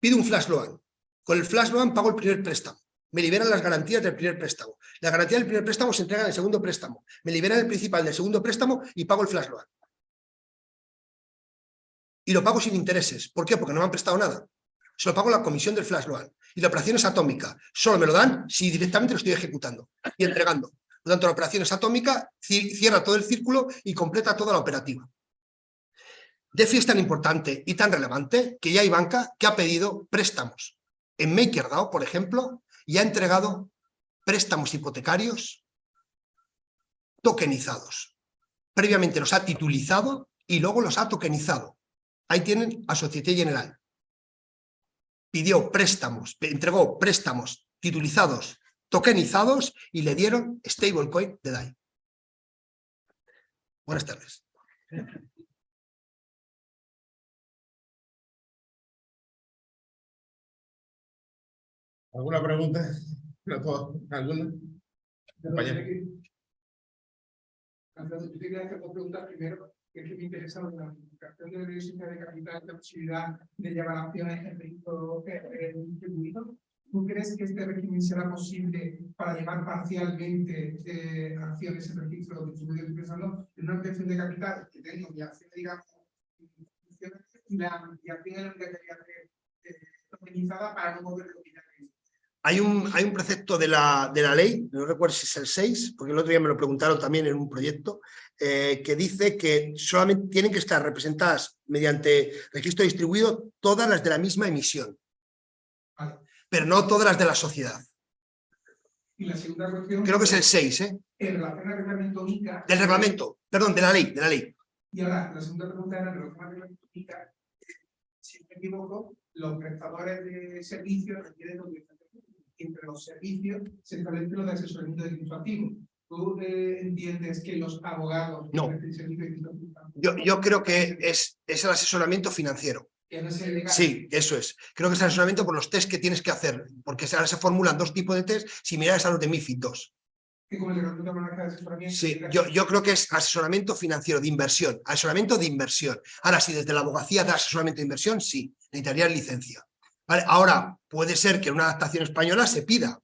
Speaker 2: Pido un flash loan. Con el flash loan pago el primer préstamo. Me liberan las garantías del primer préstamo. Las garantías del primer préstamo se entregan en el segundo préstamo. Me liberan el principal del segundo préstamo y pago el flash loan. Y lo pago sin intereses. ¿Por qué? Porque no me han prestado nada. Se lo pago la comisión del flash loan. Y la operación es atómica. Solo me lo dan si directamente lo estoy ejecutando y entregando. Por lo tanto, la operación es atómica, cierra todo el círculo y completa toda la operativa. DeFi es tan importante y tan relevante que ya hay banca que ha pedido préstamos. En MakerDAO, por ejemplo, y ha entregado préstamos hipotecarios tokenizados. Previamente los ha titulizado y luego los ha tokenizado. Ahí tienen a Société Générale. Pidió préstamos, entregó préstamos titulizados, tokenizados y le dieron stablecoin de DAI. Buenas tardes.
Speaker 1: ¿Alguna pregunta? ¿Alguna? Compañero.
Speaker 5: Yo te quería hacer dos preguntas. Primero, que es que me interesa la identificación de diversificación de capital, la posibilidad de llevar acciones en registro distribuido. ¿Tú crees que este régimen será posible para llevar parcialmente acciones en registro distribuido? Estoy pensando en una ampliación de capital que tengo mi acción, digamos, y la ampliación en la que quería hacer tokenizada para no mover lo que ya tengo.
Speaker 2: Hay un precepto de la ley, no recuerdo si es el 6, porque el otro día me lo preguntaron también en un proyecto, que dice que solamente tienen que estar representadas mediante registro distribuido todas las de la misma emisión, pero no todas las de la sociedad.
Speaker 5: Y la segunda cuestión...
Speaker 2: Creo que es el 6, ¿eh?
Speaker 5: En relación al reglamento MiCA...
Speaker 2: Del reglamento, perdón, de la ley.
Speaker 5: Y ahora, la segunda pregunta era en relación al reglamento MiCA. Si no me equivoco, los prestadores de servicios requieren autorización. Entre los servicios se establece lo de asesoramiento administrativo. ¿Tú entiendes que los abogados...
Speaker 2: No. Yo creo que es el asesoramiento financiero.
Speaker 5: Que no es el legal.
Speaker 2: Sí, eso es. Creo que es el asesoramiento por los test que tienes que hacer, porque ahora se formulan 2 tipos de test similares a los de MiFID II.
Speaker 5: Que como el reglamento marca de asesoramiento...
Speaker 2: Sí, yo creo que es asesoramiento financiero de inversión, asesoramiento de inversión. Ahora, si desde la abogacía da asesoramiento de inversión, sí, necesitaría licencia. ¿Vale? Ahora, puede ser que en una adaptación española se pida.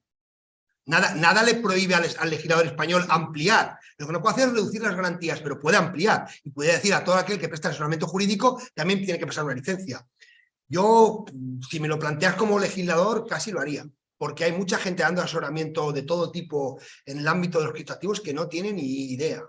Speaker 2: Nada le prohíbe al legislador español ampliar. Lo que no puede hacer es reducir las garantías, pero puede ampliar. Y puede decir a todo aquel que presta asesoramiento jurídico, también tiene que pasar una licencia. Yo, si me lo planteas como legislador, casi lo haría. Porque hay mucha gente dando asesoramiento de todo tipo en el ámbito de los criptoactivos que no tienen ni idea.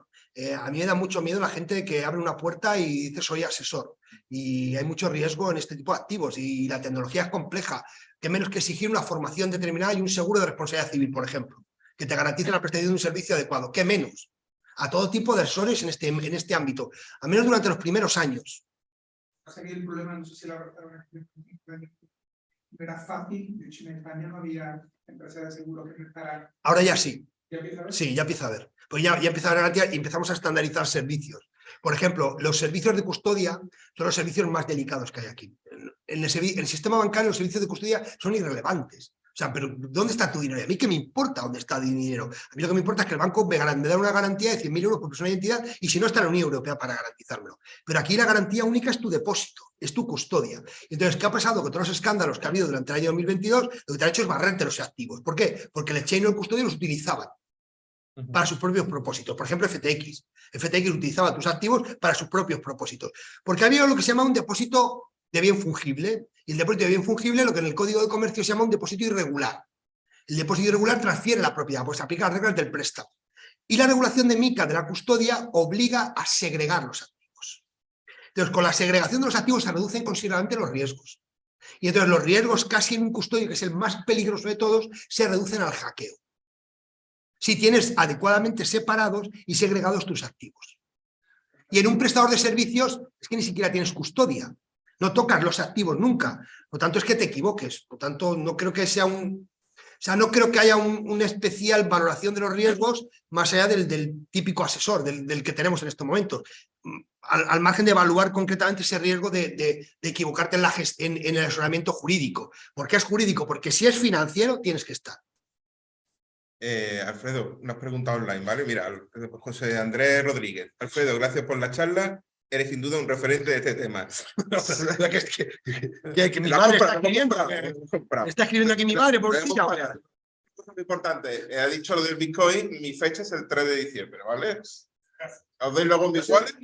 Speaker 2: A mí me da mucho miedo la gente que abre una puerta y dice soy asesor. Y hay mucho riesgo en este tipo de activos y la tecnología es compleja. Que menos que exigir una formación determinada y un seguro de responsabilidad civil, por ejemplo, que te garantice la prestación de un servicio adecuado. ¿Qué menos? A todo tipo de asesores en este ámbito, al menos durante los primeros años.
Speaker 5: Pasa que el problema, no sé si era fácil, de hecho en España no había empresas de seguro que prestaran.
Speaker 2: Ahora ya sí.
Speaker 5: ¿Ya empieza a ver?
Speaker 2: Sí, ya empieza a haber. Pues ya empieza a haber garantía y empezamos a estandarizar servicios. Por ejemplo, los servicios de custodia son los servicios más delicados que hay aquí. En el sistema bancario los servicios de custodia son irrelevantes. O sea, pero ¿dónde está tu dinero? Y a mí qué me importa dónde está mi dinero. A mí lo que me importa es que el banco me da una garantía de 100.000 euros por persona y entidad y si no está en la Unión Europea para garantizármelo. Pero aquí la garantía única es tu depósito, es tu custodia. Entonces, ¿qué ha pasado? Que todos los escándalos que ha habido durante el año 2022 lo que te ha hecho es barrerte los activos. ¿Por qué? Porque el exchange o el custodio los utilizaban para sus propios propósitos. Por ejemplo, FTX. FTX utilizaba tus activos para sus propios propósitos. Porque había lo que se llama un depósito de bien fungible. Y el depósito de bien fungible, lo que en el Código de Comercio se llama un depósito irregular. El depósito irregular transfiere la propiedad, pues aplica las reglas del préstamo. Y la regulación de MiCA de la custodia obliga a segregar los activos. Entonces, con la segregación de los activos se reducen considerablemente los riesgos. Y entonces los riesgos casi en un custodio, que es el más peligroso de todos, se reducen al hackeo. Si tienes adecuadamente separados y segregados tus activos. Y en un prestador de servicios es que ni siquiera tienes custodia. No tocas los activos nunca. Por lo tanto, es que te equivoques. Por lo tanto, no creo que sea no creo que haya una especial valoración de los riesgos más allá del típico asesor, del que tenemos en este momento. Al margen de evaluar concretamente ese riesgo de equivocarte en el asesoramiento jurídico. ¿Por qué es jurídico? Porque si es financiero, tienes que estar.
Speaker 1: Alfredo, una pregunta online, ¿vale? Mira, José Andrés Rodríguez. Alfredo, gracias por la charla. Eres sin duda un referente de este tema.
Speaker 2: Que mi madre está escribiendo. Está escribiendo aquí mi madre, por
Speaker 1: Muy importante, ha dicho lo del Bitcoin, mi fecha es el 3 de diciembre, ¿vale? Os doy luego visuales.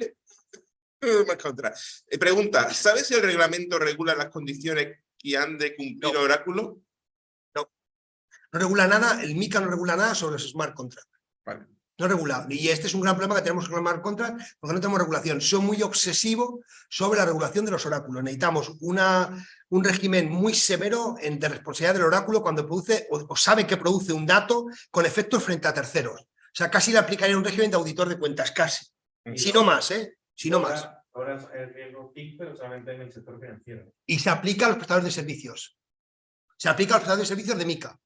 Speaker 1: Pregunta, ¿sabes si el reglamento regula las condiciones que han de cumplir el oráculo?
Speaker 2: No regula nada, el MiCA no regula nada sobre los smart contracts.
Speaker 1: Vale.
Speaker 2: No regula. Y este es un gran problema que tenemos con los smart contracts porque no tenemos regulación. Son muy obsesivos sobre la regulación de los oráculos. Necesitamos un régimen muy severo de responsabilidad del oráculo cuando produce o sabe que produce un dato con efectos frente a terceros. O sea, casi le aplicaría un régimen de auditor de cuentas, casi. Si no más, ¿eh? Si no más.
Speaker 6: Ahora es riesgo TIC, pero solamente en el sector financiero.
Speaker 2: Y se aplica a los prestadores de servicios. Se aplica a los prestadores de servicios de MiCA.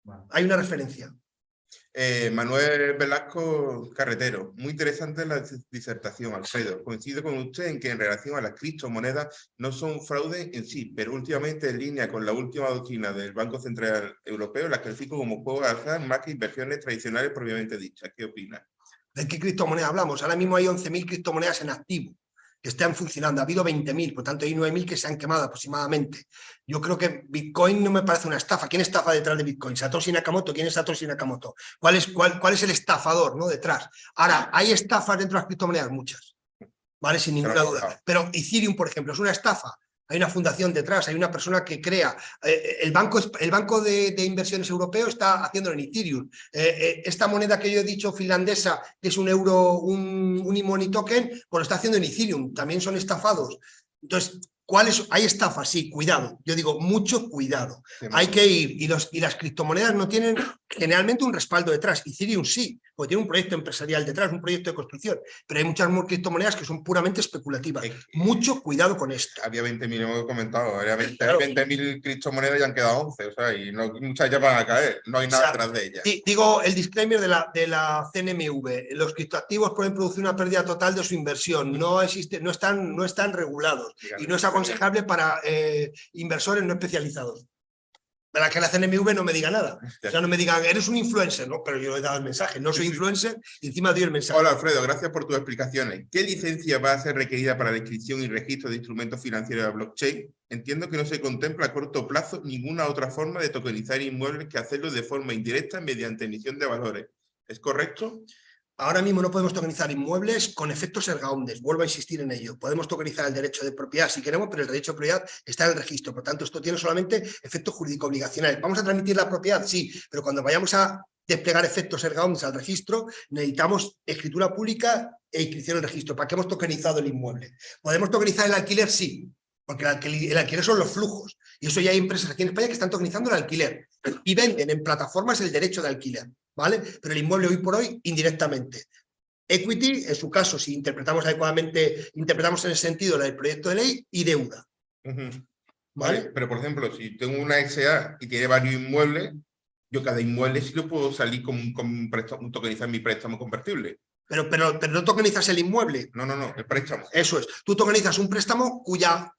Speaker 6: Vale.
Speaker 2: Hay una referencia.
Speaker 1: Manuel Velasco Carretero, muy interesante la disertación, Alfredo. Coincido con usted en que en relación a las criptomonedas no son fraude en sí, pero últimamente en línea con la última doctrina del Banco Central Europeo las califico como juego de azar más que inversiones tradicionales propiamente dichas. ¿Qué opina?
Speaker 2: ¿De qué criptomoneda hablamos? Ahora mismo hay 11.000 criptomonedas en activo que están funcionando. Ha habido 20.000, por tanto hay 9.000 que se han quemado aproximadamente. Yo creo que Bitcoin no me parece una estafa. ¿Quién estafa detrás de Bitcoin? ¿Satoshi Nakamoto? ¿Quién es Satoshi Nakamoto? ¿Cuál es el estafador, ¿no? Detrás? Ahora, ¿hay estafas dentro de las criptomonedas? Muchas. ¿Vale? Sin ninguna duda. Pero Ethereum, por ejemplo, es una estafa. Hay una fundación detrás, hay una persona que crea. El banco de inversiones europeo está haciéndolo en Ethereum. Esta moneda que yo he dicho finlandesa, que es un euro, un e-money token, pues lo está haciendo en Ethereum. También son estafados. Entonces, ¿hay estafas? Sí, cuidado. Yo digo, mucho cuidado. Hay que ir. Y las criptomonedas no tienen generalmente un respaldo detrás. Ethereum sí, porque tiene un proyecto empresarial detrás, un proyecto de construcción. Pero hay muchas criptomonedas que son puramente especulativas. Mucho cuidado con esto.
Speaker 1: Había 20.000, hemos comentado, había 20.000
Speaker 2: Claro.
Speaker 1: criptomonedas y han quedado 11, o sea, y muchas ya van a caer, no hay nada detrás de ellas.
Speaker 2: Digo el disclaimer de la CNMV. Los criptoactivos pueden producir una pérdida total de su inversión. No están regulados. Y no es aconsejable para inversores no especializados. Para que la CNMV no me diga nada. O sea, no me digan, eres un influencer, ¿no? Pero yo he dado el mensaje, no soy influencer y encima doy el mensaje.
Speaker 1: Hola Alfredo, gracias por tus explicaciones. ¿Qué licencia va a ser requerida para la inscripción y registro de instrumentos financieros de blockchain? Entiendo que no se contempla a corto plazo ninguna otra forma de tokenizar inmuebles que hacerlo de forma indirecta mediante emisión de valores. ¿Es correcto?
Speaker 2: Ahora mismo no podemos tokenizar inmuebles con efectos erga omnes, vuelvo a insistir en ello. Podemos tokenizar el derecho de propiedad si queremos, pero el derecho de propiedad está en el registro. Por tanto, esto tiene solamente efectos jurídico obligacionales. ¿Vamos a transmitir la propiedad? Sí, pero cuando vayamos a desplegar efectos erga omnes al registro, necesitamos escritura pública e inscripción en el registro. ¿Para qué hemos tokenizado el inmueble? ¿Podemos tokenizar el alquiler? Sí, porque el alquiler son los flujos. Y eso ya hay empresas aquí en España que están tokenizando el alquiler y venden en plataformas el derecho de alquiler, ¿vale? Pero el inmueble hoy por hoy indirectamente. Equity, en su caso, si interpretamos adecuadamente, interpretamos en el sentido del proyecto de ley y deuda.
Speaker 1: Vale, pero por ejemplo, si tengo una SA y tiene varios inmuebles, yo cada inmueble sí lo puedo salir con un tokenizar mi préstamo convertible.
Speaker 2: Pero no tokenizas el inmueble.
Speaker 1: No, el préstamo.
Speaker 2: Eso es. Tú tokenizas un préstamo cuya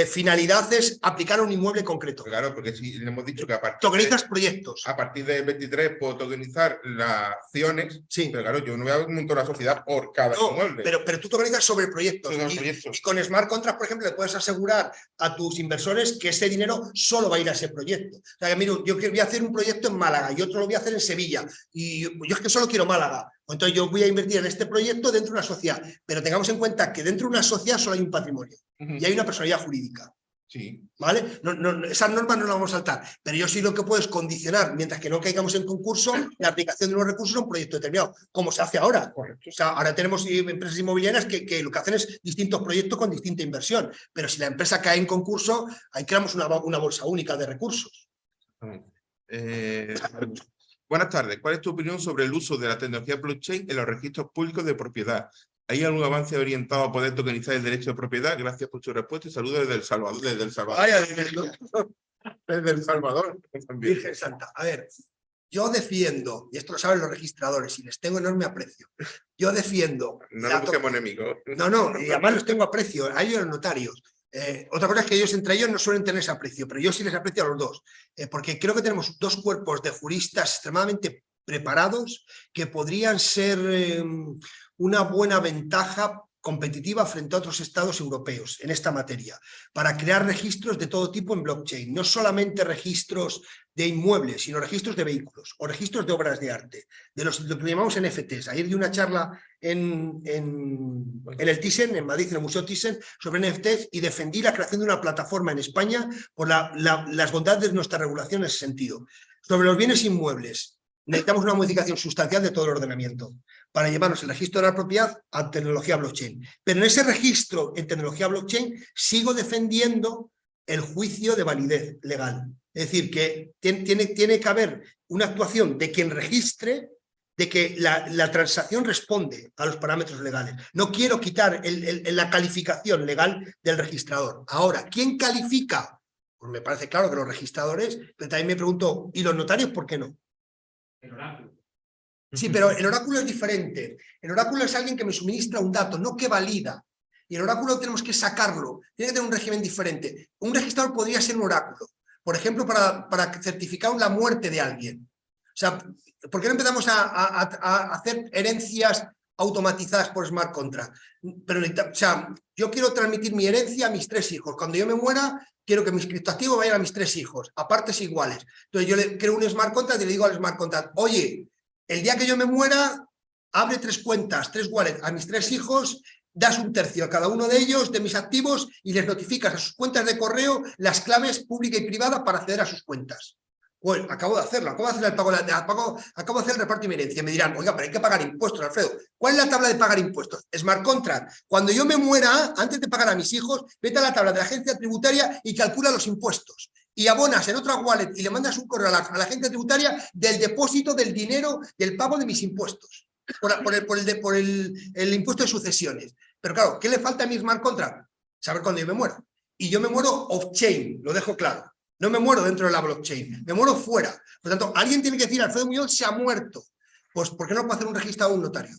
Speaker 2: finalidad es aplicar a un inmueble concreto.
Speaker 1: Claro, porque si le hemos dicho que
Speaker 2: tokenizas proyectos.
Speaker 1: A partir del 23 puedo tokenizar las acciones,
Speaker 2: sí.
Speaker 1: Pero claro, yo no voy a montar una sociedad por cada inmueble.
Speaker 2: Pero tú tokenizas sobre proyectos. Y con Smart Contracts, por ejemplo, le puedes asegurar a tus inversores que ese dinero solo va a ir a ese proyecto. O sea, que mira, yo voy a hacer un proyecto en Málaga y otro lo voy a hacer en Sevilla. Y yo es que solo quiero Málaga. Entonces yo voy a invertir en este proyecto dentro de una sociedad, pero tengamos en cuenta que dentro de una sociedad solo hay un patrimonio y hay una personalidad jurídica.
Speaker 1: Sí.
Speaker 2: ¿Vale? Esas normas no las vamos a saltar, pero yo sí lo que puedo es condicionar, mientras que no caigamos en concurso, la aplicación de unos recursos a un proyecto determinado, como se hace ahora. Correcto. O sea, ahora tenemos empresas inmobiliarias que lo que hacen es distintos proyectos con distinta inversión, pero si la empresa cae en concurso, ahí creamos una bolsa única de recursos.
Speaker 1: Buenas tardes. ¿Cuál es tu opinión sobre el uso de la tecnología blockchain en los registros públicos de propiedad? ¿Hay algún avance orientado a poder tokenizar el derecho de propiedad? Gracias por su respuesta y saludos desde El Salvador. Desde El Salvador. Desde El Salvador.
Speaker 2: Virgen Santa. A ver, yo defiendo, y esto lo saben los registradores, y les tengo enorme aprecio, yo defiendo...
Speaker 1: No nos busquemos enemigos.
Speaker 2: No, y además los tengo aprecio, a ellos los notarios. Otra cosa es que ellos entre ellos no suelen tener ese aprecio, pero yo sí les aprecio a los dos, porque creo que tenemos dos cuerpos de juristas extremadamente preparados que podrían ser una buena ventaja competitiva frente a otros estados europeos en esta materia, para crear registros de todo tipo en blockchain, no solamente registros de inmuebles, sino registros de vehículos o registros de obras de arte, de lo que llamamos NFTs. Ayer di una charla en el Thyssen, en Madrid, en el Museo Thyssen, sobre NFTs y defendí la creación de una plataforma en España por las bondades de nuestra regulación en ese sentido. Sobre los bienes inmuebles, necesitamos una modificación sustancial de todo el ordenamiento para llevarnos el registro de la propiedad a tecnología blockchain. Pero en ese registro en tecnología blockchain sigo defendiendo el juicio de validez legal. Es decir, que tiene que haber una actuación de quien registre, de que la transacción responde a los parámetros legales. No quiero quitar la calificación legal del registrador. Ahora, ¿quién califica? Pues me parece claro que los registradores, pero también me pregunto, ¿y los notarios por qué no?
Speaker 4: El oráculo.
Speaker 2: Sí, pero el oráculo es diferente. El oráculo es alguien que me suministra un dato, no que valida. Y el oráculo tenemos que sacarlo. Tiene que tener un régimen diferente. Un registrador podría ser un oráculo. Por ejemplo, para certificar la muerte de alguien. O sea, ¿por qué no empezamos a hacer herencias automatizadas por smart contract? Pero, o sea, yo quiero transmitir mi herencia a mis 3 hijos. Cuando yo me muera, quiero que mis criptoactivos vayan a mis 3 hijos, a partes iguales. Entonces yo le creo un smart contract y le digo al smart contract, oye, el día que yo me muera, abre 3 cuentas, 3 wallets a mis 3 hijos, das un tercio a cada uno de ellos, de mis activos, y les notificas a sus cuentas de correo las claves pública y privada para acceder a sus cuentas. Bueno, acabo de hacerlo, acabo de hacer el pago, acabo de hacer el reparto de mi herencia. Me dirán, oiga, pero hay que pagar impuestos, Alfredo. ¿Cuál es la tabla de pagar impuestos? Smart Contract. Cuando yo me muera, antes de pagar a mis hijos, vete a la tabla de la agencia tributaria y calcula los impuestos. Y abonas en otra wallet y le mandas un correo a la agencia tributaria del depósito del dinero del pago de mis impuestos. Por el impuesto de sucesiones. Pero claro, ¿qué le falta a mi Smart Contract? Saber cuándo yo me muero. Y yo me muero off-chain, lo dejo claro. No me muero dentro de la blockchain, me muero fuera. Por lo tanto, alguien tiene que decir, Alfredo Muñoz se ha muerto. Pues, ¿por qué no puede hacer un registro a un notario?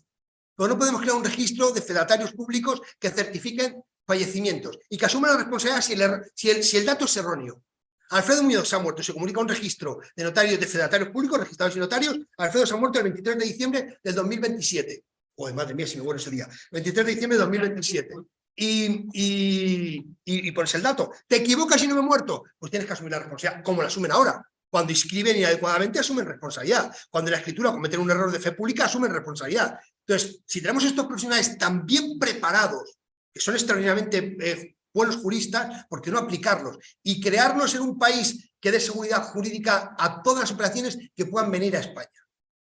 Speaker 2: Pero no podemos crear un registro de fedatarios públicos que certifiquen fallecimientos y que asuman la responsabilidad si el dato es erróneo. Alfredo Muñoz se ha muerto, se comunica un registro de notarios, de fedatarios públicos, registrados y notarios. Alfredo se ha muerto el 23 de diciembre del 2027. Joder, madre mía, si me muero ese día. 23 de diciembre de 2027. Y pones el dato. ¿Te equivocas y no me he muerto? Pues tienes que asumir la responsabilidad, como la asumen ahora. Cuando inscriben inadecuadamente, asumen responsabilidad. Cuando en la escritura cometen un error de fe pública, asumen responsabilidad. Entonces, si tenemos estos profesionales tan bien preparados, que son extraordinariamente buenos juristas, ¿por qué no aplicarlos? Y crearnos en un país que dé seguridad jurídica a todas las operaciones que puedan venir a España.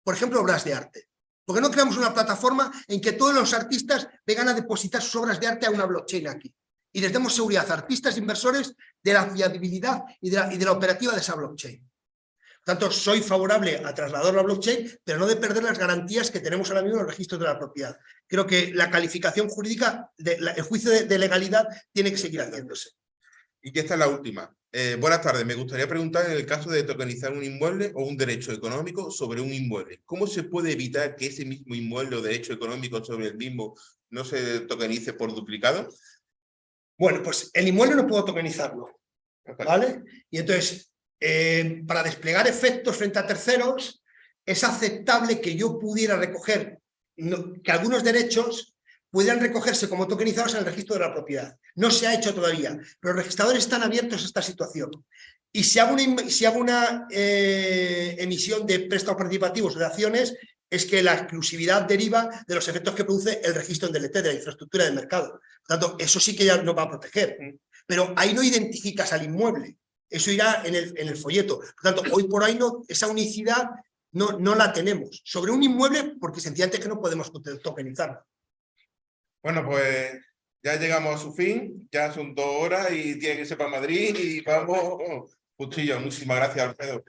Speaker 2: Por ejemplo, obras de arte. ¿Por qué no creamos una plataforma en que todos los artistas vengan a depositar sus obras de arte a una blockchain aquí? Y les demos seguridad a artistas e inversores de la fiabilidad y de la operativa de esa blockchain. Por tanto, soy favorable a trasladar la blockchain, pero no de perder las garantías que tenemos ahora mismo en los registros de la propiedad. Creo que la calificación jurídica, el juicio de legalidad tiene que seguir haciéndose.
Speaker 1: Y que esta es la última. Buenas tardes. Me gustaría preguntar en el caso de tokenizar un inmueble o un derecho económico sobre un inmueble. ¿Cómo se puede evitar que ese mismo inmueble o derecho económico sobre el mismo no se tokenice por duplicado?
Speaker 2: Bueno, pues el inmueble no puedo tokenizarlo, ¿vale? Y entonces, para desplegar efectos frente a terceros, es aceptable que yo pudiera recoger, que algunos derechos pudieran recogerse como tokenizados en el registro de la propiedad. No se ha hecho todavía, pero los registradores están abiertos a esta situación. Y si hago una emisión de préstamos participativos o de acciones, es que la exclusividad deriva de los efectos que produce el registro en DLT, de la infraestructura del mercado. Por tanto, eso sí que ya nos va a proteger. Pero ahí no identificas al inmueble. Eso irá en el folleto. Por tanto, hoy por hoy esa unicidad no la tenemos. Sobre un inmueble, porque sencillamente es que no podemos tokenizarlo.
Speaker 1: Bueno, pues ya llegamos a su fin, ya son 2 horas y tiene que irse para Madrid y vamos. Cuchillo, muchísimas gracias, Alfredo.